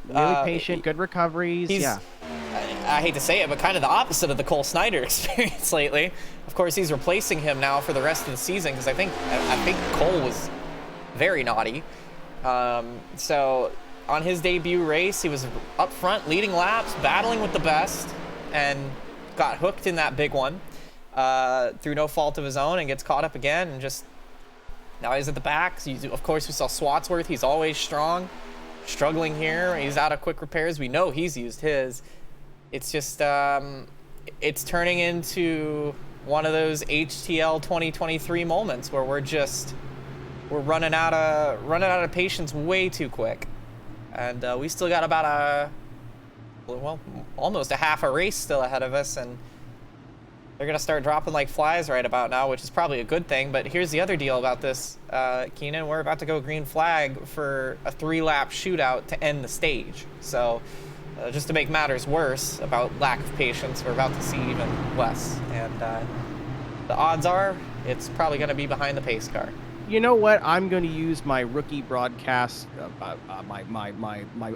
Really patient, good recoveries. I hate to say it, but kind of the opposite of the Cole Snyder experience lately. Of course, he's replacing him now for the rest of the season because I think Cole was very naughty. So on his debut race, he was up front, leading laps, battling with the best, and got hooked in that big one through no fault of his own, and gets caught up again, and just now he's at the back. So of course, we saw Swatsworth. He's always strong, struggling here. He's out of quick repairs. We know he's used his. It's just it's turning into one of those HTL 2023 moments where we're running out of patience way too quick, and we still got about almost a half a race still ahead of us, and they're gonna start dropping like flies right about now, which is probably a good thing. But here's the other deal about this, Keenan. We're about to go green flag for a 3-lap shootout to end the stage. So just to make matters worse about lack of patience, we're about to see even less. And the odds are it's probably gonna be behind the pace car. You know what? I'm going to use my rookie broadcast, my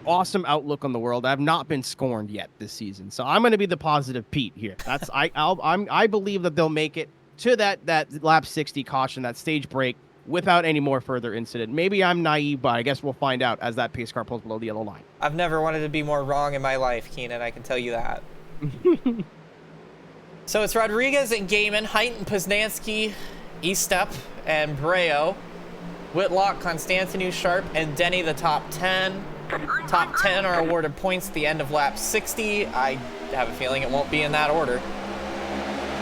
awesome outlook on the world. I've not been scorned yet this season, so I'm going to be the positive Pete here. That's I believe that they'll make it to that lap 60 caution, that stage break, without any more further incident. Maybe I'm naive, but I guess we'll find out as that pace car pulls below the yellow line. I've never wanted to be more wrong in my life, Keenan. I can tell you that. So it's Rodriguez and Gaiman, Height and Poznansky, Estep and Breo, Whitlock, Constantinu, Sharp, and Denny the top 10. Top 10 are awarded points at the end of lap 60. I have a feeling it won't be in that order.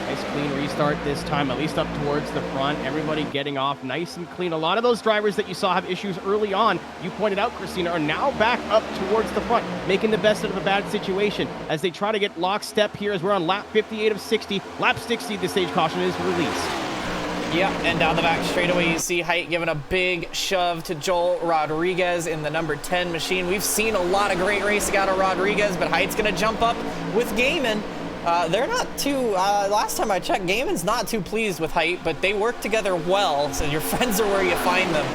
Nice clean restart this time, at least up towards the front. Everybody getting off nice and clean. A lot of those drivers that you saw have issues early on, you pointed out, Kristina, are now back up towards the front, making the best out of a bad situation as they try to get lockstep here as we're on lap 58 of 60. Lap 60, the stage caution is released. Yep, and down the back straightaway, you see Height giving a big shove to Joel Rodriguez in the number 10 machine. We've seen a lot of great racing out of Rodriguez, but Height's going to jump up with Gaiman. They're not too, last time I checked, Gaiman's not too pleased with Height, but they work together well, so your friends are where you find them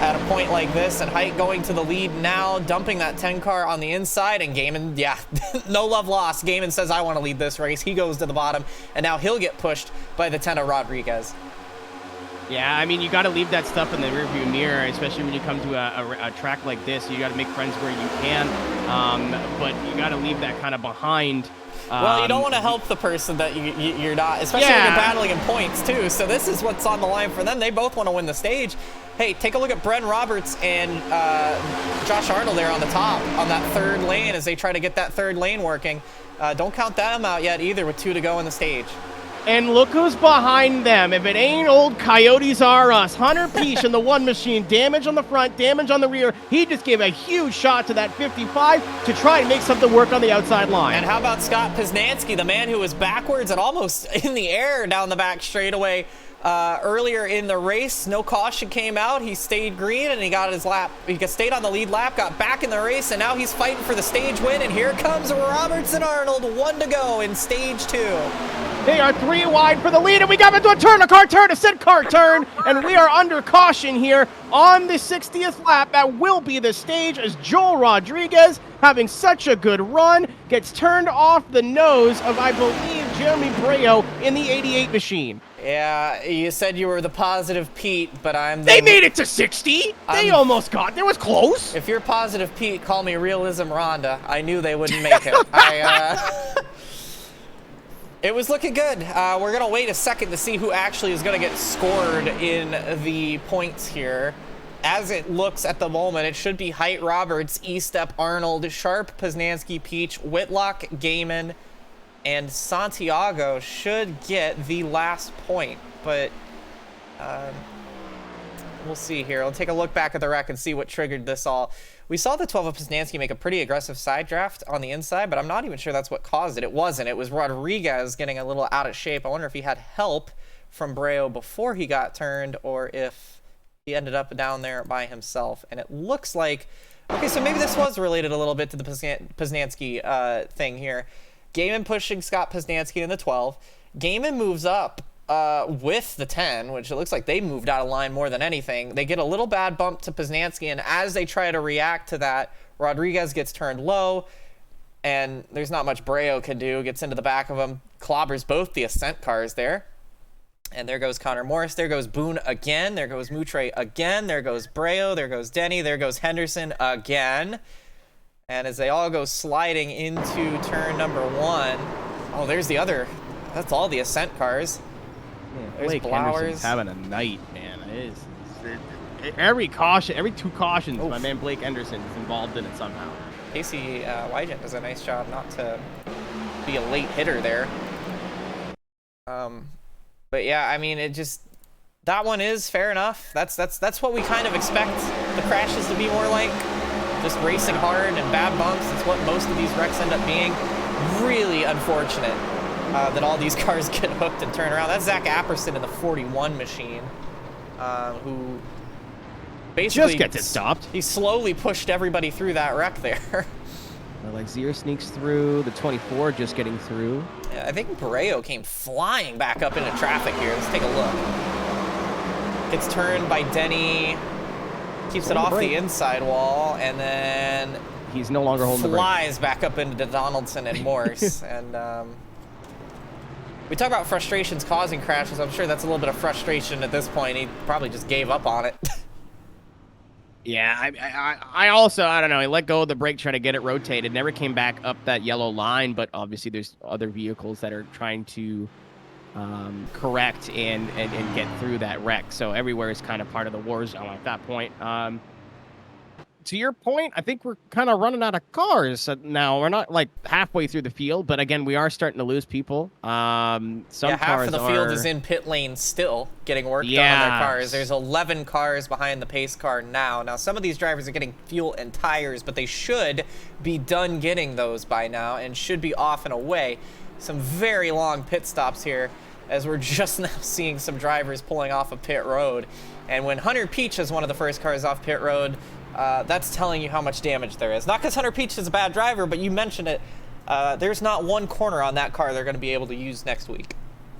at a point like this, and Height going to the lead now, dumping that 10 car on the inside, and Gaiman, yeah, no love lost. Gaiman says, I want to lead this race. He goes to the bottom, and now he'll get pushed by the 10 of Rodriguez. Yeah, I mean, you got to leave that stuff in the rearview mirror, especially when you come to a track like this. You got to make friends where you can, but you got to leave that kind of behind. Well, you don't want to help the person that you're not, especially when you're battling in points, too. So this is what's on the line for them. They both want to win the stage. Hey, take a look at Bren Roberts and Josh Arnold there on the top on that third lane as they try to get that third lane working. Don't count them out yet either with 2 to go in the stage. And look who's behind them. If it ain't old Coyotes R Us. Hunter Peach in the 1 machine. Damage on the front, damage on the rear. He just gave a huge shot to that 55 to try and make something work on the outside line. And how about Scott Poznansky, the man who was backwards and almost in the air down the back straightaway earlier in the race? No caution came out. He stayed green and he got his lap. He stayed on the lead lap, got back in the race, and now he's fighting for the stage win. And here comes Roberts and Arnold, 1 to go in stage 2. They are 3 wide for the lead, and we got into a turn, a car turn, a Sid car turn, and we are under caution here on the 60th lap. That will be the stage as Joel Rodriguez, having such a good run, gets turned off the nose of, I believe, Jeremy Breo in the 88 machine. Yeah, you said you were the positive Pete, but I'm the... They made it to 60! They almost got there. It was close. If you're positive Pete, call me Realism Rhonda. I knew they wouldn't make it. It was looking good. We're going to wait a second to see who actually is going to get scored in the points here. As it looks at the moment, it should be Height, Roberts, Estep, Arnold, Sharp, Poznansky, Peach, Whitlock, Gaiman, and Santiago should get the last point. But we'll see here. I'll take a look back at the wreck and see what triggered this all. We saw the 12 of Poznansky make a pretty aggressive side draft on the inside, but I'm not even sure that's what caused it. It wasn't. It was Rodriguez getting a little out of shape. I wonder if he had help from Breo before he got turned or if he ended up down there by himself. And it looks like... Okay, so maybe this was related a little bit to the Poznansky thing here. Gaiman pushing Scott Poznansky in the 12. Gaiman moves up with the 10, which it looks like they moved out of line more than anything. They get a little bad bump to Poznansky, and as they try to react to that, Rodriguez gets turned low, and there's not much Breo can do. Gets into the back of him, clobbers both the Ascent cars there. And there goes Connor Morris. There goes Boone again. There goes Moutre again. There goes Breo. There goes Denny. There goes Henderson again. And as they all go sliding into turn number 1, oh, there's the other. That's all the Ascent cars. There's Blake Blowers. Henderson's having a night, man. Every caution, every 2 cautions, my man Blake Henderson is involved in it somehow. Casey Wygent does a nice job not to be a late hitter there. But yeah, I mean, that one is fair enough. That's what we kind of expect the crashes to be more like. Just racing hard and bad bumps. It's what most of these wrecks end up being. Really unfortunate that all these cars get hooked and turn around. That's Zach Apperson in the 41 machine, who basically just gets it stopped. He slowly pushed everybody through that wreck there. Like Zier sneaks through, the 24 just getting through. Yeah, I think Breo came flying back up into traffic here. Let's take a look. Gets turned by Denny, keeps it off the inside wall, and then he's no longer holding the brake. Flies back up into Donaldson and Morse. And we talk about frustrations causing crashes. I'm sure that's a little bit of frustration at this point. He probably just gave up on it. Yeah, I also, I don't know, he let go of the brake, trying to get it rotated, never came back up that yellow line, but obviously there's other vehicles that are trying to correct and get through that wreck, so everywhere is kind of part of the war zone at that point. To your point, I think we're kind of running out of cars now. We're not like halfway through the field, but again, we are starting to lose people. Some half cars of the field is in pit lane still, getting work done on their cars. There's 11 cars behind the pace car now. Now, some of these drivers are getting fuel and tires, but they should be done getting those by now and should be off and away. Some very long pit stops here, as we're just now seeing some drivers pulling off of pit road. And when Hunter Peach is one of the first cars off pit road, that's telling you how much damage there is. Not because Hunter Peach is a bad driver, but you mentioned it. There's not one corner on that car they're going to be able to use next week.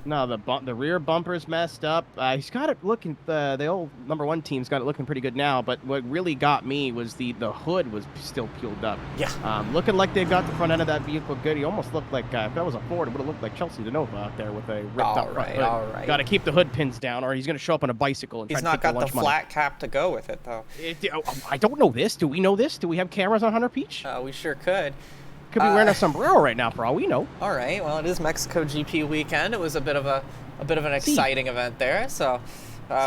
No, the rear bumper's messed up. He's got it looking, the old #1 team's got it looking pretty good now, but what really got me was the hood was still peeled up. Yeah. Looking like they got the front end of that vehicle good. He almost looked like, if that was a Ford, it would have looked like Chelsea DeNova out there with a ripped up front hood. All right. Got to keep the hood pins down, or he's going to show up on a bicycle and He's try to not take got the money. flat cap to go with it, though. I don't know this. Do we know this? Do we have cameras on Hunter Peach? We sure could. Could be wearing a sombrero right now, for all we know. All right. Well, it is Mexico GP weekend. It was a bit of an exciting event there. So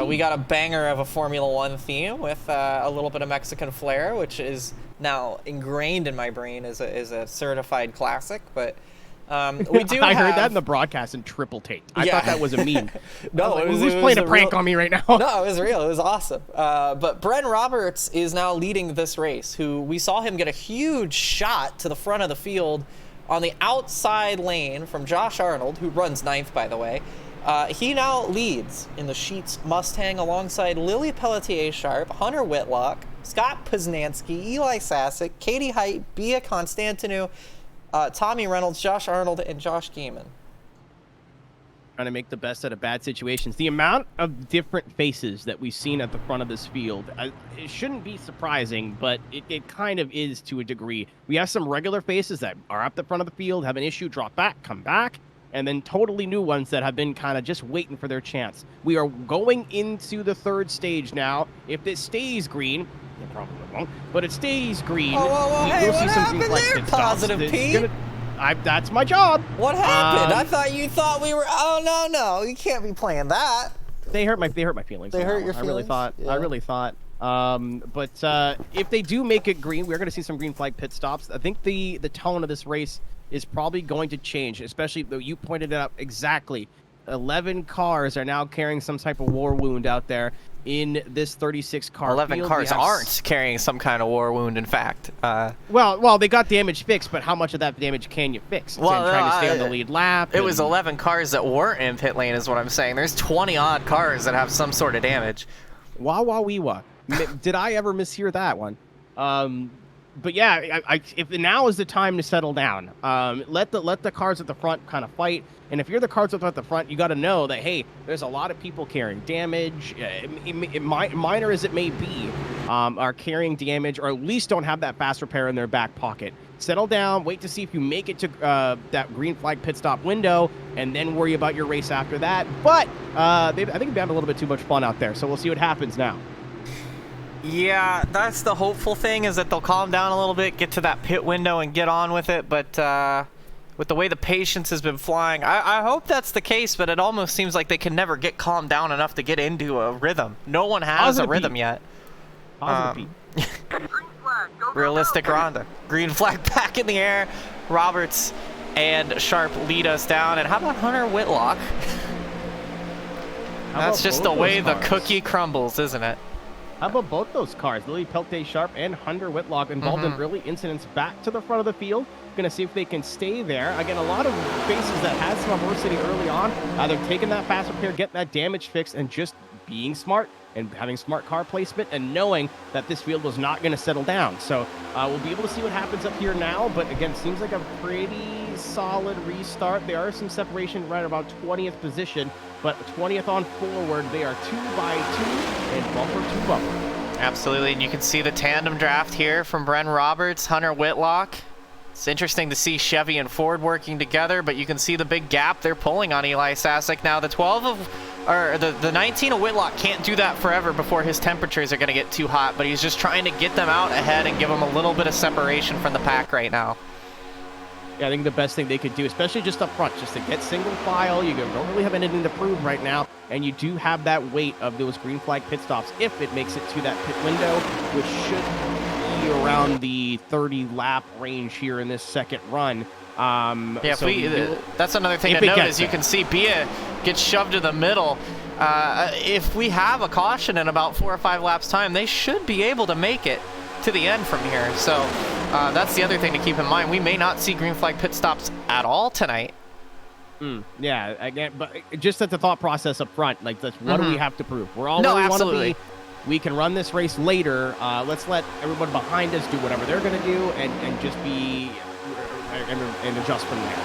we got a banger of a Formula One theme with a little bit of Mexican flair, which is now ingrained in my brain as a certified classic. But we do. I heard that in the broadcast in triple take. I thought that was a meme. No, who's playing a prank on me right now? No, it was real. It was awesome. But Bren Roberts is now leading this race. Who we saw him get a huge shot to the front of the field on the outside lane from Josh Arnold, who runs 9th, by the way. He now leads in the Sheets Mustang alongside Lily Pelletier-Sharp, Hunter Whitlock, Scott Poznanski, Eli Sasek, Katie Height, Bia Constantinou, Tommy Reynolds, Josh Arnold, and Josh Gaiman. Trying to make the best out of bad situations. The amount of different faces that we've seen at the front of this field, it shouldn't be surprising, but it kind of is to a degree. We have some regular faces that are up the front of the field, have an issue, drop back, come back, and then totally new ones that have been kind of just waiting for their chance. We are going into the 3rd stage now. If this stays green, it probably won't, but it stays green. Whoa, hey, what happened there, Positive Pete? That's my job. What happened? I thought you thought we were. Oh no, you can't be playing that. They hurt my feelings. They hurt your feelings. I really thought. But if they do make it green, we're going to see some green flag pit stops. I think the tone of this race is probably going to change, especially though you pointed it out exactly. 11 cars are now carrying some type of war wound out there in this 36 car 11 field. cars aren't carrying some kind of war wound, in fact. Well, they got damage fixed, but how much of that damage can you fix? Well, trying to stay on the lead lap. It was 11 cars that weren't in pit lane is what I'm saying. There's 20-odd cars that have some sort of damage. Wah, wah, wee, wah. Did I ever mishear that one? But yeah, if now is the time to settle down. Let the cars at the front kind of fight. And if you're the cars at the front, you got to know that, hey, there's a lot of people carrying damage. Minor as it may be, are carrying damage, or at least don't have that fast repair in their back pocket. settle down, wait to see if you make it to that green flag pit stop window, and then worry about your race after that. But I think they've had a little bit too much fun out there, so we'll see what happens now. Yeah, that's the hopeful thing, is that they'll calm down a little bit, get to that pit window and get on with it. But with the way the patience has been flying, I hope that's the case, but it almost seems like they can never get calmed down enough to get into a rhythm. No one has a rhythm yet. Realistic Ronda. Green flag back in the air. Roberts and Sharp lead us down. And how about Hunter Whitlock? That's just the way the cookie crumbles, isn't it? How about both those cars? Lily Peltier Sharp and Hunter Whitlock involved in early incidents back to the front of the field. Going to see if they can stay there. Again, a lot of faces that had some adversity early on, either taking that fast repair, getting that damage fixed, and just being smart and having smart car placement and knowing that this field was not going to settle down. So we'll be able to see what happens up here now. But again, seems like a pretty solid restart. There are some separation right about 20th position, but 20th on forward. They are 2 by 2 and bumper to bumper. Absolutely, and you can see the tandem draft here from Bren Roberts, Hunter Whitlock. It's interesting to see Chevy and Ford working together, but you can see the big gap they're pulling on Eli Sasek. Now the 19 of Whitlock can't do that forever before his temperatures are going to get too hot, but he's just trying to get them out ahead and give them a little bit of separation from the pack right now. Yeah, I think the best thing they could do, especially just up front, just to get single file. You don't really have anything to prove right now, and you do have that weight of those green flag pit stops if it makes it to that pit window, which should be around the 30 lap range here in this second run. Yeah, so that's another thing to note is you can see Bia gets shoved to the middle. If we have a caution in about 4 or 5 laps time, they should be able to make it to the end from here. So that's the other thing to keep in mind. We may not see green flag pit stops at all tonight. Yeah, again, but just at the thought process up front, like that's what do we have to prove? We're all where we want to be. We can run this race later. Let's let everyone behind us do whatever they're going to do and just be and adjust from there.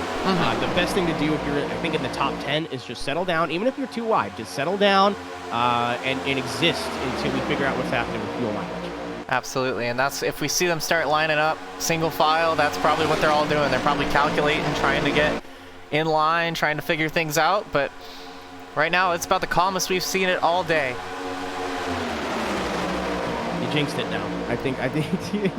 The best thing to do if you're, I think, in the top 10 is just settle down. Even if you're too wide, just settle down and exist until we figure out what's happening with fuel mileage. Absolutely, and that's if we see them start lining up single file, that's probably what they're all doing. They're probably calculating, trying to get in line, trying to figure things out, but right now it's about the calmest we've seen it all day. You jinxed it now. I think you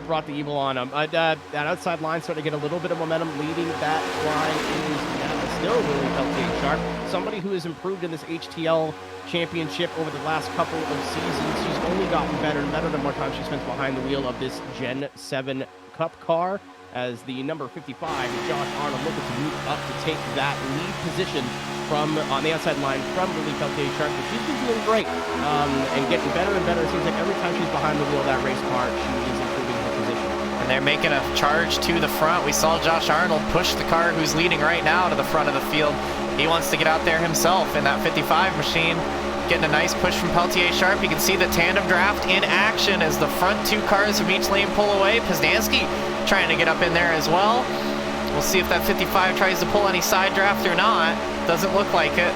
brought the evil on them. That outside line starting to get a little bit of momentum. Leading that line is now still Lily Peltier Sharp, somebody who has improved in this HTL championship over the last couple of seasons. She's only gotten better and better the more time she spends behind the wheel of this Gen 7 Cup car, as the number 55, Josh Arnold, looking to move up to take that lead position from on the outside line from Lily Peltier Sharp. But she's been doing great and getting better and better. It seems like every time she's behind the wheel of that race car, she is improving her position. And they're making a charge to the front. We saw Josh Arnold push the car who's leading right now to the front of the field. He wants to get out there himself in that 55 machine. Getting a nice push from Peltier Sharp. You can see the tandem draft in action as the front 2 cars from each lane pull away. Poznansky trying to get up in there as well. We'll see if that 55 tries to pull any side draft or not. Doesn't look like it.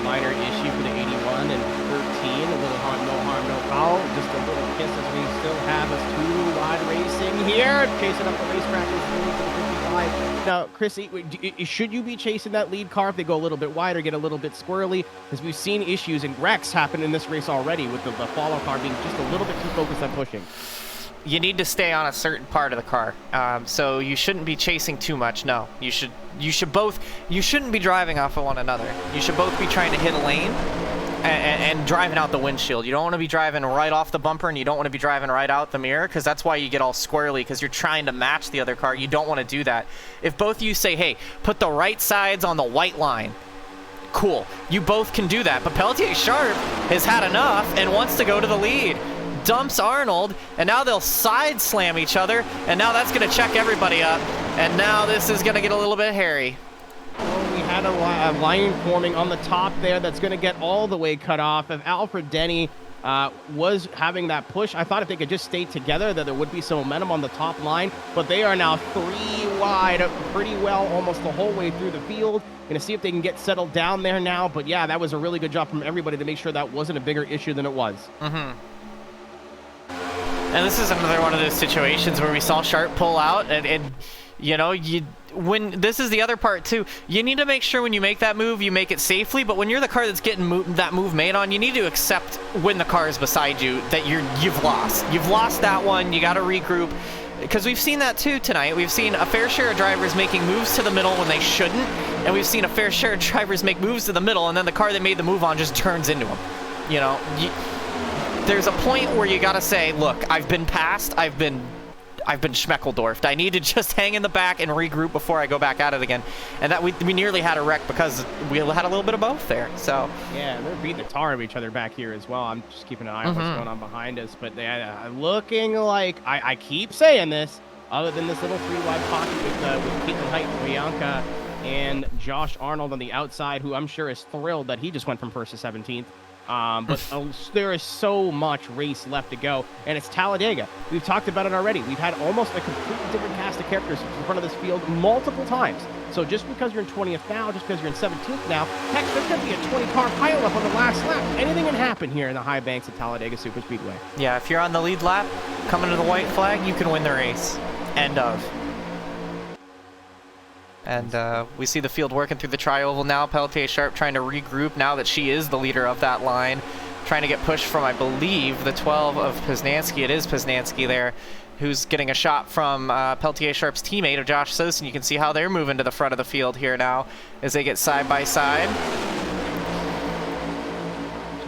Minor issue for the 81 and 13. A little harm, no harm, no foul. Just a little kiss as we still have us 2 wide racing here. Chasing up the racetrack is going to the 55. Now, Chris, should you be chasing that lead car if they go a little bit wider, get a little bit squirrely? Because we've seen issues and wrecks happen in this race already with the follow car being just a little bit too focused on pushing. You need to stay on a certain part of the car, so you shouldn't be chasing too much. No, you shouldn't be driving off of one another. You should both be trying to hit a lane and driving out the windshield. You don't want to be driving right off the bumper, and you don't want to be driving right out the mirror, because that's why you get all squirrely, because you're trying to match the other car. You don't want to do that. If both of you say, hey, put the right sides on the white line, cool. You both can do that. But Peltier Sharp has had enough and wants to go to the lead. Dumps Arnold, and now they'll side slam each other, and now that's going to check everybody up, and now this is going to get a little bit hairy. Well, we had a line forming on the top there that's going to get all the way cut off. If Alfred Denny was having that push, I thought if they could just stay together that there would be some momentum on the top line, but they are now 3 wide pretty well almost the whole way through the field. Going to see if they can get settled down there now, but yeah, that was a really good job from everybody to make sure that wasn't a bigger issue than it was. And this is another one of those situations where we saw Sharp pull out, and you know, when this is the other part too, you need to make sure when you make that move, you make it safely. But when you're the car that's getting that move made on, you need to accept when the car is beside you that you've lost. You've lost that one. You got to regroup. Because we've seen that too tonight. We've seen a fair share of drivers making moves to the middle when they shouldn't, and we've seen a fair share of drivers make moves to the middle, and then the car that made the move on just turns into them. You know, there's a point where you gotta say, look, I've been passed, I've been Schmeckeldorfed. I need to just hang in the back and regroup before I go back at it again. And that we nearly had a wreck because we had a little bit of both there. So yeah, they're beating the tar of each other back here as well. I'm just keeping an eye on what's going on behind us. But looking like, I keep saying this, other than this little 3-wide pocket with Caitlin Height, Bianca, and Josh Arnold on the outside, who I'm sure is thrilled that he just went from 1st to 17th. But there is so much race left to go, and it's Talladega. We've talked about it already. We've had almost a completely different cast of characters in front of this field multiple times. So just because you're in 20th now, just because you're in 17th now, heck, there's going to be a 20-car pileup on the last lap. Anything can happen here in the high banks of Talladega Superspeedway. yeah, if you're on the lead lap, coming to the white flag, you can win the race. End of. And we see the field working through the tri-oval now. Pelletier Sharp trying to regroup now that she is the leader of that line. Trying to get pushed from, I believe, the 12 of Poznansky. It is Poznansky there, who's getting a shot from Pelletier Sharp's teammate of Josh Sosin. You can see how they're moving to the front of the field here now as they get side by side.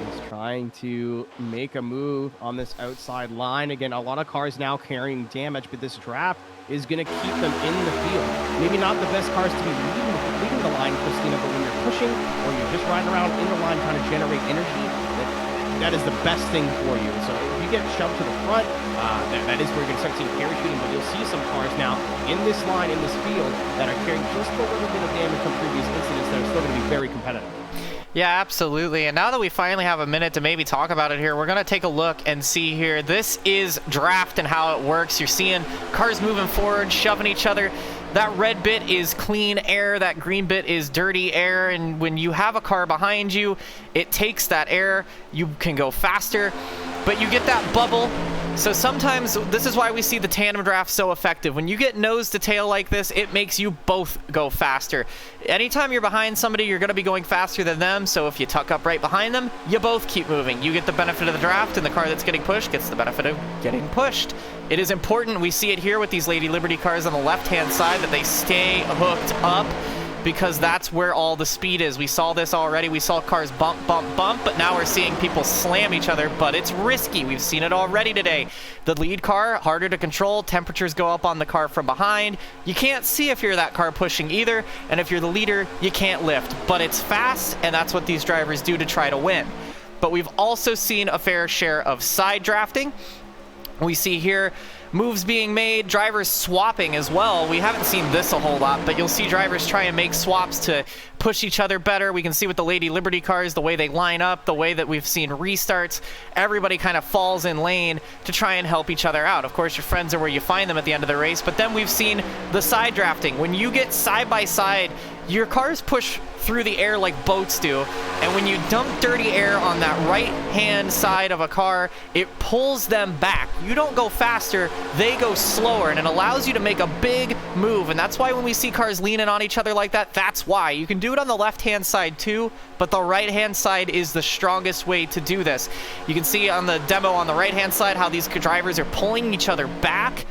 Just trying to make a move on this outside line. Again, a lot of cars now carrying damage, but this draft is going to keep them in the field. Maybe not the best cars to be leading the line, Kristina, but when you're pushing or you're just riding around in the line trying to generate energy, that is the best thing for you. So if you get shoved to the front, that is where you're going to start seeing parachuting, but you'll see some cars now in this line, in this field, that are carrying just a little bit of damage from previous incidents that are still going to be very competitive. Yeah, absolutely. And now that we finally have a minute to maybe talk about it here, we're going to take a look and see here. This is draft and how it works. You're seeing cars moving forward, shoving each other. That red bit is clean air. That green bit is dirty air. And when you have a car behind you, it takes that air. You can go faster, but you get that bubble. So sometimes this is why we see the tandem draft so effective. When you get nose to tail like this, it makes you both go faster. Anytime you're behind somebody, you're going to be going faster than them. So if you tuck up right behind them, you both keep moving. You get the benefit of the draft, and the car that's getting pushed gets the benefit of getting pushed. It is important. We see it here with these Lady Liberty cars on the left-hand side that they stay hooked up, because that's where all the speed is. We saw this already. We saw cars bump, bump, bump, but now we're seeing people slam each other, but it's risky. We've seen it already today. The lead car, harder to control. Temperatures go up on the car from behind. You can't see if you're that car pushing either, and if you're the leader, you can't lift. But it's fast, and that's what these drivers do to try to win. But we've also seen a fair share of side drafting. We see here moves being made, drivers swapping as well. We haven't seen this a whole lot, but you'll see drivers try and make swaps to push each other better. We can see with the Lady Liberty cars, the way they line up, the way that we've seen restarts, everybody kind of falls in lane to try and help each other out. Of course, your friends are where you find them at the end of the race, but then we've seen the side drafting. When you get side by side, your cars push through the air like boats do, and when you dump dirty air on that right-hand side of a car, it pulls them back. You don't go faster, they go slower, and it allows you to make a big move, and that's why when we see cars leaning on each other like that, that's why. You can do it on the left-hand side too, but the right-hand side is the strongest way to do this. You can see on the demo on the right-hand side how these drivers are pulling each other back.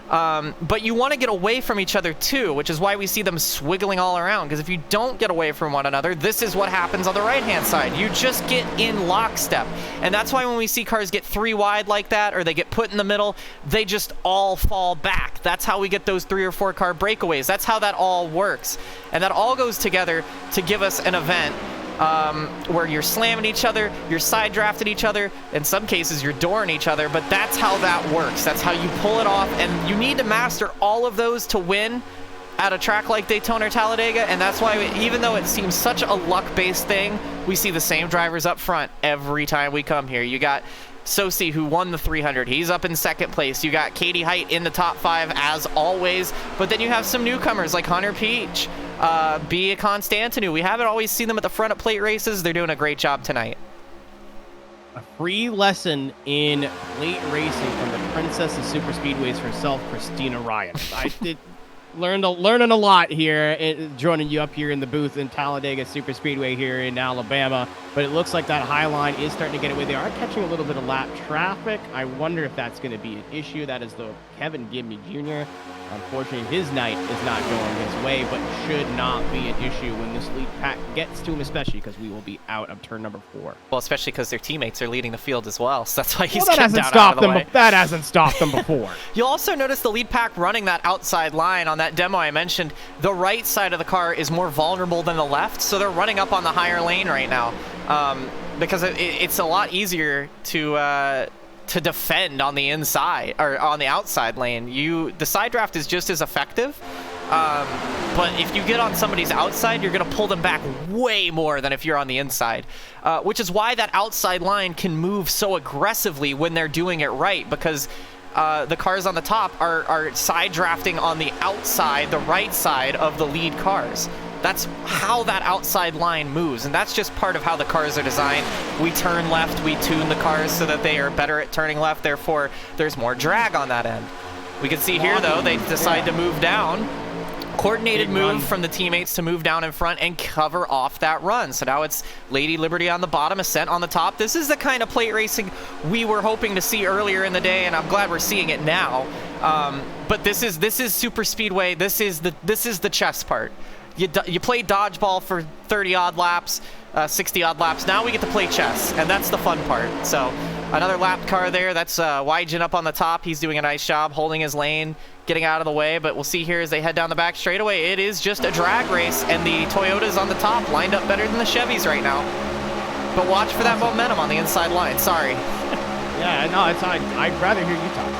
But you want to get away from each other too, which is why we see them swiggling all around, because if you don't get away from one another, this is what happens on the right-hand side. You just get in lockstep. And that's why when we see cars get 3 wide like that, or they get put in the middle, they just all fall back. That's how we get those 3 or 4 car breakaways. That's how that all works. And that all goes together to give us an event where you're slamming each other, you're side drafting each other, in some cases you're dooring each other, but that's how that works. That's how you pull it off, and you need to master all of those to win at a track like Daytona or Talladega, and that's why even though it seems such a luck-based thing, we see the same drivers up front every time we come here. You got Sosi, who won the 300. He's up in second place. You got Katie Height in the top 5 as always, but then you have some newcomers like Hunter Peach, Bia Constantinu. We haven't always seen them at the front of plate races. They're doing a great job tonight. A free lesson in plate racing from the princess of super speedways herself, Kristina Ryan. I did learning a lot here, joining you up here in the booth in Talladega Superspeedway here in Alabama. But it looks like that high line is starting to get away. They are catching a little bit of lap traffic. I wonder if that's going to be an issue. That is the Kevin Gibney Jr. Unfortunately, his night is not going his way, but should not be an issue when this lead pack gets to him, especially because we will be out of turn number 4. Well, especially because their teammates are leading the field as well, so that's why he's that kept hasn't down stopped out of the them. way. That hasn't stopped them before. You'll also notice the lead pack running that outside line on that demo I mentioned. The right side of the car is more vulnerable than the left, so they're running up on the higher lane right now because it's a lot easier to defend on the inside or on the outside lane. The side draft is just as effective, but if you get on somebody's outside, you're going to pull them back way more than if you're on the inside, which is why that outside line can move so aggressively when they're doing it right, because the cars on the top are side drafting on the outside, the right side of the lead cars. That's how that outside line moves, and that's just part of how the cars are designed. We turn left, we tune the cars so that they are better at turning left, therefore there's more drag on that end. We can see here, though, they decide to move down. Coordinated move from the teammates to move down in front and cover off that run. So now it's Lady Liberty on the bottom, Ascent on the top. This is the kind of plate racing we were hoping to see earlier in the day, and I'm glad we're seeing it now. But this is super speedway. This is the chess part. You play dodgeball for 30-odd laps, 60-odd laps. Now we get to play chess, and that's the fun part. So another lap car there. That's Wygen up on the top. He's doing a nice job holding his lane, getting out of the way. But we'll see here as they head down the back straightaway. It is just a drag race, and the Toyotas on the top lined up better than the Chevys right now. But watch for that momentum on the inside line. Sorry. Yeah, no, it's fine. I'd rather hear you talk.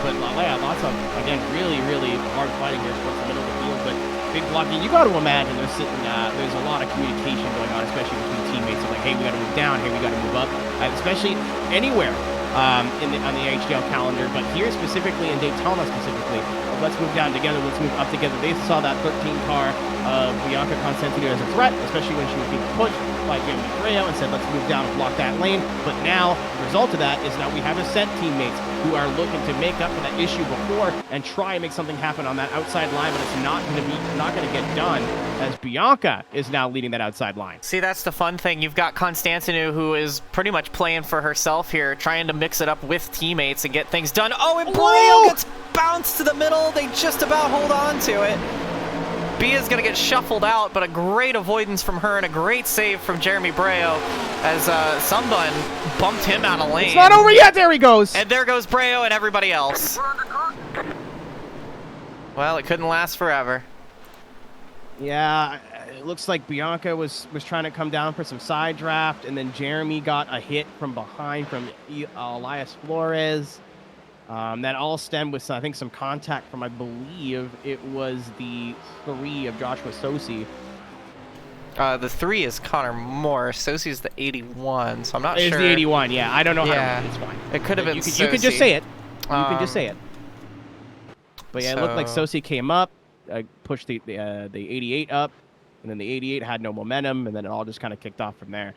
But yeah, lots of, again, really, really hard fighting here towards the middle of the field. But big blocking. You got to imagine there's a lot of communication going on, especially between teammates. Of like, hey, we got to move down. Hey, we got to move up. Especially anywhere on the HTL calendar. But here specifically, in Daytona specifically, let's move down together. Let's move up together. They saw that 13 car of Bianca Constantino as a threat, especially when she was being pushed by Jamie Correa, and said, let's move down and block that lane. But now, the result of that is now we have Ascent teammates who are looking to make up for that issue before and try and make something happen on that outside line, but it's not going to get done, as Bianca is now leading that outside line. See, that's the fun thing. You've got Constantino, who is pretty much playing for herself here, trying to mix it up with teammates and get things done. Oh, and Breo gets bounced to the middle. They just about hold on to it. Bia's going to get shuffled out, but a great avoidance from her and a great save from Jeremy Breo as someone bumped him out of lane. It's not over yet. There he goes. And there goes Breo and everybody else. Well, it couldn't last forever. Yeah, it looks like Bianca was trying to come down for some side draft, and then Jeremy got a hit from behind from Elias Flores. That all stemmed with, I think, some contact from, I believe, it was the 3 of Joshua Sosi. The 3 is Connor Moore. Sosi's the 81, so I'm not sure. It's the 81, yeah. I don't know how to Yeah. read it. It's fine. It could have been You can just say it. You can just say it. But yeah, it looked like So- Sosi came up, pushed the 88 up, and then the 88 had no momentum, and then it all just kind of kicked off from there.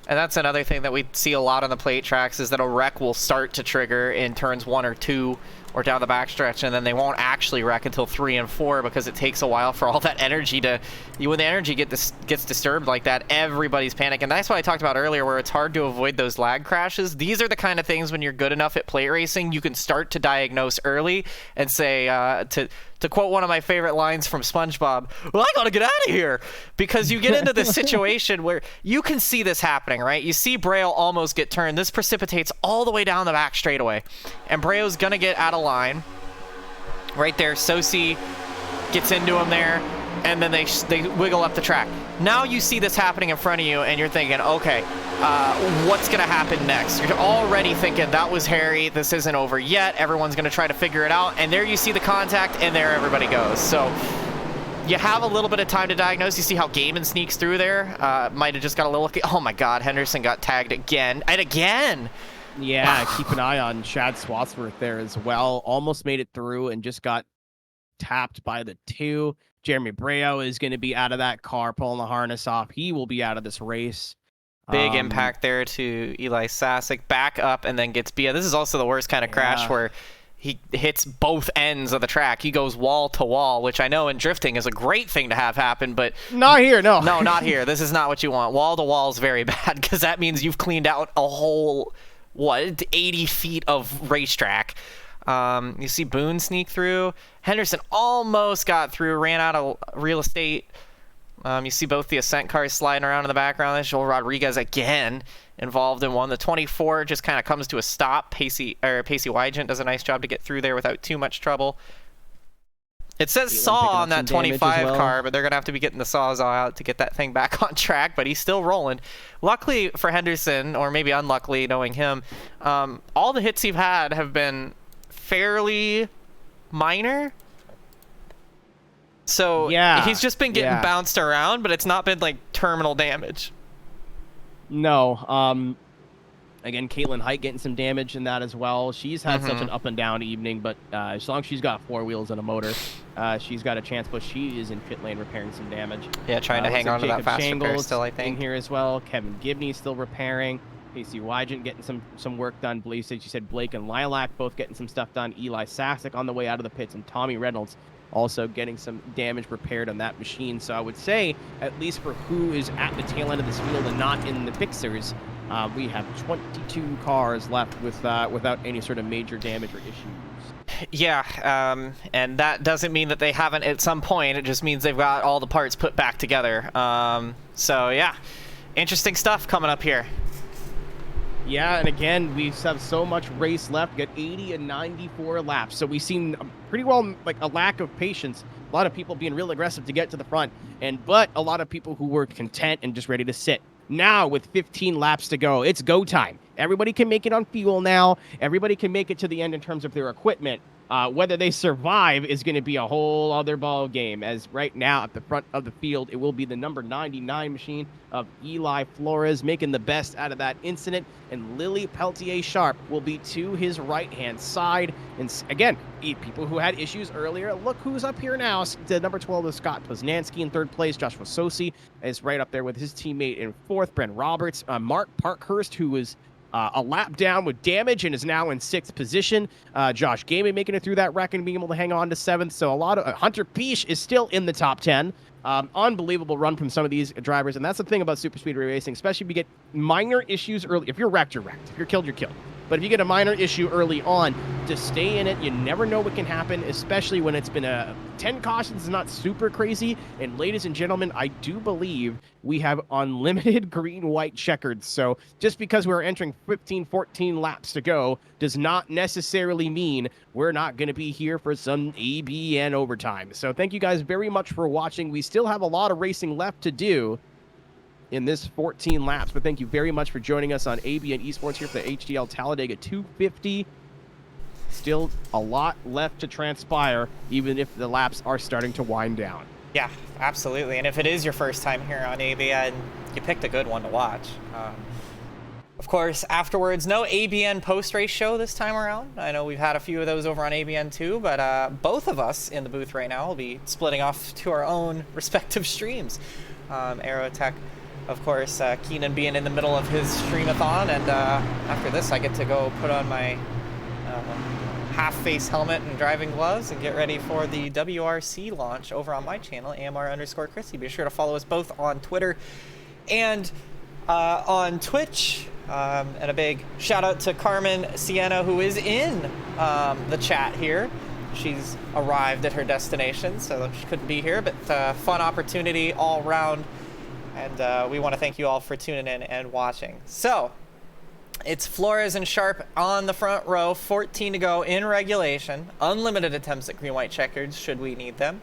And that's another thing that we see a lot on the plate tracks is that a wreck will start to trigger in turns 1 or 2 or down the backstretch, and then they won't actually wreck until 3 and 4 because it takes a while for all that energy to... When the energy gets disturbed like that, everybody's panicking. And that's what I talked about earlier, where it's hard to avoid those lag crashes. These are the kind of things when you're good enough at plate racing, you can start to diagnose early and say, to quote one of my favorite lines from SpongeBob, well, I gotta get out of here, because you get into this situation where you can see this happening, right? You see Breo almost get turned. This precipitates all the way down the back straightaway, and Breo's gonna get out of line. Right there, Sosi gets into him there, and then they wiggle up the track. Now you see this happening in front of you, and you're thinking, okay, what's going to happen next? You're already thinking, that was hairy, this isn't over yet, everyone's going to try to figure it out, and there you see the contact, and there everybody goes. So you have a little bit of time to diagnose. You see how Gaiman sneaks through there. Might have just got a little... Oh my god, Henderson got tagged again. And again! Yeah, keep an eye on Chad Swatsworth there as well. Almost made it through and just got tapped by the 2. Jeremy Breo is going to be out of that car, pulling the harness off. He will be out of this race. Big impact there to Eli Sasek. Back up and then gets Bia. This is also the worst kind of crash where he hits both ends of the track. He goes wall to wall, which I know in drifting is a great thing to have happen, but Not here, no. no, not here. This is not what you want. Wall to wall is very bad because that means you've cleaned out a whole, 80 feet of racetrack. You see Boone sneak through. Henderson almost got through, ran out of real estate. You see both the Ascent cars sliding around in the background. There's Joel Rodriguez again involved in one. The 24 just kind of comes to a stop. Pacey Wygent does a nice job to get through there without too much trouble. It says saw on that 25 car, but they're going to have to be getting the Sawzall out to get that thing back on track, but he's still rolling. Luckily for Henderson, or maybe unluckily knowing him, all the hits he's had have been fairly minor. So he's just been getting bounced around, but it's not been like terminal damage. No. Again, Caitlin Height getting some damage in that as well. She's had such an up and down evening, but as long as she's got 4 wheels and a motor, she's got a chance. But she is in pit lane repairing some damage. Yeah, trying to hang on to that fast repair still, I think. In here as well. Kevin Gibney still repairing. Pacey Wygent getting some work done. She said Blake and Lilac both getting some stuff done. Eli Sasek on the way out of the pits, and Tommy Reynolds also getting some damage repaired on that machine. So I would say, at least for who is at the tail end of this field and not in the fixers, we have 22 cars left without any sort of major damage or issues. Yeah, and that doesn't mean that they haven't at some point. It just means they've got all the parts put back together. So yeah, interesting stuff coming up here. Yeah, and again, we have so much race left. We got 80 and 94 laps. So we've seen pretty well like a lack of patience. A lot of people being real aggressive to get to the front, but a lot of people who were content and just ready to sit. Now, with 15 laps to go, it's go time. Everybody can make it on fuel now. Everybody can make it to the end in terms of their equipment. Whether they survive is going to be a whole other ball game, as right now at the front of the field, it will be the number 99 machine of Eli Flores making the best out of that incident, and Lily Peltier-Sharp will be to his right-hand side. And again, people who had issues earlier, look who's up here now. The number 12 is Scott Poznansky in 3rd place. Joshua Sosi is right up there with his teammate in 4th. Brent Roberts, Mark Parkhurst, who was a lap down with damage and is now in 6th position. Josh Gaiman making it through that wreck and being able to hang on to 7th. So a lot of Hunter Peesh is still in the top 10. Unbelievable run from some of these drivers. And that's the thing about super speedway racing, especially if you get minor issues early. If you're wrecked, you're wrecked. If you're killed, you're killed. But if you get a minor issue early on, to stay in it, you never know what can happen, especially when it's been 10 cautions is not super crazy. And ladies and gentlemen, I do believe we have unlimited green-white checkered. So just because we're entering 15, 14 laps to go does not necessarily mean we're not going to be here for some ABN overtime. So thank you guys very much for watching. We still have a lot of racing left to do in this 14 laps, but thank you very much for joining us on ABN Esports here for the HTL Talladega 250. Still a lot left to transpire, even if the laps are starting to wind down. Yeah, absolutely. And if it is your first time here on ABN, you picked a good one to watch. Of course, afterwards, no ABN post-race show this time around. I know we've had a few of those over on ABN too, but both of us in the booth right now will be splitting off to our own respective streams. Aerotech, of course, Keenan being in the middle of his streamathon, and after this I get to go put on my half-face helmet and driving gloves and get ready for the WRC launch over on my channel, AMR_Chrissy. Be sure to follow us both on Twitter and on Twitch. And a big shout out to Carmen Sienna, who is in the chat here. She's arrived at her destination, so she couldn't be here, but fun opportunity all around. And we want to thank you all for tuning in and watching. So it's Flores and Sharp on the front row, 14 to go in regulation. Unlimited attempts at green-white checkers should we need them.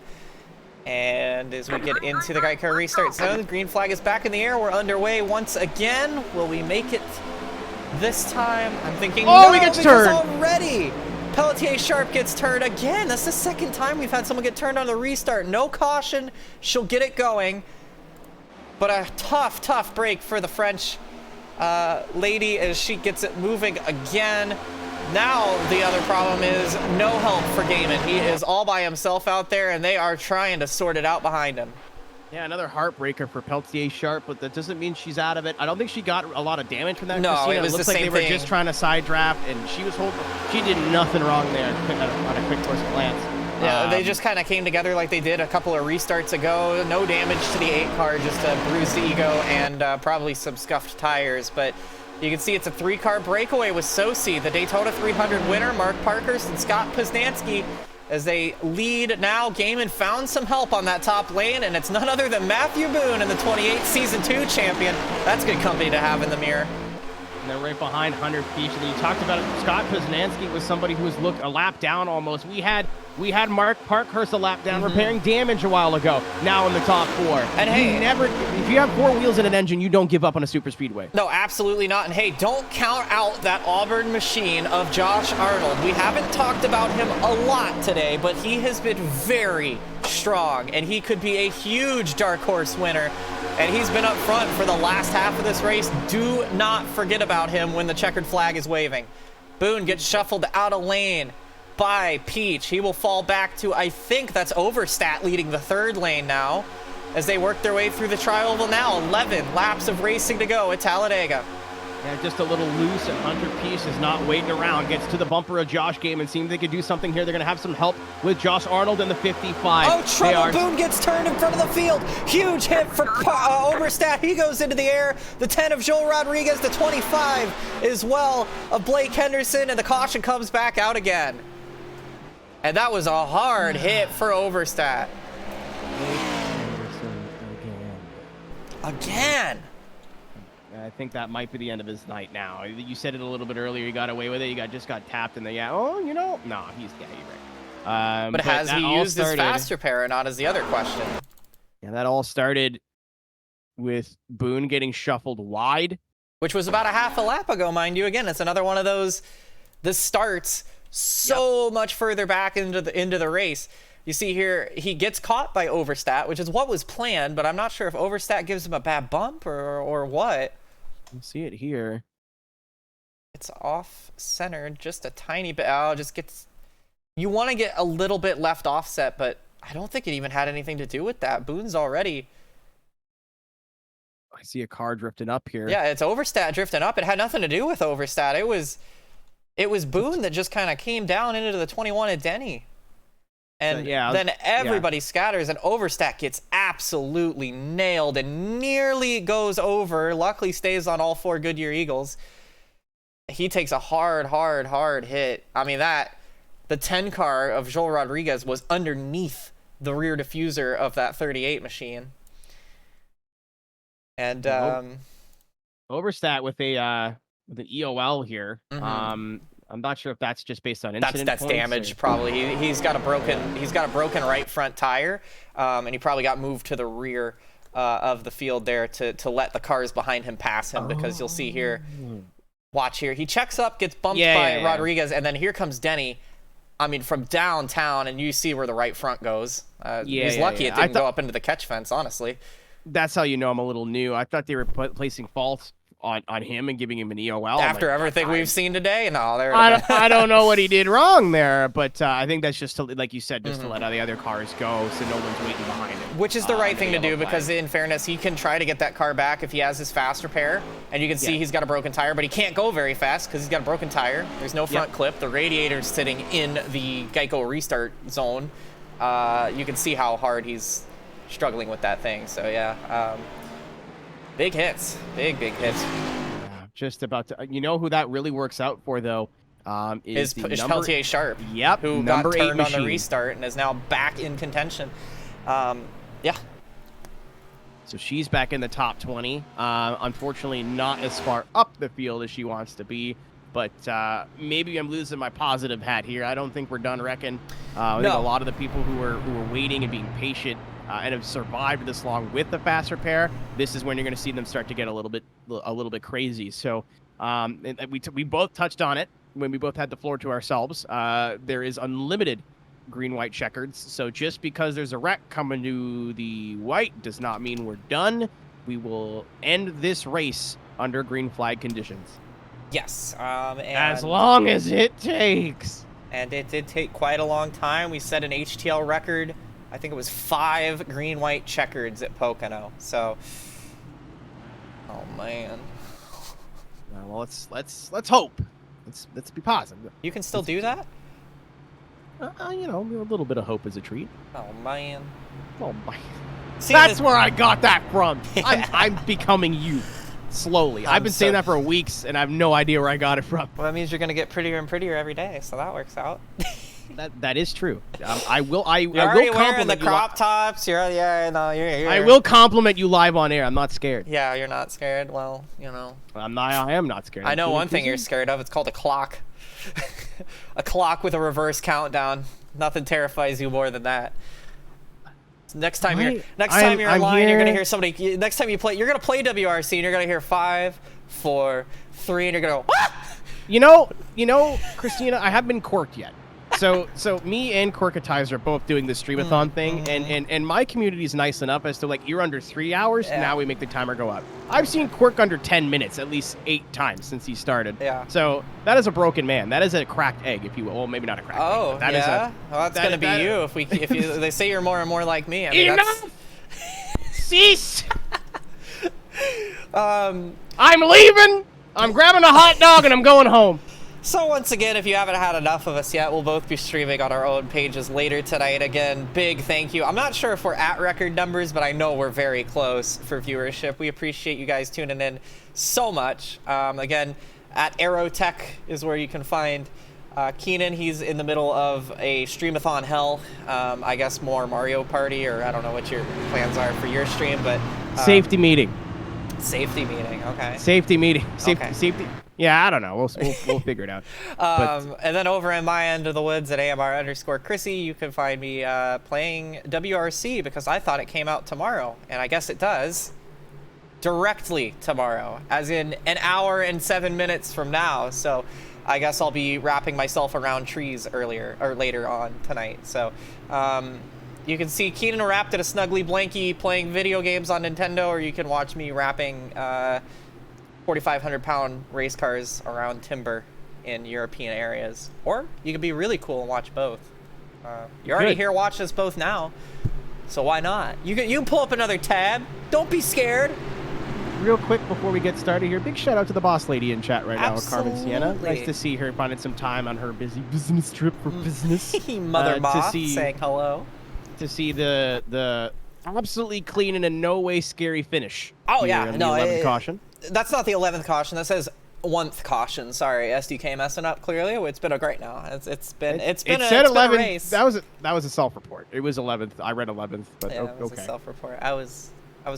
And as we get into the Geico restart zone, the green flag is back in the air. We're underway once again. Will we make it this time? I'm thinking no, we get turned already. Peltier-Sharp gets turned again. That's the second time we've had someone get turned on the restart. No caution. She'll get it going. But a tough, tough break for the French lady as she gets it moving again. Now the other problem is no help for Gaiman. He is all by himself out there, and they are trying to sort it out behind him. Yeah, another heartbreaker for Peltier Sharp, but that doesn't mean she's out of it. I don't think she got a lot of damage from that. No, Kristina. it was looks the like same they were thing. just trying to side draft, and she was holding. She did nothing wrong there on a quick first glance. Yeah, they just kind of came together like they did a couple of restarts ago. No damage to the 8 car, just a bruised ego and probably some scuffed tires. But you can see it's a 3-car breakaway with Sosi, the Daytona 300 winner, Mark Parkhurst and Scott Poznansky, as they lead now. Gaiman found some help on that top lane, and it's none other than Matthew Boone and the 28 Season 2 champion. That's good company to have in the mirror. And they're right behind Hunter Peach. And you talked about it. Scott Poznansky was somebody who was a lap down almost. We had Mark Parkhurst a lap down, repairing damage a while ago. Now in the top 4. And hey, if you have 4 wheels in an engine, you don't give up on a super speedway. No, absolutely not. And hey, don't count out that Auburn machine of Josh Arnold. We haven't talked about him a lot today, but he has been very strong, and he could be a huge dark horse winner. And he's been up front for the last half of this race. Do not forget about him when the checkered flag is waving. Boone gets shuffled out of lane by Peach. He will fall back to, I think that's Overstat leading the 3rd lane now, as they work their way through the tri-oval now. 11 laps of racing to go at Talladega. Yeah, just a little loose, and Hunter Peace is not waiting around. Gets to the bumper of Josh Gaiman. Seems they could do something here. They're going to have some help with Josh Arnold in the 55. Oh, trouble! Boone gets turned in front of the field. Huge hit for Overstat. He goes into the air. The 10 of Joel Rodriguez, the 25 as well of Blake Henderson, and the caution comes back out again. And that was a hard hit for Overstat. Again. I think that might be the end of his night now. You said it a little bit earlier. You got away with it. You just got tapped in the no, you're right. But has he used his fast repair or not is the other question. Yeah, that all started with Boone getting shuffled wide, which was about a half a lap ago, mind you. Again, it's another one of those. This starts so much further back into the race. You see here, he gets caught by Overstat, which is what was planned, but I'm not sure if Overstat gives him a bad bump or what. You see it here. It's off center just a tiny bit. Oh, just gets. You want to get a little bit left offset, but I don't think it even had anything to do with that. Boone's already. I see a car drifting up here. Yeah, it's Overstat drifting up. It had nothing to do with Overstat. It was Boone that just kind of came down into the 21 at Denny. And then everybody scatters, and Overstat gets absolutely nailed and nearly goes over. Luckily stays on all 4 Goodyear Eagles. He takes a hard hit. I mean, the 10 car of Joel Rodriguez was underneath the rear diffuser of that 38 machine. And Overstat with an EOL here. I'm not sure if that's just based on incident that's damage probably. He's got a broken right front tire, and he probably got moved to the rear of the field there to let the cars behind him pass him, because you'll see here. Watch here. He checks up, gets bumped by Rodriguez, and then here comes Denny. I mean, from downtown, and you see where the right front goes. He's lucky it didn't go up into the catch fence, honestly. That's how you know I'm a little new. I thought they were placing faults on him and giving him an EOL. After everything we've seen today? No, I don't know what he did wrong there, but I think that's just, like you said, just to let the other cars go so no one's waiting behind him. Which is the right thing to do, because in fairness, he can try to get that car back if he has his fast repair. And you can see he's got a broken tire, but he can't go very fast because he's got a broken tire. There's no front clip. The radiator's sitting in the Geico restart zone. You can see how hard he's struggling with that thing. So, yeah. Big hits. Big hits. Yeah, just about to. You know who that really works out for, though? Is Peltier Sharp. Yep. Who got turned on the restart and is now back in contention. Yeah. So she's back in the top 20. Unfortunately, not as far up the field as she wants to be. But maybe I'm losing my positive hat here. I don't think we're done wrecking. I think a lot of the people who were waiting and being patient and have survived this long with the fast repair, this is when you're going to see them start to get a little bit crazy. So we both touched on it when we both had the floor to ourselves. There is unlimited green-white checkers. So just because there's a wreck coming to the white does not mean we're done. We will end this race under green flag conditions. Yes. As long as it takes. And it did take quite a long time. We set an HTL record I think it was 5 green-white checkers at Pocono. So, oh man. Well, let's hope. Let's be positive. You can still do that? You know, a little bit of hope is a treat. Oh man. Oh my. See, That's this- where I got that from. Yeah. I'm becoming you. Slowly. I've been saying that for weeks, and I have no idea where I got it from. Well, that means you're gonna get prettier and prettier every day, so that works out. That is true. I will You're already will wearing the compliment you. crop tops. You're I will compliment you live on air. I'm not scared. Yeah, you're not scared. Well, you know. I am not scared. I know I'm one thing feeling you're scared of. It's called a clock. A clock with a reverse countdown. Nothing terrifies you more than that. Next time you're I'm online, you're gonna here. hear somebody. Next time you're gonna play WRC, and you're gonna hear 5, 4, 3, and you're gonna go. Ah! You know, Kristina, I haven't been corked yet. So me and Corketizer are both doing this streamathon thing, and my community is nice enough as to, like, you're under 3 hours, Yeah. now we make the timer go up. I've seen Quirk under 10 minutes at least 8 times since he started. Yeah. So that is a broken man. That is a cracked egg, if you will. Well, maybe not a cracked egg. Oh, But that is yeah. Well, that's gonna be you if you. They say you're more and more like me. I mean, Enough! Cease! that's, I'm leaving! I'm grabbing a hot dog and I'm going home. So once again, if you haven't had enough of us yet, we'll both be streaming on our own pages later tonight. Again, big thank you. I'm not sure if we're at record numbers, but I know we're very close for viewership. We appreciate you guys tuning in so much. Again, at Aerotech is where you can find Keenan. He's in the middle of a streamathon hell. I guess more Mario Party, or I don't know what your plans are for your stream, but Safety meeting. safety meeting. Okay. Safety meeting. Okay. Safety. Yeah, I don't know. We'll figure it out. And then over in my end of the woods at AMR_Chrissy, you can find me playing WRC because I thought it came out tomorrow, and I guess it does. Directly tomorrow, as in an hour and 7 minutes from now. So I guess I'll be wrapping myself around trees later on tonight. So you can see Keenan wrapped in a snuggly blankie playing video games on Nintendo, or you can watch me wrapping 4,500-pound race cars around timber in European areas. Or you can be really cool and watch both. You're already Good. here watching us both now, so why not? You can pull up another tab. Don't be scared. Real quick before we get started here, big shout out to the boss lady in chat right now, Carmen Sienna. Absolutely. Nice to see her finding some time on her busy business trip for business. Mother Moth to see saying hello. to see the absolutely clean and in no way scary finish. Oh, here yeah. in the No, 11th caution. That's not the 11th caution. That says 1th caution. Sorry, SDK messing up clearly. It's been a great now. It's been It a said 11th. race. That was a self-report. It was 11th. I read 11th, but Yeah, it was okay. a self-report. I was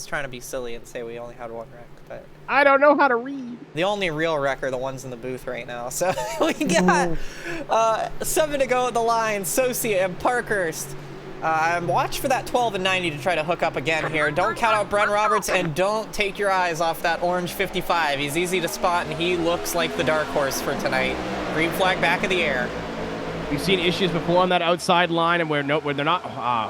trying to be silly and say we only had one wreck, but I don't know how to read. the only real wreck are the ones in the booth right now. So we got 7 to go at the line. Socia and Parkhurst. Watch for that 12 and 90 to try to hook up again here. Don't count out Bren Roberts, and don't take your eyes off that orange 55. He's easy to spot, and he looks like the dark horse for tonight. Green flag back in the air. We've seen issues before on that outside line, and where they're not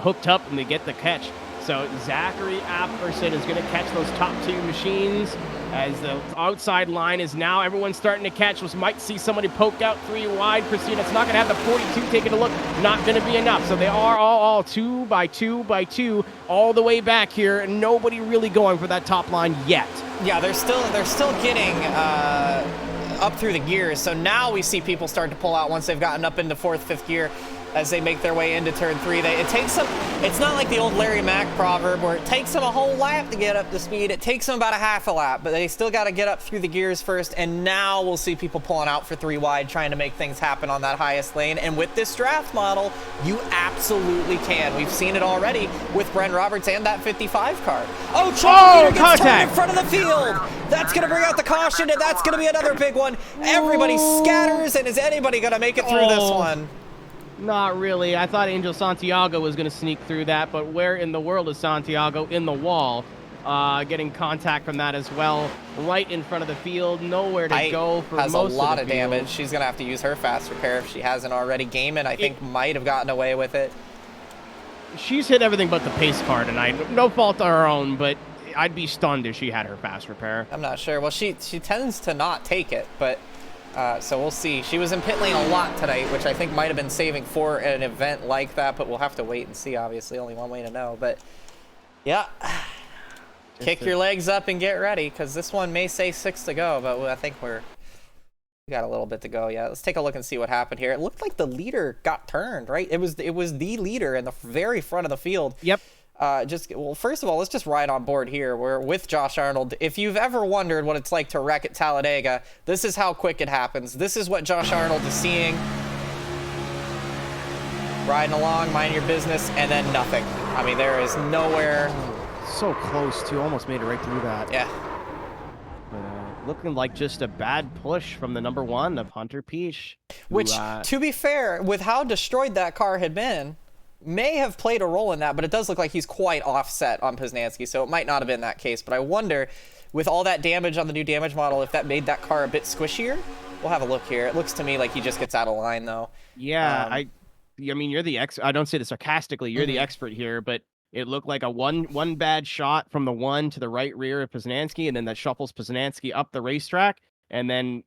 hooked up and they get the catch. So Zachary Apperson is going to catch those top 2 machines as the outside line is now everyone's starting to catch. We might see somebody poke out 3 wide. Kristina, it's not going to have the 42 taking a look. Not going to be enough. So they are all 2 by 2 by 2 all the way back here, and nobody really going for that top line yet. Yeah, they're still getting up through the gears. So now we see people start to pull out once they've gotten up into 4th, 5th gear as they make their way into turn 3. It takes them. It's not like the old Larry Mack proverb where it takes them a whole lap to get up to speed. It takes them about a half a lap, but they still got to get up through the gears first. And now we'll see people pulling out for 3 wide, trying to make things happen on that highest lane. And with this draft model, you absolutely can. We've seen it already with Bren Roberts and that 55 car. Oh, Trouble Meter gets turned in front of the field. That's going to bring out the caution, and that's going to be another big one. Everybody scatters, and is anybody going to make it through this one? Not really. I thought Angel Santiago was going to sneak through that, but where in the world is Santiago? In the wall. Getting contact from that as well. Right in front of the field. Nowhere to go for has most a lot of the field. damage. She's going to have to use her fast repair if she hasn't already. Gaiman, I think, might have gotten away with it. She's hit everything but the pace car tonight. No fault of her own, but I'd be stunned if she had her fast repair. I'm not sure. Well, she tends to not take it, but So we'll see. She was in pit lane a lot tonight, which I think might have been saving for an event like that, but we'll have to wait and see, obviously. Only one way to know. But, yeah. Kick your legs up and get ready, because this one may say 6 to go, but I think we got a little bit to go. Yeah, let's take a look and see what happened here. It looked like the leader got turned, right? It was the leader in the very front of the field. Yep. Well, first of all, let's just ride on board here. We're with Josh Arnold. If you've ever wondered what it's like to wreck at Talladega, this is how quick it happens. This is what Josh Arnold is seeing. Riding along, mind your business, and then nothing. I mean, there is nowhere. So close, too. Almost made it right through that. Yeah. But, looking like just a bad push from the number 1 of Hunter Peach. Which, to be fair, with how destroyed that car had been, may have played a role in that, but it does look like he's quite offset on Poznanski, so it might not have been that case. But I wonder, with all that damage on the new damage model, if that made that car a bit squishier. We'll have a look here. It looks to me like he just gets out of line, though. Yeah, I mean, you're the I don't say this sarcastically. You're the expert here, but it looked like a one bad shot from the 1 to the right rear of Poznanski, and then that shuffles Poznanski up the racetrack. And then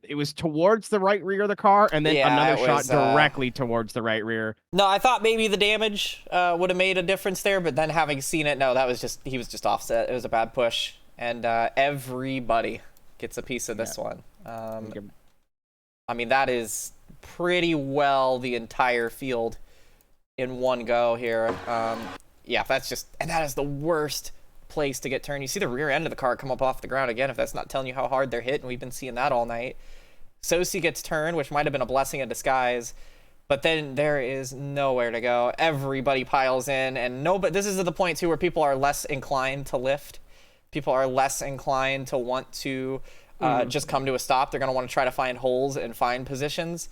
it was towards the right rear of the car, and then another shot directly towards the right rear. No, I thought maybe the damage would have made a difference there, but then having seen it, no, he was just offset. It was a bad push, and everybody gets a piece of this one. I mean, that is pretty well the entire field in one go here. Yeah, that is the worst place to get turned. You see the rear end of the car come up off the ground again, if that's not telling you how hard they're hit, and we've been seeing that all night. Sosi gets turned, which might have been a blessing in disguise, but then there is nowhere to go. Everybody piles in, and but this is at the point too where people are less inclined to lift. People are less inclined to want to just come to a stop. They're going to want to try to find holes and find positions.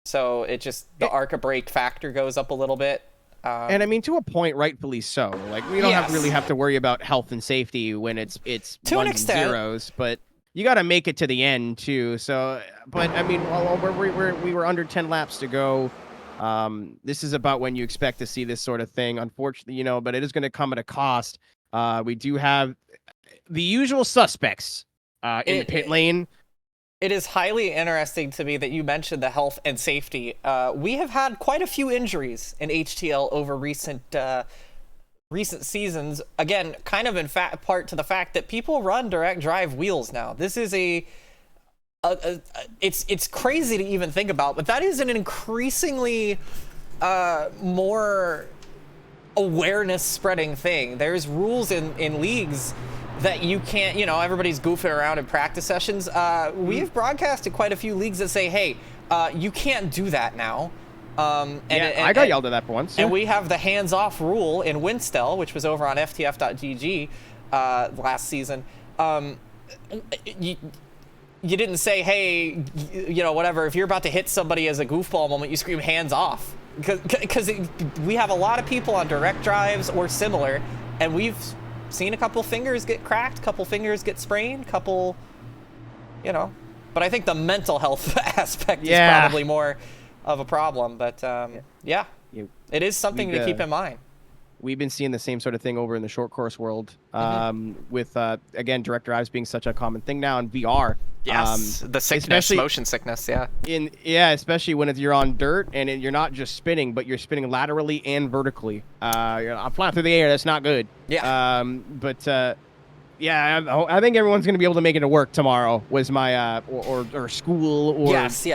So the ARCA brake factor goes up a little bit. And I mean, to a point, rightfully so. Like, we don't really have to worry about health and safety when it's to an ones and extent. zeros, but you got to make it to the end too. So, but I mean, we were under 10 laps to go. This is about when you expect to see this sort of thing. Unfortunately, but it is going to come at a cost. We do have the usual suspects in the pit lane. It is highly interesting to me that you mentioned the health and safety. We have had quite a few injuries in HTL over recent seasons. Again, kind of in part to the fact that people run direct drive wheels now. This is it's crazy to even think about, but that is an increasingly more awareness spreading thing. There's rules in leagues that you can't, everybody's goofing around in practice sessions. We've broadcasted quite a few leagues that say, hey, you can't do that now. I got yelled at that for once. And we have the hands-off rule in Winstel, which was over on ftf.gg last season. You didn't say, hey, whatever, if you're about to hit somebody as a goofball moment, you scream hands off. Because we have a lot of people on direct drives or similar, and we've seen a couple fingers get cracked, couple fingers get sprained, couple, but I think the mental health aspect is probably more of a problem. But it is something to keep in mind. We've been seeing the same sort of thing over in the short course world, with again, direct drives being such a common thing now in VR. Yes, the sickness, motion sickness, especially when you're on dirt and you're not just spinning, but you're spinning laterally and vertically. I'm flying through the air. That's not good. Yeah. I think everyone's gonna be able to make it to work tomorrow. Was my or school or yes.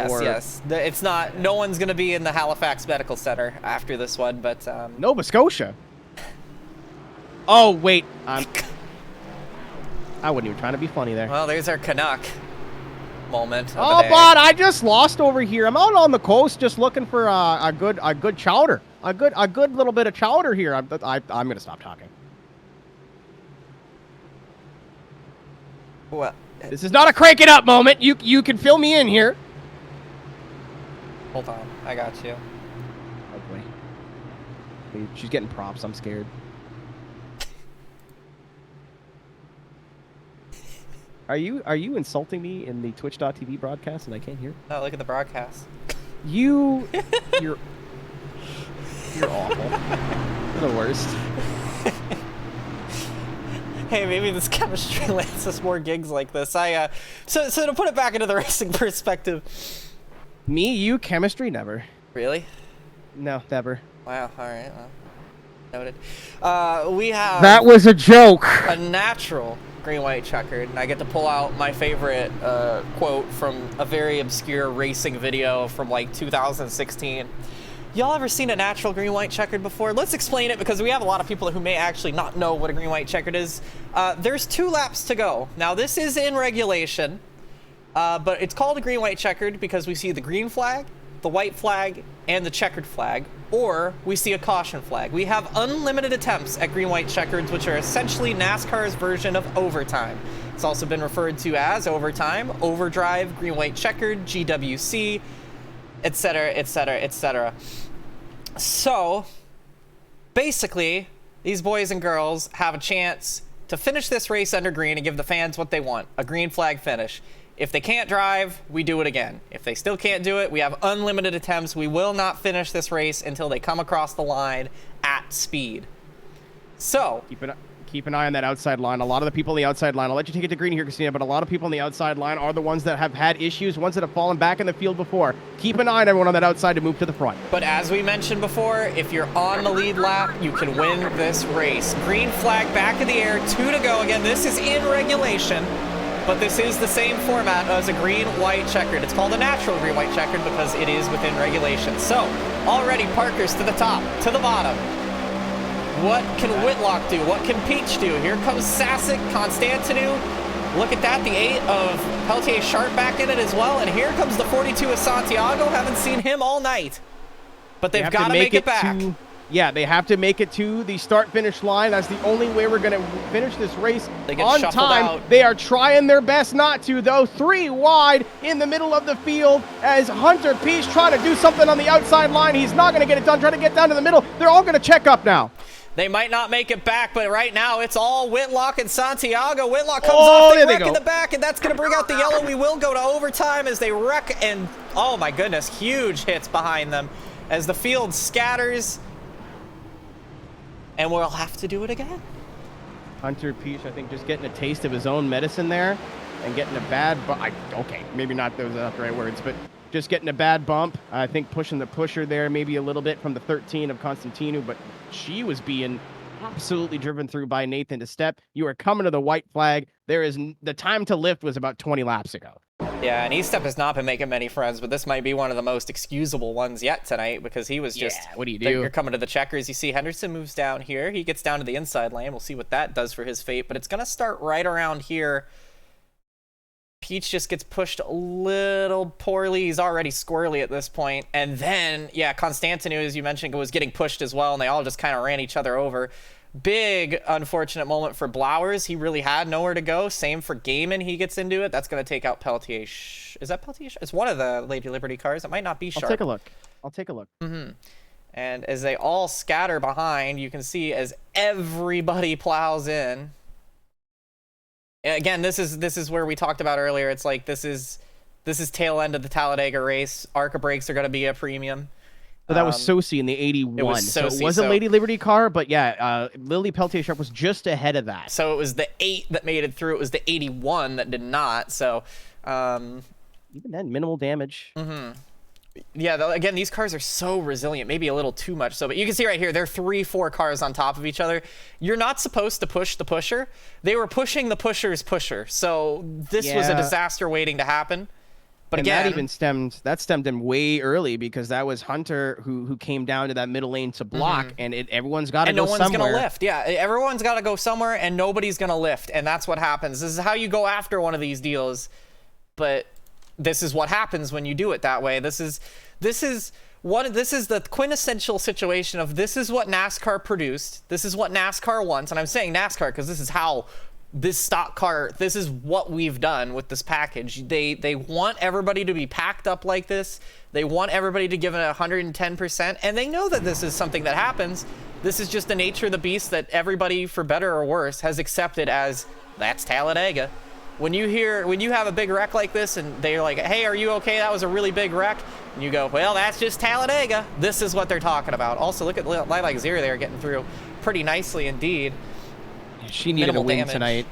It's not. No one's gonna be in the Halifax Medical Center after this one, but Nova Scotia. Oh wait, I wasn't even trying to be funny there. Well, there's our Canuck moment. Oh, but I just lost over here. I'm out on the coast just looking for a good chowder, a good little bit of chowder here. I'm gonna stop talking. Well, this is not a crank it up moment. You can fill me in here. Hold on, I got you. Oh boy, she's getting props. I'm scared. Are you insulting me in the Twitch.tv broadcast and I can't hear? No, look at the broadcast. You're awful. You're the worst. Hey, maybe this chemistry lands us more gigs like this. So to put it back into the racing perspective. Me, you, chemistry, never. Really? No, never. Wow. All right. Well, noted. We have That was a joke. a natural green-white checkered, and I get to pull out my favorite quote from a very obscure racing video from like 2016. Y'all ever seen a natural green-white checkered before? Let's explain it because we have a lot of people who may actually not know what a green-white checkered is. There's 2 laps to go. Now this is in regulation, but it's called a green-white checkered because we see the green flag, the white flag, and the checkered flag, or we see a caution flag. We have unlimited attempts at green-white checkers, which are essentially NASCAR's version of overtime. It's also been referred to as overtime, overdrive, green-white checkered, GWC, etc., etc., etc. So, basically, these boys and girls have a chance to finish this race under green and give the fans what they want, a green flag finish. If they can't drive, we do it again. If they still can't do it, we have unlimited attempts. We will not finish this race until they come across the line at speed. So, Keep an eye on that outside line. A lot of the people on the outside line, I'll let you take it to green here, Kristina, but a lot of people on the outside line are the ones that have had issues, ones that have fallen back in the field before. Keep an eye on everyone on that outside to move to the front. but as we mentioned before, if you're on the lead lap, you can win this race. Green flag back in the air, 2 to go. Again, this is in regulation, but this is the same format as a green-white checkered. It's called a natural green-white checkered because it is within regulation. So, already Parker's to the top, to the bottom. What can Whitlock do? What can Peach do? Here comes Sasic, Constantinu. Look at that, the 8 of Peltier Sharp back in it as well. And here comes the 42 of Santiago. Haven't seen him all night. But they've got to make it back. Yeah, they have to make it to the start-finish line. That's the only way we're going to finish this race They get on shuffled time. out. They are trying their best not to, though. 3 wide in the middle of the field as Hunter Peach trying to do something on the outside line. He's not going to get it done. Trying to get down to the middle. They're all going to check up now. They might not make it back, but right now it's all Whitlock and Santiago. Whitlock comes off, they wreck in the back, and that's going to bring out the yellow. We will go to overtime as they wreck, and oh my goodness, huge hits behind them as the field scatters, and we'll have to do it again. Hunter Peach, I think, just getting a taste of his own medicine there and getting a bad okay, maybe not those are not the right words, but just getting a bad bump. I think pushing the pusher there maybe a little bit from the 13 of Constantinu, but she was being absolutely driven through by Nathan to step. You are coming to the white flag. The time to lift was about 20 laps ago. Yeah, and E-Step has not been making many friends, but this might be one of the most excusable ones yet tonight because he was just... Yeah, what do you do? You're coming to the checkers. You see Henderson moves down here. He gets down to the inside lane. We'll see what that does for his fate, but it's going to start right around here. Peach just gets pushed a little poorly. He's already squirrely at this point. And then, yeah, Constantinu, as you mentioned, was getting pushed as well, and they all just kind of ran each other over. Big unfortunate moment for Blowers. He really had nowhere to go. Same for Gaiman. He gets into it. That's going to take out Peltier. Is that Peltier? It's one of the Lady Liberty cars. It might not be Sharp. I'll take a look. I'll take a look. Mm-hmm. And as they all scatter behind, you can see as everybody plows in. Again, this is where we talked about earlier. It's like this is tail end of the Talladega race. ARCA brakes are going to be a premium. So that was Sosi in the 81. It was so Sosi, it was a Lady Liberty car, but yeah, Lily Peltier Sharp was just ahead of that. So it was the 8 that made it through. It was the 81 that did not. So even then, minimal damage. Mm-hmm. Yeah, again, these cars are so resilient, maybe a little too much so, but you can see right here, they're 3-4 cars on top of each other. You're not supposed to push the pusher. They were pushing the pusher's pusher, so this was a disaster waiting to happen. But and again, that stemmed him way early because that was Hunter who came down to that middle lane to block, and everyone's got to go somewhere. And no one's gonna lift. Yeah, everyone's got to go somewhere, and nobody's gonna lift, and that's what happens. This is how you go after one of these deals, but this is what happens when you do it that way. This is the quintessential situation of this is what NASCAR produced. This is what NASCAR wants. And I'm saying NASCAR because this is how this stock car, this is what we've done with this package. They want everybody to be packed up like this. They want everybody to give it 110%. And they know that this is something that happens. This is just the nature of the beast that everybody, for better or worse, has accepted as that's Talladega. When you have a big wreck like this and they're like, hey, are you okay? That was a really big wreck. And you go, well, that's just Talladega. This is what they're talking about. Also, look at Lilac Zero there getting through pretty nicely indeed. She needed a minimal win damage. tonight.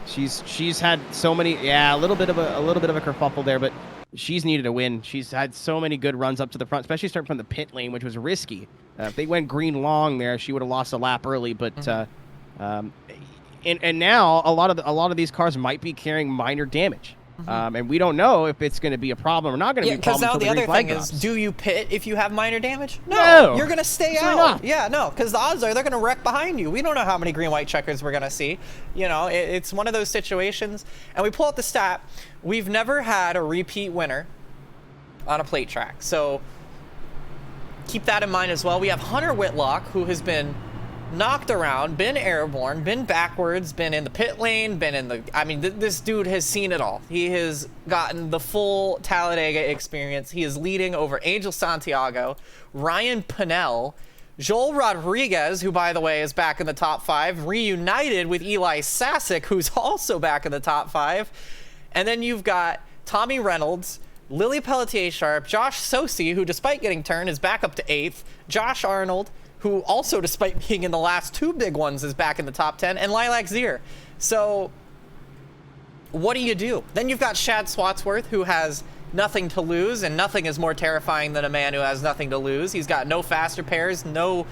She's had so many, a little bit of a kerfuffle there, but she's needed a win. She's had so many good runs up to the front, especially starting from the pit lane, which was risky. If they went green long there, she would have lost a lap early. But and now a lot of these cars might be carrying minor damage. And we don't know if it's going to be a problem or not going to be a problem. Because now until the green other thing flag is, drops. do you pit if you have minor damage? No. You're going to stay Absolutely out. not. Yeah, no, because the odds are they're going to wreck behind you. We don't know how many green-white checkers we're going to see. You know, it's one of those situations. And we pull out the stat. We've never had a repeat winner on a plate track. So keep that in mind as well. We have Hunter Whitlock, who has been knocked around, been airborne, been backwards, been in the pit lane, been in the... I mean, this dude has seen it all. He has gotten the full Talladega experience. He is leading over Angel Santiago, Ryan Pinnell, Joel Rodriguez, who, by the way, is back in the top 5, reunited with Eli Sasick, who's also back in the top 5. And then you've got Tommy Reynolds, Lily Pelletier-Sharp, Josh Sosi, who, despite getting turned, is back up to 8th, Josh Arnold, who also, despite being in the last 2 big ones, is back in the top 10, and Lilac Zier. So what do you do? Then you've got Shad Swatsworth, who has nothing to lose, and nothing is more terrifying than a man who has nothing to lose. He's got no faster pairs, no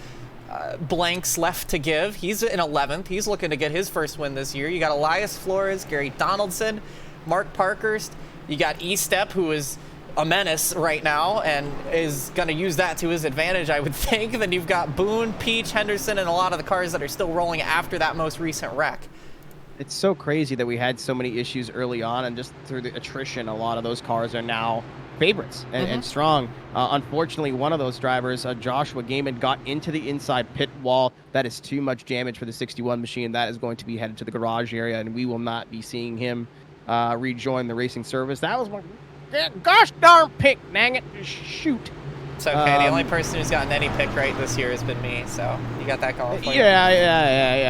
blanks left to give. He's in 11th. He's looking to get his first win this year. You got Elias Flores, Gary Donaldson, Mark Parkhurst. You got E-Step, who is a menace right now and is going to use that to his advantage, I would think. Then you've got Boone, Peach, Henderson, and a lot of the cars that are still rolling after that most recent wreck. It's so crazy that we had so many issues early on, and just through the attrition, a lot of those cars are now favorites and strong. Unfortunately, one of those drivers, Joshua Gaiman, got into the inside pit wall. That is too much damage for the 61 machine. That is going to be headed to the garage area, and we will not be seeing him rejoin the racing service. That was one... Gosh darn pick, dang it. Shoot. It's okay. The only person who's gotten any pick right this year has been me, so you got that going for you. Yeah.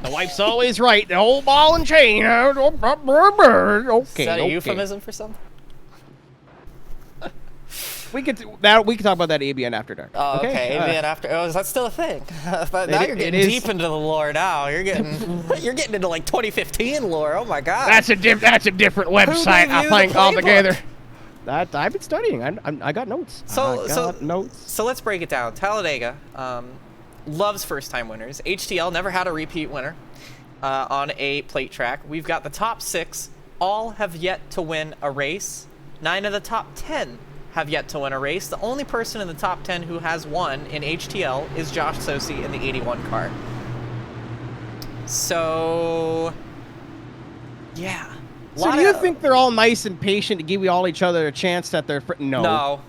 The wife's always right. The whole ball and chain. Okay. Is that a euphemism for something? We could talk about that ABN after dark. Oh, okay. ABN after. Oh, is that still a thing? But now you're getting deep into the lore. Now you're getting into like 2015 lore. Oh my god. That's a different website. I think altogether. That I've been studying. I got notes. So let's break it down. Talladega loves first-time winners. HTL never had a repeat winner on a plate track. We've got the top 6. All have yet to win a race. 9 of the top 10 have yet to win a race. The only person in the top 10 who has won in HTL is Josh Sosi in the 81 car. So, yeah. So do you think they're all nice and patient to give all each other a chance that they're... No.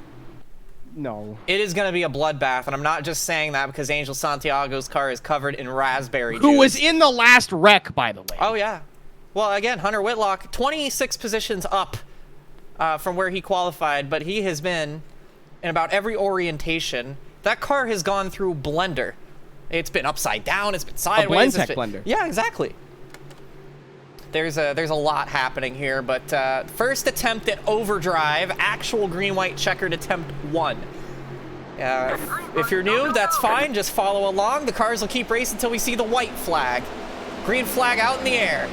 It is going to be a bloodbath, and I'm not just saying that because Angel Santiago's car is covered in raspberry juice. Who was in the last wreck, by the way. Oh, yeah. Well, again, Hunter Whitlock, 26 positions up from where he qualified, but he has been in about every orientation. That car has gone through blender. It's been upside down. It's been sideways. A blender. Yeah, exactly. There's a lot happening here, but first attempt at overdrive, actual green-white checkered attempt 1. If you're new, that's fine. Just follow along. The cars will keep racing until we see the white flag. Green flag out in the air.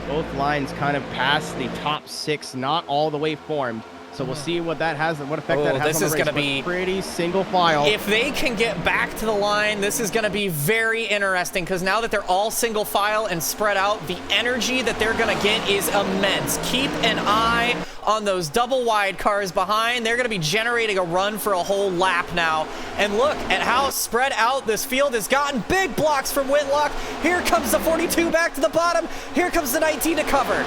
Both lines kind of past the top 6, not all the way formed. So we'll see what that has, what effect that has this on the is race. Gonna be pretty single file. If they can get back to the line, this is going to be very interesting because now that they're all single file and spread out, the energy that they're going to get is immense. Keep an eye on those double wide cars behind. They're going to be generating a run for a whole lap now. And look at how spread out this field has gotten. Big blocks from Whitlock. Here comes the 42 back to the bottom. Here comes the 19 to cover.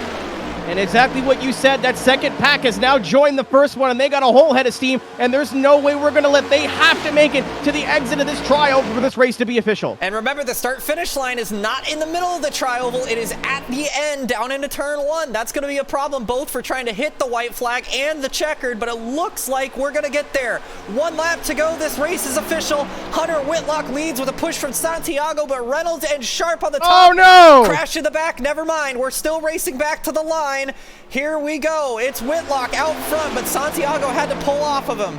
And exactly what you said, that second pack has now joined the first one, and they got a whole head of steam, and there's no way we're going to let... They have to make it to the exit of this trioval for this race to be official. And remember, the start-finish line is not in the middle of the trioval. It is at the end, down into turn 1. That's going to be a problem, both for trying to hit the white flag and the checkered, but it looks like we're going to get there. 1 lap to go. This race is official. Hunter Whitlock leads with a push from Santiago, but Reynolds and Sharp on the top. Oh, no! Crash in the back. Never mind. We're still racing back to the line. Here we go. It's Whitlock out front, but Santiago had to pull off of him.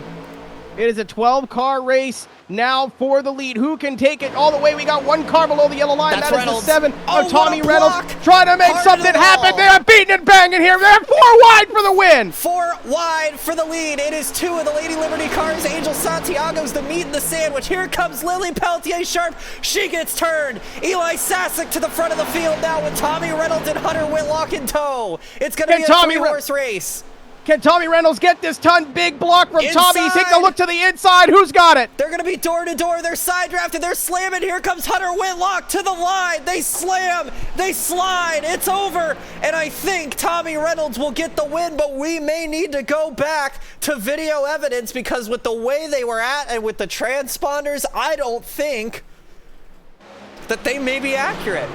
It is a 12-car race now for the lead. Who can take it all the way? We got one car below the yellow line. That's That is Reynolds. the 7 Oh, of Tommy what a Reynolds. block. Trying to make Hard something to the happen. wall. They're beating and banging here. They're 4 wide for the win. 4 wide for the lead. It is 2 of the Lady Liberty cars. Angel Santiago's the meat in the sandwich. Here comes Lily Peltier Sharp. She gets turned. Eli Sasek to the front of the field now with Tommy Reynolds and Hunter Whitlock in tow. It's going to be a 3-horse race. Can Tommy Reynolds get this ton? Big block from Tommy. He's taking a Inside. look to the inside. Who's got it? They're going to be door to door. They're side drafted. They're slamming. Here comes Hunter Whitlock to the line. They slam. They slide. It's over. And I think Tommy Reynolds will get the win, but we may need to go back to video evidence because with the way they were at and with the transponders, I don't think that they may be accurate.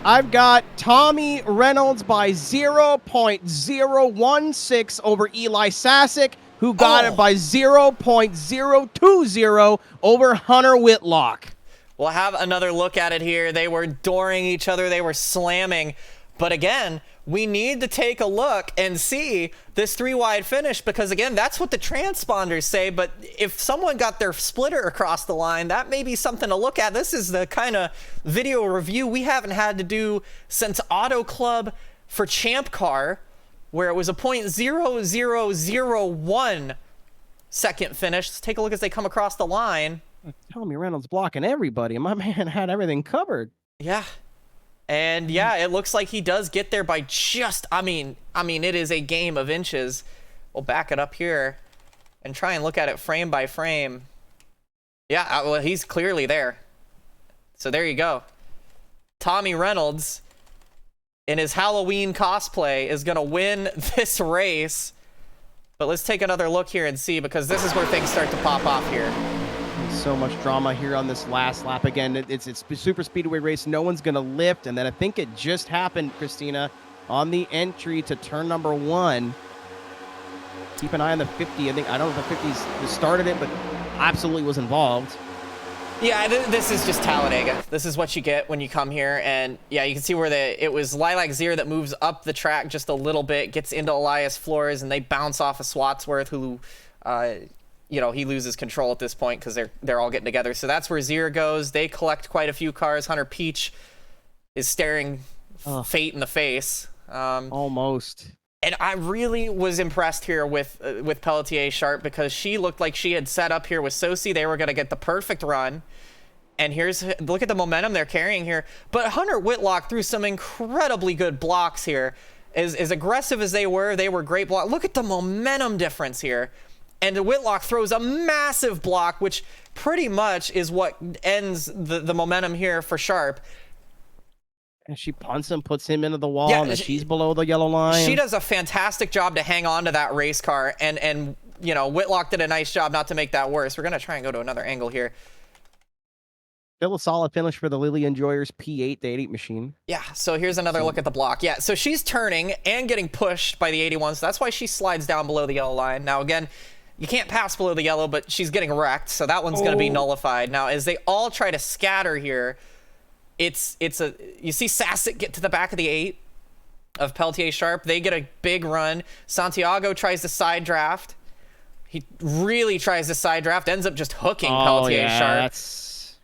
I've got Tommy Reynolds by 0.016 over Eli Sasek, who got it by 0.020 over Hunter Whitlock. We'll have another look at it here. They were dooring each other. They were slamming. But again, we need to take a look and see this 3-wide finish because, again, that's what the transponders say. But if someone got their splitter across the line, that may be something to look at. This is the kind of video review we haven't had to do since Auto Club for Champ Car, where it was a .0001 second finish. Let's take a look as they come across the line. Tommy Reynolds blocking everybody, and my man had everything covered. Yeah. And yeah, it looks like he does get there by just, I mean, it is a game of inches. We'll back it up here and try and look at it frame by frame. Yeah, well, he's clearly there. So there you go. Tommy Reynolds, in his Halloween cosplay, is going to win this race. But let's take another look here and see, because this is where things start to pop off here. So much drama here on this last lap. Again, it's super speedway race. No one's going to lift. And then I think it just happened, Kristina, on the entry to turn number 1. Keep an eye on the 50. I don't know if the 50s started it, but absolutely was involved. Yeah, this is just Talladega. This is what you get when you come here. And yeah, you can see where it was Lilac Zir that moves up the track just a little bit, gets into Elias Flores, and they bounce off of Swatsworth, who, you know, he loses control at this point because they're all getting together. So that's where Zir goes. They collect quite a few cars. Hunter Peach is staring fate in the face. Almost. And I really was impressed here with Peltier Sharp because she looked like she had set up here with Sosi. They were going to get the perfect run. And look at the momentum they're carrying here. But Hunter Whitlock threw some incredibly good blocks here. As aggressive as they were great blocks. Look at the momentum difference here. And Whitlock throws a massive block, which pretty much is what ends the momentum here for Sharp. And she punts him, puts him into the wall, Yeah, and then she's below the yellow line. She does a fantastic job to hang on to that race car, and you know, Whitlock did a nice job not to make that worse. We're going to try and go to another angle here. Still a solid finish for the Lily Enjoyers P8, the 88 machine. Yeah, so here's another look at the block. Yeah, so she's turning and getting pushed by the 81, so that's why she slides down below the yellow line. Now, again, you can't pass below the yellow, but she's getting wrecked, so that one's going to be nullified. Now, as they all try to scatter here, you see Sasek get to the back of the 8 of Peltier Sharp. They get a big run. Santiago tries to side draft. He really tries to side draft, ends up just hooking Peltier Sharp,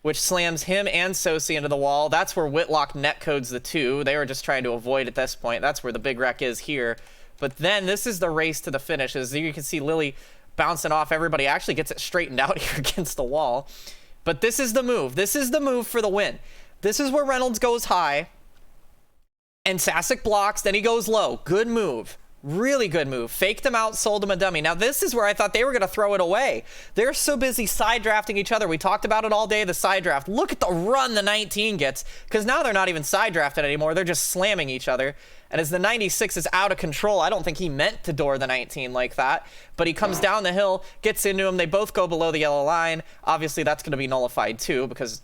which slams him and Sosi into the wall. That's where Whitlock netcodes the 2. They were just trying to avoid at this point. That's where the big wreck is here. But then this is the race to the finish. As you can see, Lily bouncing off everybody, actually gets it straightened out here against the wall. But this is the move. This is the move for the win. This is where Reynolds goes high, and Sasek blocks, then he goes low. Good move. Really good move. Faked them out, sold them a dummy. Now, this is where I thought they were going to throw it away. They're so busy side drafting each other. We talked about it all day, the side draft. Look at the run the 19 gets, because now they're not even side drafted anymore. They're just slamming each other. And as the 96 is out of control, I don't think he meant to door the 19 like that, but he comes down the hill, gets into him. They both go below the yellow line. Obviously, that's going to be nullified too, because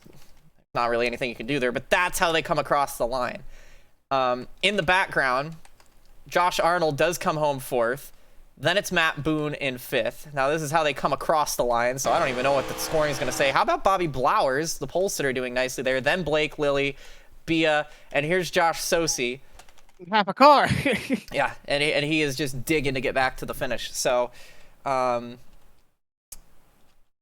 not really anything you can do there, but that's how they come across the line. In the background, Josh Arnold does come home 4th. Then it's Matt Boone in 5th. Now, this is how they come across the line, so I don't even know what the scoring is going to say. How about Bobby Blowers, the pole sitter, doing nicely there? Then Blake, Lily, Bia, and here's Josh Sosi. Half a car. Yeah, and he is just digging to get back to the finish. So,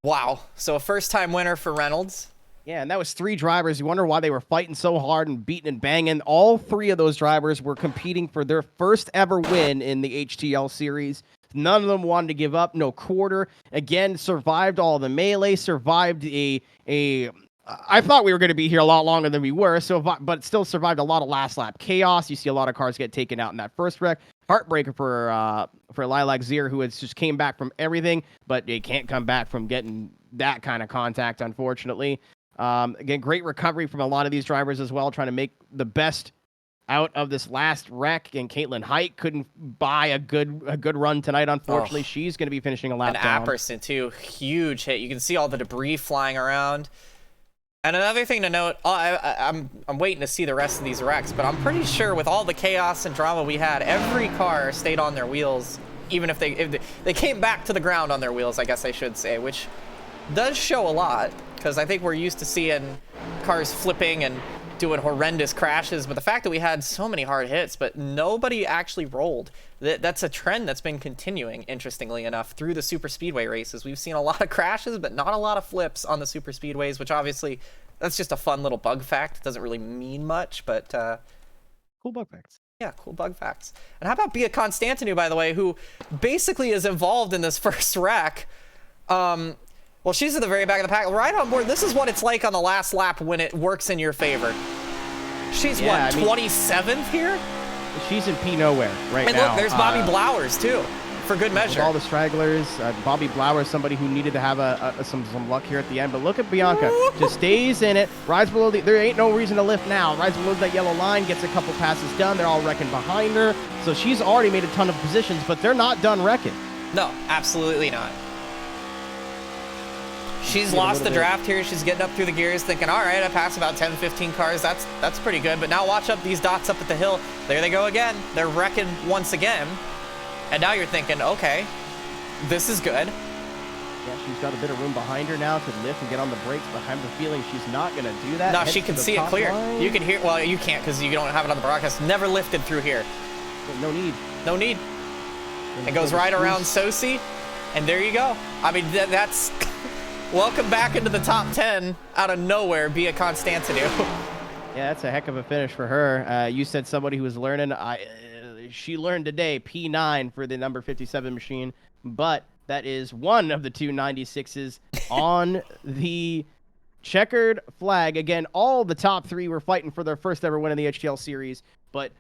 Wow. So a first-time winner for Reynolds. Yeah, and that was 3 drivers. You wonder why they were fighting so hard and beating and banging. All 3 of those drivers were competing for their first ever win in the HTL series. None of them wanted to give up. No quarter. Again, survived all the melee. Survived I thought we were going to be here a lot longer than we were. But still survived a lot of last lap chaos. You see a lot of cars get taken out in that first wreck. Heartbreaker for Lilac Zier, who has just came back from everything, but they can't come back from getting that kind of contact, unfortunately. Again, great recovery from a lot of these drivers as well, trying to make the best out of this last wreck. And Caitlin Height couldn't buy a good run tonight, unfortunately. She's going to be finishing a lap down. And Apperson, too. Huge hit. You can see all the debris flying around. And another thing to note, I'm waiting to see the rest of these wrecks, but I'm pretty sure with all the chaos and drama we had, every car stayed on their wheels, even if they came back to the ground on their wheels, I guess I should say, which does show a lot, because I think we're used to seeing cars flipping and doing horrendous crashes, but the fact that we had so many hard hits, but nobody actually rolled, that's a trend that's been continuing, interestingly enough, through the super speedway races. We've seen a lot of crashes, but not a lot of flips on the super speedways, which obviously, that's just a fun little bug fact. It doesn't really mean much, but Cool bug facts. yeah, cool bug facts. And how about Bia Constantinou, by the way, who basically is involved in this first wreck. Well, she's at the very back of the pack. Right on board. This is what it's like on the last lap when it works in your favor. She's, 27th here? She's in P nowhere right and now. And look, there's Bobby Blowers, too, for good measure. With all the stragglers, Bobby Blowers, somebody who needed to have some luck here at the end. But look at Bianca. Just stays in it. Rides below there ain't no reason to lift now. Rides below that yellow line, gets a couple passes done. They're all wrecking behind her. So she's already made a ton of positions, but they're not done wrecking. No, absolutely not. She's lost the draft here. She's getting up through the gears thinking, all right, I passed about 10, 15 cars. That's pretty good. But now watch up these dots up at the hill. There they go again. They're wrecking once again. And now you're thinking, okay, this is good. Yeah, she's got a bit of room behind her now to lift and get on the brakes, but I have the feeling she's not going to do that. No, she can see it clear. Line. You can hear, well, you can't because you don't have it on the broadcast. Never lifted through here. No need. No need. It goes right around Sosi, and there you go. I mean, that's... Welcome back into the top 10 out of nowhere, Bia Constantinou. Yeah, that's a heck of a finish for her. You said somebody who was learning. She learned today P9 for the number 57 machine, but that is one of the 296s on the checkered flag. Again, all the top 3 were fighting for their first ever win in the HTL series, but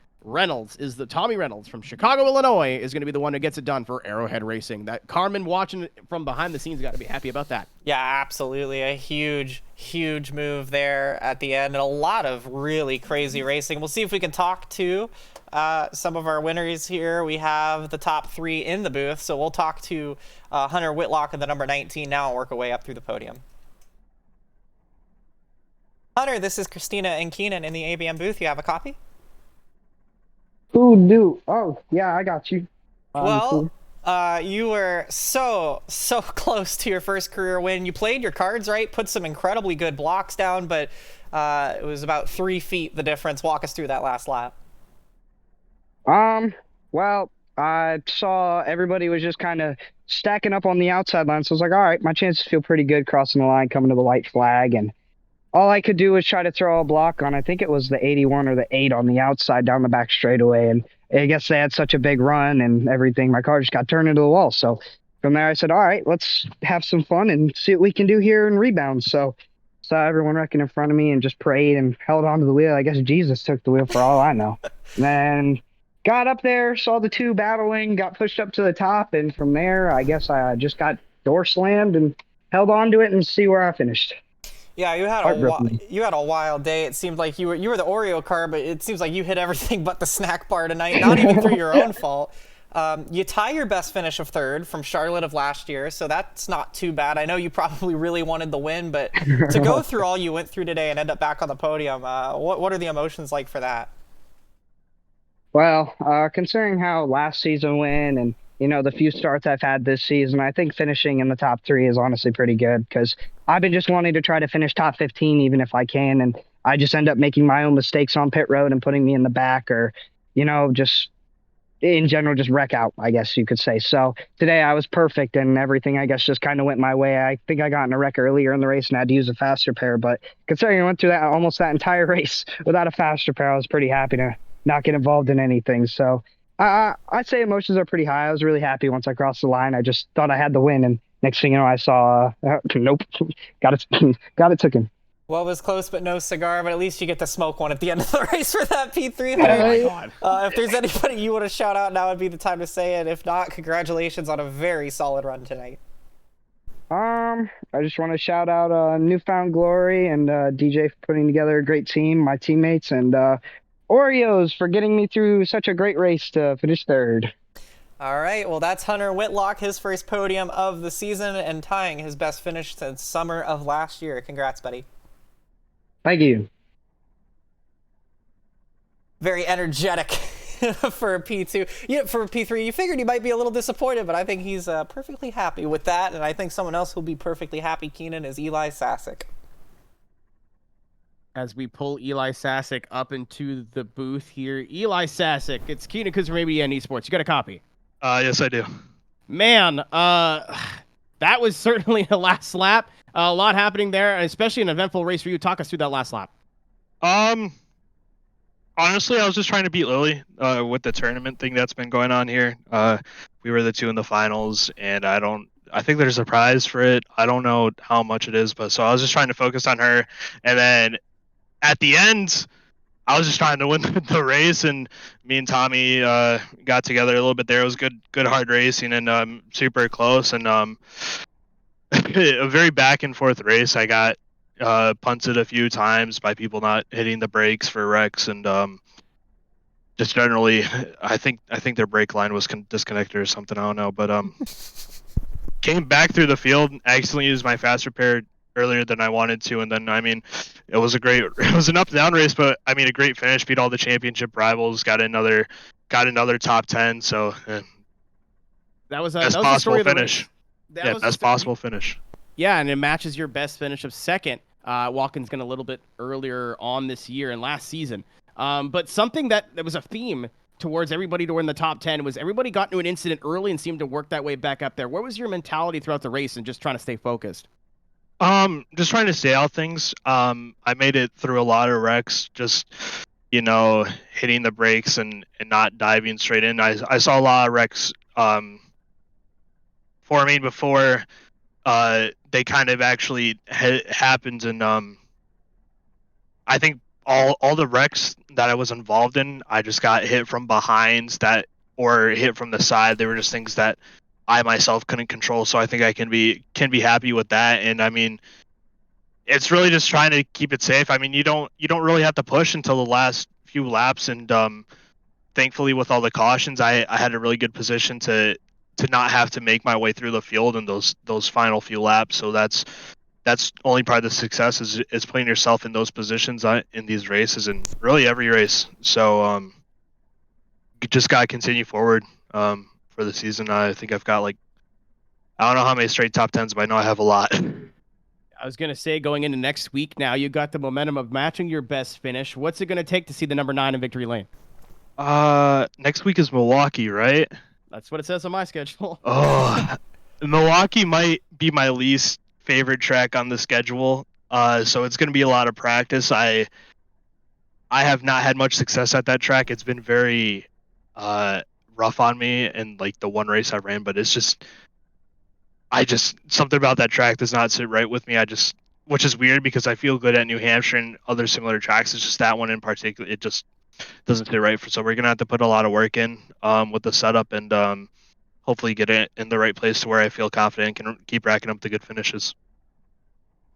Tommy Reynolds from Chicago, Illinois, is going to be the one who gets it done for Arrowhead Racing. That Carmen watching from behind the scenes got to be happy about that. Yeah, absolutely. A huge, huge move there at the end and a lot of really crazy racing. We'll see if we can talk to some of our winners here. We have the top 3 in the booth, so we'll talk to Hunter Whitlock in the number 19 now and work our way up through the podium. Hunter, this is Kristina and Keenan in the ABM booth. You have a copy? Ooh, dude. Oh, yeah, I got you. Well, you were so close to your first career win. You played your cards right, put some incredibly good blocks down, but it was about 3 feet the difference. Walk us through that last lap. Well, I saw everybody was just kind of stacking up on the outside line, so I was like, all right, my chances feel pretty good crossing the line, coming to the white flag, and all I could do was try to throw a block on, I think it was the 81 or the 8 on the outside down the back straightaway. And I guess they had such a big run and everything. My car just got turned into the wall. So from there, I said, all right, let's have some fun and see what we can do here and rebound. So saw everyone wrecking in front of me and just prayed and held onto the wheel. I guess Jesus took the wheel for all I know. And then got up there, saw the 2 battling, got pushed up to the top. And from there, I guess I just got door slammed and held on to it and see where I finished. Yeah, you had a wild day. It seemed like you were the Oreo car, but it seems like you hit everything but the snack bar tonight, not even through your own fault. You tie your best finish of 3rd from Charlotte of last year, so that's not too bad. I know you probably really wanted the win, but to go through all you went through today and end up back on the podium, what are the emotions like for that? Well, considering how last season went and the few starts I've had this season, I think finishing in the top 3 is honestly pretty good because I've been just wanting to try to finish top 15 even if I can, and I just end up making my own mistakes on pit road and putting me in the back or, just in general just wreck out, I guess you could say. So today I was perfect and everything, I guess, just kind of went my way. I think I got in a wreck earlier in the race and had to use a faster pair, but considering I went through that almost that entire race without a faster pair, I was pretty happy to not get involved in anything. So I'd say emotions are pretty high. I was really happy once I crossed the line. I just thought I had the win, and next thing you know, I saw nope, got it, got it taken. Well, it was close, but no cigar. But at least you get to smoke one at the end of the race for that P3. Oh my God. If there's anybody you want to shout out, now would be the time to say it. If not, congratulations on a very solid run tonight. I just want to shout out Newfound Glory and DJ for putting together a great team, my teammates, and Oreos for getting me through such a great race to finish third. All right, well, that's Hunter Whitlock, his first podium of the season and tying his best finish since summer of last year. Congrats, buddy. Thank you. Very energetic for a P2. Yeah, for a P3, you figured he might be a little disappointed, but I think he's perfectly happy with that, and I think someone else who'll be perfectly happy, Keenan, is Eli Sasick. As we pull Eli Sasick up into the booth here. Eli Sasick, it's Keenan Kusan from ABN Esports. You got a copy? Yes, I do. Man, that was certainly the last lap. A lot happening there, especially an eventful race for you. Talk us through that last lap. Honestly, I was just trying to beat Lily with the tournament thing that's been going on here. We were the two in the finals, and I think there's a prize for it. I don't know how much it is, but so I was just trying to focus on her. And then at the end, I was just trying to win the race, and me and Tommy got together a little bit there. It was good hard racing and super close, and a very back and forth race. I got punted a few times by people not hitting the brakes for wrecks, and just generally, I think their brake line was disconnected or something. I don't know, but came back through the field, accidentally used my faster pair earlier than I wanted to, and then it was an up and down race, but I mean a great finish, beat all the championship rivals, got another top 10, so That was best possible finish. Best possible finish. Yeah, and it matches your best finish of second. Watkins a little bit earlier on this year and last season. But something that was a theme towards everybody to win the top 10 was everybody got into an incident early and seemed to work that way back up there. What was your mentality throughout the race and just trying to stay focused? Just trying to stay out things. I made it through a lot of wrecks, just hitting the brakes and not diving straight in. I saw a lot of wrecks forming before they kind of actually happened, and I think all the wrecks that I was involved in, I just got hit from behind or hit from the side. They were just things that I myself couldn't control, so I think I can be happy with that. And I mean, it's really just trying to keep it safe. I mean, you don't really have to push until the last few laps, and thankfully with all the cautions, I had a really good position to not have to make my way through the field in those final few laps. So that's only part of the success is putting yourself in those positions in these races and really every race. So you just gotta continue forward for the season. I think I've got I don't know how many straight top 10s, but I know I have a lot. I was going to say, going into next week now, you got the momentum of matching your best finish. What's it going to take to see the number 9 in victory lane? Next week is Milwaukee, right? That's what it says on my schedule. Oh, Milwaukee might be my least favorite track on the schedule. So it's going to be a lot of practice. I have not had much success at that track. It's been very rough on me in the one race I ran, but something about that track does not sit right with me. Which is weird because I feel good at New Hampshire and other similar tracks. It's just that one in particular, it just doesn't sit right. So we're gonna have to put a lot of work in with the setup and hopefully get it in the right place to where I feel confident and can keep racking up the good finishes.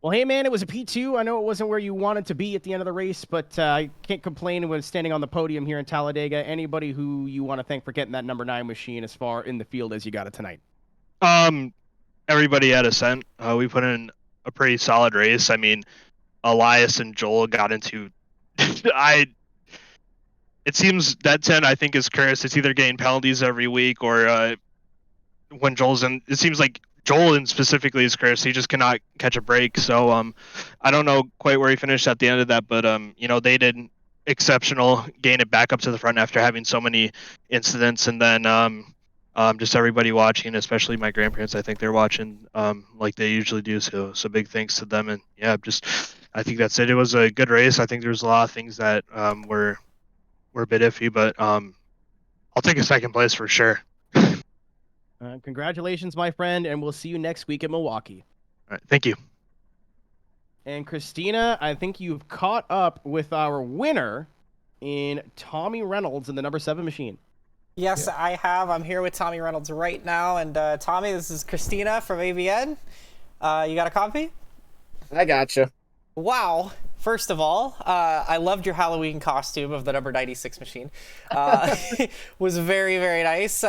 Well, hey man, it was a P2. I know it wasn't where you wanted to be at the end of the race, but I can't complain when standing on the podium here in Talladega. Anybody who you want to thank for getting that number 9 machine as far in the field as you got it tonight? Everybody at Ascent. We put in a pretty solid race. I mean, Elias and Joel got into it seems that 10 I think is cursed. It's either getting penalties every week or when Joel's in, it seems like Joel in specifically is cursed. He just cannot catch a break. So I don't know quite where he finished at the end of that, but they did exceptional, gain it back up to the front after having so many incidents. And then just everybody watching, especially my grandparents, I think they're watching like they usually do. So big thanks to them. And yeah, just I think that's it. It was a good race. I think there's a lot of things that were a bit iffy, but I'll take a second place for sure. Congratulations, my friend, and we'll see you next week at Milwaukee. All right, thank you. And Kristina, I think you've caught up with our winner in Tommy Reynolds in the number 7 machine. Yes, I have. I'm here with Tommy Reynolds right now. And Tommy, this is Kristina from ABN. You got a copy? I gotcha. Wow. First of all, I loved your Halloween costume of the number 96 machine. Was very, very nice.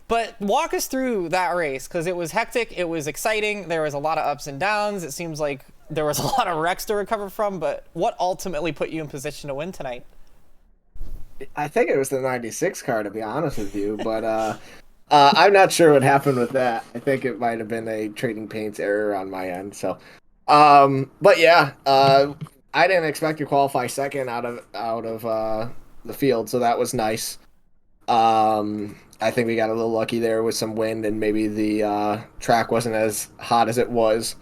But walk us through that race, because it was hectic. It was exciting. There was a lot of ups and downs. It seems like there was a lot of wrecks to recover from. But what ultimately put you in position to win tonight? I think it was the 96 car, to be honest with you, but I'm not sure what happened with that. I think it might have been a Trading Paints error on my end. So, but yeah, I didn't expect to qualify second out of the field, so that was nice. I think we got a little lucky there with some wind, and maybe the track wasn't as hot as it was.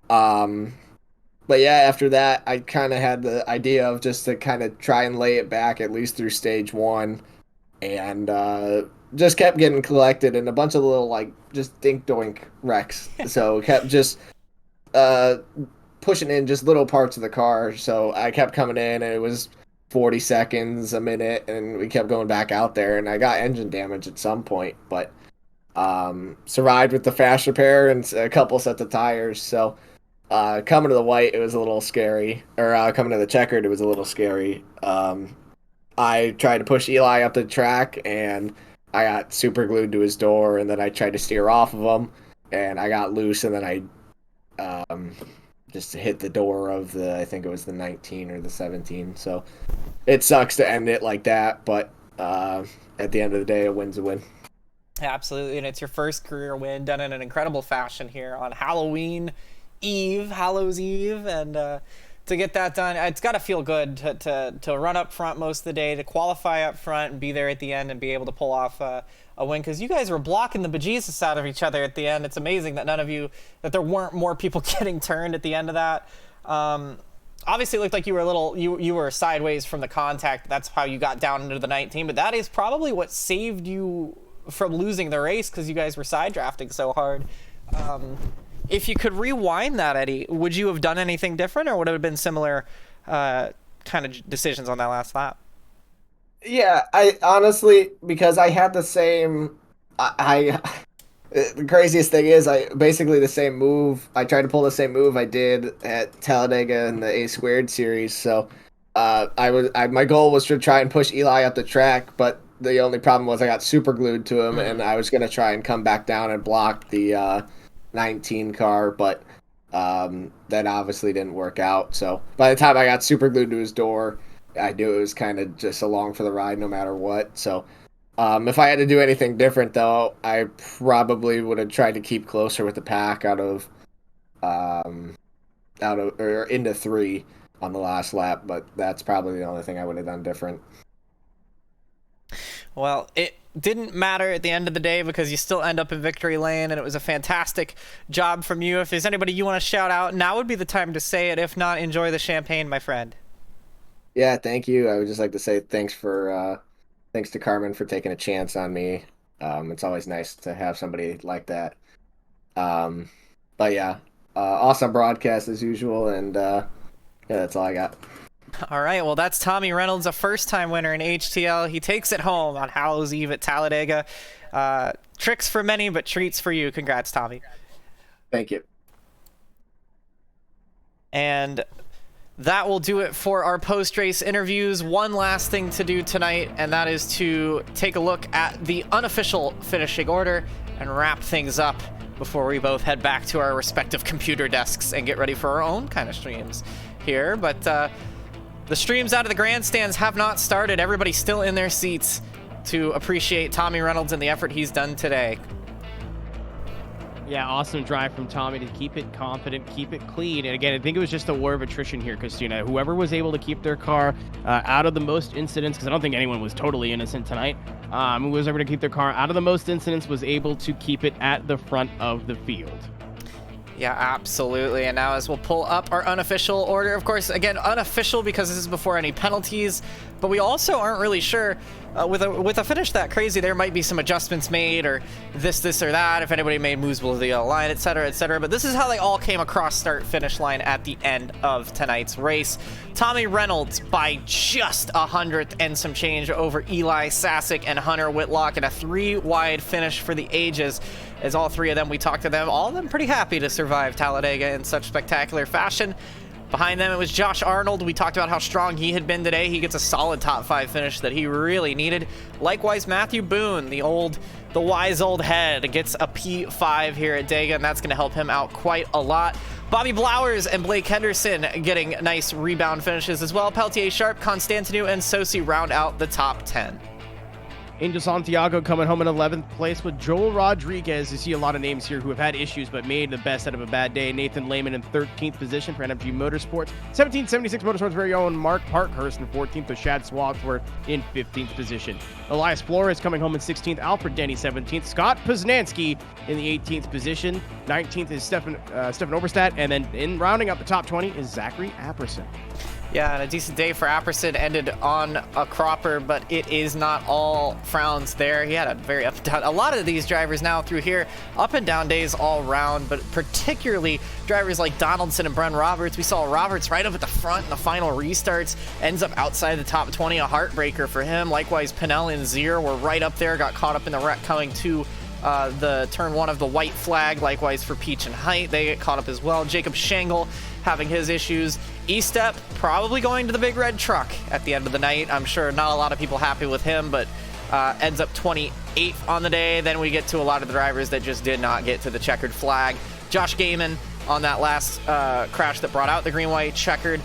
But yeah, after that, I kind of had the idea of just to kind of try and lay it back at least through stage 1, and just kept getting collected in a bunch of little like just dink doink wrecks. So kept just pushing in just little parts of the car. So I kept coming in, and it was 40 seconds, a minute, and we kept going back out there, and I got engine damage at some point, but survived with the fast repair and a couple sets of tires. So coming to the white, it was a little scary, or coming to the checkered, it was a little scary. I tried to push Eli up the track, and I got super glued to his door, and then I tried to steer off of him, and I got loose, and then I just hit the door of I think it was the 19 or the 17. So it sucks to end it like that, but at the end of the day, a win's a win. Absolutely, and it's your first career win, done in an incredible fashion here on Halloween Eve, Hallows Eve, and to get that done, it's got to feel good to run up front most of the day, to qualify up front and be there at the end and be able to pull off a win, because you guys were blocking the bejesus out of each other at the end. It's amazing that that there weren't more people getting turned at the end of that. Obviously, it looked like you were you were sideways from the contact. That's how you got down into the 19, but that is probably what saved you from losing the race, because you guys were side drafting so hard. If you could rewind that, Eddie, would you have done anything different, or would it have been similar kind of decisions on that last lap? Yeah, I honestly, because I had the same, the craziest thing is basically the same move. I tried to pull the same move I did at Talladega in the A² series. So my goal was to try and push Eli up the track, but the only problem was I got super glued to him, and I was going to try and come back down and block the 19 car, but that obviously didn't work out. So by the time I got super glued to his door, I knew it was kind of just along for the ride no matter what. So if I had to do anything different, though, I probably would have tried to keep closer with the pack out of or into 3 on the last lap, but that's probably the only thing I would have done different. Well, it didn't matter at the end of the day, because you still end up in victory lane, and it was a fantastic job from you. If there's anybody you want to shout out, now would be the time to say it. If not, enjoy the champagne, my friend. Yeah, thank you. I would just like to say thanks to Carmen for taking a chance on me. It's always nice to have somebody like that. But yeah, awesome broadcast as usual, and yeah, that's all I got. All right, well, that's Tommy Reynolds, a first-time winner in HTL. He takes it home on Hallows Eve at Talladega. Tricks for many, but treats for you. Congrats, Tommy. Thank you. And that will do it for our post-race interviews. One last thing to do tonight, and that is to take a look at the unofficial finishing order and wrap things up before we both head back to our respective computer desks and get ready for our own kind of streams here. But the streams out of the grandstands have not started. Everybody's still in their seats to appreciate Tommy Reynolds and the effort he's done today. Yeah, awesome drive from Tommy to keep it confident, keep it clean. And again, I think it was just a war of attrition here, Kristina. Whoever was able to keep their car out of the most incidents, because I don't think anyone was totally innocent tonight, who was able to keep their car out of the most incidents was able to keep it at the front of the field. Yeah, absolutely. And now as we'll pull up our unofficial order, of course, again, unofficial because this is before any penalties, but we also aren't really sure with a finish that crazy, there might be some adjustments made or this or that, if anybody made moves below the yellow line, etc., etc. But this is how they all came across start-finish line at the end of tonight's race. Tommy Reynolds by just 100th and some change over Eli Sasick and Hunter Whitlock in a 3-wide finish for the ages. As all three of them, we talked to them, all of them pretty happy to survive Talladega in such spectacular fashion. Behind them, it was Josh Arnold. We talked about how strong he had been today. He gets a solid top 5 finish that he really needed. Likewise, Matthew Boone, the wise old head, gets a P5 here at Dega, and that's going to help him out quite a lot. Bobby Blowers and Blake Henderson getting nice rebound finishes as well. Peltier, Sharp, Constantinu, and Sosi round out the top 10. Angel Santiago coming home in 11th place with Joel Rodriguez. You see a lot of names here who have had issues but made the best out of a bad day. Nathan Lehman in 13th position for NFG Motorsports. 1776 Motorsports' very own Mark Parkhurst in 14th with Shad Swadsworth in 15th position. Elias Flores coming home in 16th. Alfred Denny 17th. Scott Poznanski in the 18th position. 19th is Stefan Oberstadt. And then in rounding up the top 20 is Zachary Apperson. Yeah, and a decent day for Apperson ended on a cropper, but it is not all frowns there. He had a very up and down. A lot of these drivers now through here, up and down days all round, but particularly drivers like Donaldson and Bren Roberts. We saw Roberts right up at the front in the final restarts, ends up outside the top 20, a heartbreaker for him. Likewise, Pinell and Zier were right up there, got caught up in the wreck coming to the turn 1 of the white flag. Likewise for Peach and Height, they get caught up as well. Jacob Shangle having his issues. E-Step probably going to the big red truck at the end of the night. I'm sure not a lot of people happy with him, but ends up 28th on the day. Then we get to a lot of the drivers that just did not get to the checkered flag. Josh Gaiman on that last crash that brought out the green-white checkered,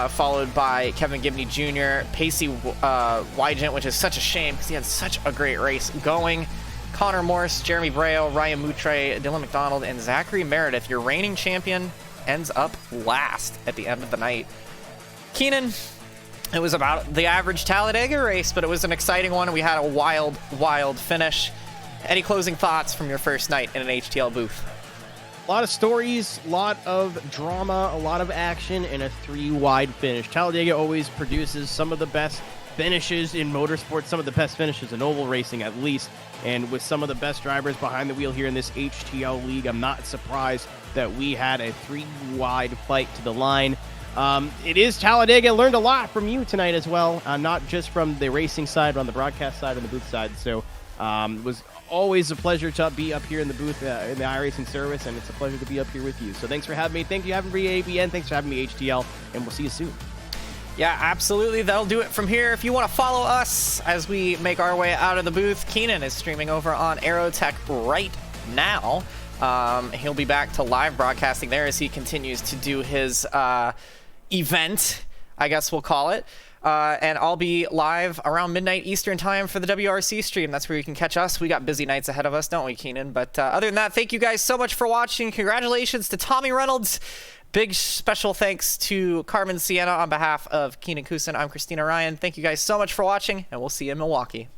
followed by Kevin Gibney Jr., Pacey Wygent, which is such a shame because he had such a great race going. Connor Morse, Jeremy Braille, Ryan Moutre, Dylan McDonald, and Zachary Meredith, your reigning champion, ends up last at the end of the night. Keenan, it was about the average Talladega race, but it was an exciting one. We had a wild, wild finish. Any closing thoughts from your first night in an HTL booth? A lot of stories, a lot of drama, a lot of action, and a 3-wide finish. Talladega always produces some of the best finishes in motorsports, some of the best finishes in oval racing at least, and with some of the best drivers behind the wheel here in this HTL league, I'm not surprised that we had a 3-wide fight to the line. It is Talladega. Learned a lot from you tonight as well, not just from the racing side, but on the broadcast side and the booth side. So it was always a pleasure to be up here in the booth in the iRacing service, and it's a pleasure to be up here with you. So thanks for having me. Thank you for having me, ABN. Thanks for having me, HTL, and we'll see you soon. Yeah, absolutely. That'll do it from here. If you want to follow us as we make our way out of the booth, Keenan is streaming over on Aerotech right now. He'll be back to live broadcasting there as he continues to do his event, I guess we'll call it. And I'll be live around midnight Eastern time for the WRC stream. That's where you can catch us. We got busy nights ahead of us, don't we, Keenan? But other than that, thank you guys so much for watching. Congratulations to Tommy Reynolds. Big special thanks to Carmen Sienna on behalf of Keenan Kusan. I'm Kristina Ryan. Thank you guys so much for watching, and we'll see you in Milwaukee.